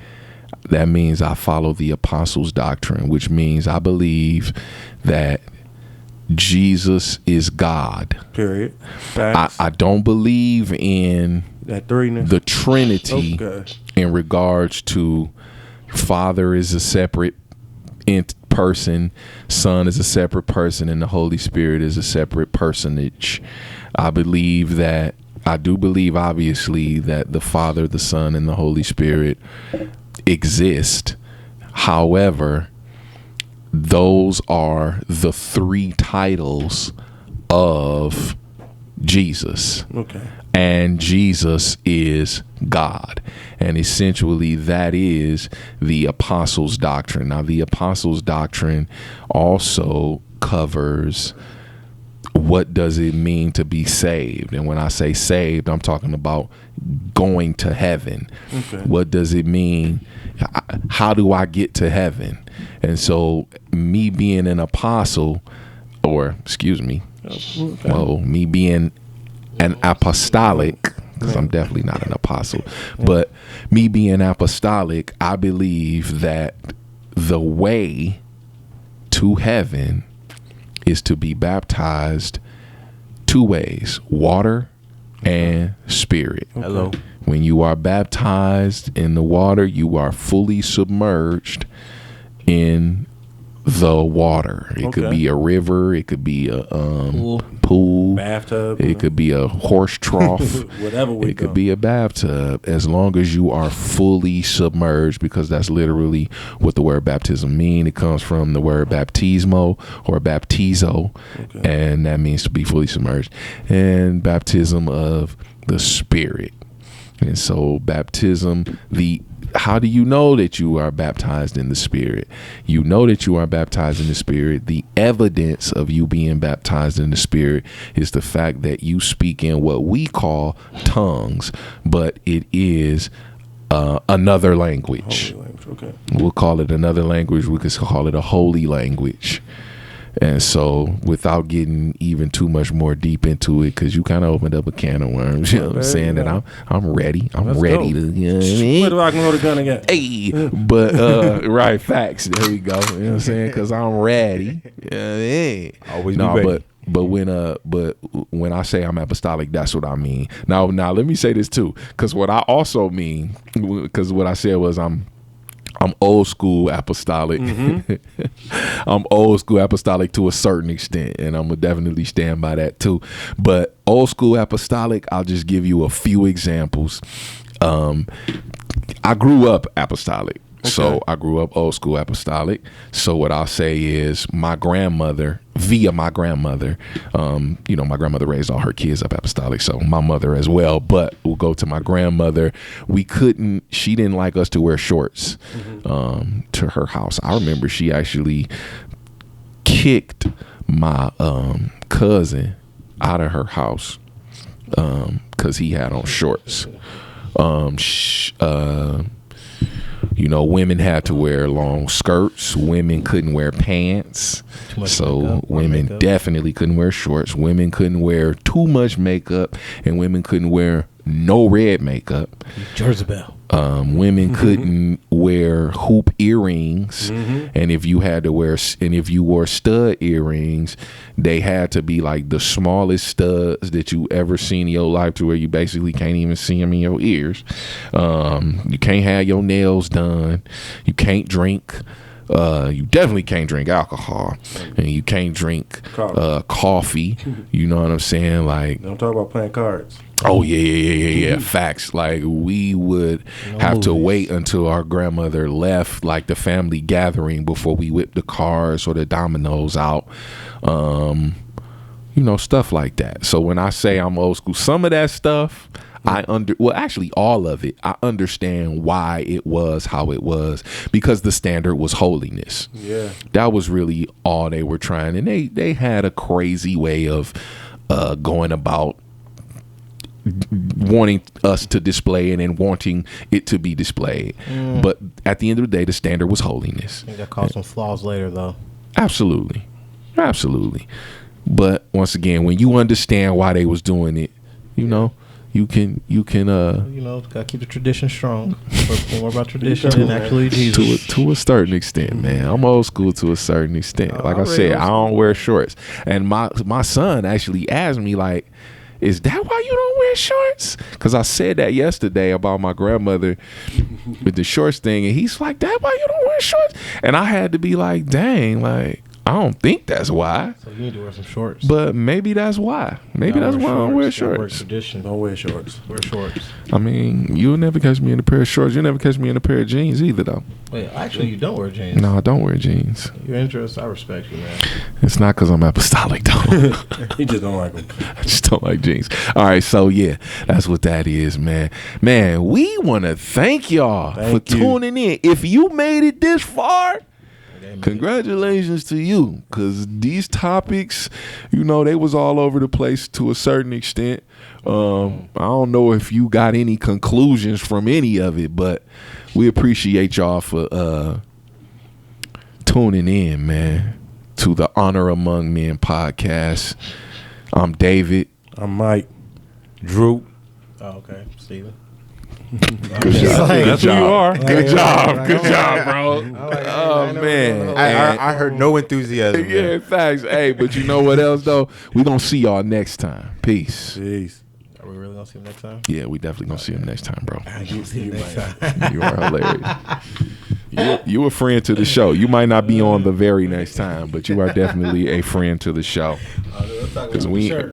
that means I follow the apostles' doctrine, which means I believe that Jesus is God. Period. Facts. I don't believe in that threeness. the Trinity Okay. in regards to Father is a separate person, Son is a separate person, and the Holy Spirit is a separate personage. I do believe obviously that the Father, the Son, and the Holy Spirit exist. However, those are the three titles of Jesus. Okay. And Jesus is God. And essentially that is the apostles' doctrine. Now, the apostles' doctrine also covers what does it mean to be saved. And when I say saved, I'm talking about going to heaven. Okay. What does it mean? How do I get to heaven? And so me being an apostle, or excuse me, me being an apostolic, because I'm definitely not an apostle, but me being apostolic, I believe that the way to heaven is to be baptized 2 ways: water and spirit. Hello. When you are baptized in the water, you are fully submerged in the water. It could be a river, it could be a pool, bathtub, it could be a horse trough, whatever. It could be a bathtub, as long as you are fully submerged, because that's literally what the word baptism means. It comes from the word baptismo or baptizo, and that means to be fully submerged. And baptism of the Spirit. And so baptism, how do you know that you are baptized in the Spirit? You know that you are baptized in the Spirit. The evidence of you being baptized in the Spirit is the fact that you speak in what we call tongues, but it is another language. Holy language. Okay. We'll call it another language. We could call it a holy language. And so, without getting even too much more deep into it, because you kind of opened up a can of worms, you know what I'm saying? That I'm ready. I'm ready to, you know what I mean? Where do I can hold the gun again? Hey, but right, facts. There we go. You know what I'm saying? Because I'm ready. You know what I mean? Always be ready. But when I say I'm apostolic, that's what I mean. Now let me say this too, because what I also mean, because what I said was I'm old school apostolic. I'm old school apostolic to a certain extent, and I'm gonna definitely stand by that too. But old school apostolic, I'll just give you a few examples. I grew up apostolic. So I grew up old school apostolic. So what I'll say is my grandmother, my grandmother raised all her kids up apostolic. So my mother as well. But we'll go to my grandmother. She didn't like us to wear shorts to her house. I remember she actually kicked my cousin out of her house because he had on shorts. Women had to wear long skirts. Women couldn't wear pants. So women definitely couldn't wear shorts. Women couldn't wear too much makeup, and women couldn't wear no red makeup. Jezebel. Women couldn't wear hoop earrings, and if you wore stud earrings, they had to be like the smallest studs that you ever seen in your life, to where you basically can't even see them in your ears. You can't have your nails done. You can't drink. You definitely can't drink alcohol, and you can't drink coffee. You know what I'm saying? Like, don't talk about playing cards. Oh yeah. Facts. Like, we would have to wait until our grandmother left, like the family gathering, before we whipped the cards or the dominoes out. Stuff like that. So when I say I'm old school, some of that stuff actually all of it, I understand why it was how it was, because the standard was holiness. Yeah. That was really all they were trying, and they had a crazy way of going about wanting us to display it and wanting it to be displayed. But at the end of the day, the standard was holiness. I think that caused some flaws later, though. Absolutely. But once again, when you understand why they was doing it, you can gotta keep the tradition strong. More about tradition than actually Jesus. To a certain extent, man. I'm old school to a certain extent. Like I said, I don't wear shorts. And my son actually asked me, like, is that why you don't wear shorts? Because I said that yesterday about my grandmother with the shorts thing, and he's like, that why you don't wear shorts? And I had to be like, dang, like, I don't think that's why. So you need to wear some shorts. But maybe that's why. Maybe that's why I don't wear shorts. Wear tradition. Don't wear shorts. Wear shorts. I mean, you'll never catch me in a pair of shorts. You'll never catch me in a pair of jeans either, though. Wait, actually, you don't wear jeans. No, I don't wear jeans. Your interest, I respect you, man. It's not because I'm apostolic, though. You just don't like them. I just don't like jeans. All right, so yeah, that's what that is, man. Man, we want to thank y'all for tuning in. If you made it this far, congratulations to you, because these topics, they was all over the place to a certain extent. I don't know if you got any conclusions from any of it, but we appreciate y'all for tuning in, man, to the Honor Among Men podcast. I'm David. I'm Mike. Drew. Oh, okay. Steven. Good job. Like, Good that's who you job. are. Good job. Like, Good I'm job, bro. like, Oh man. I heard no enthusiasm. Yeah, man. thanks. Hey, but you know what else though? We gonna see y'all next time. Peace. Jeez. Are we really gonna see him next time? Yeah, we definitely gonna see him next time, bro. See you next time. You are hilarious. You a friend to the show. You might not be on the very next time, but you are definitely a friend to the show. Let's talk about Because the we shirt.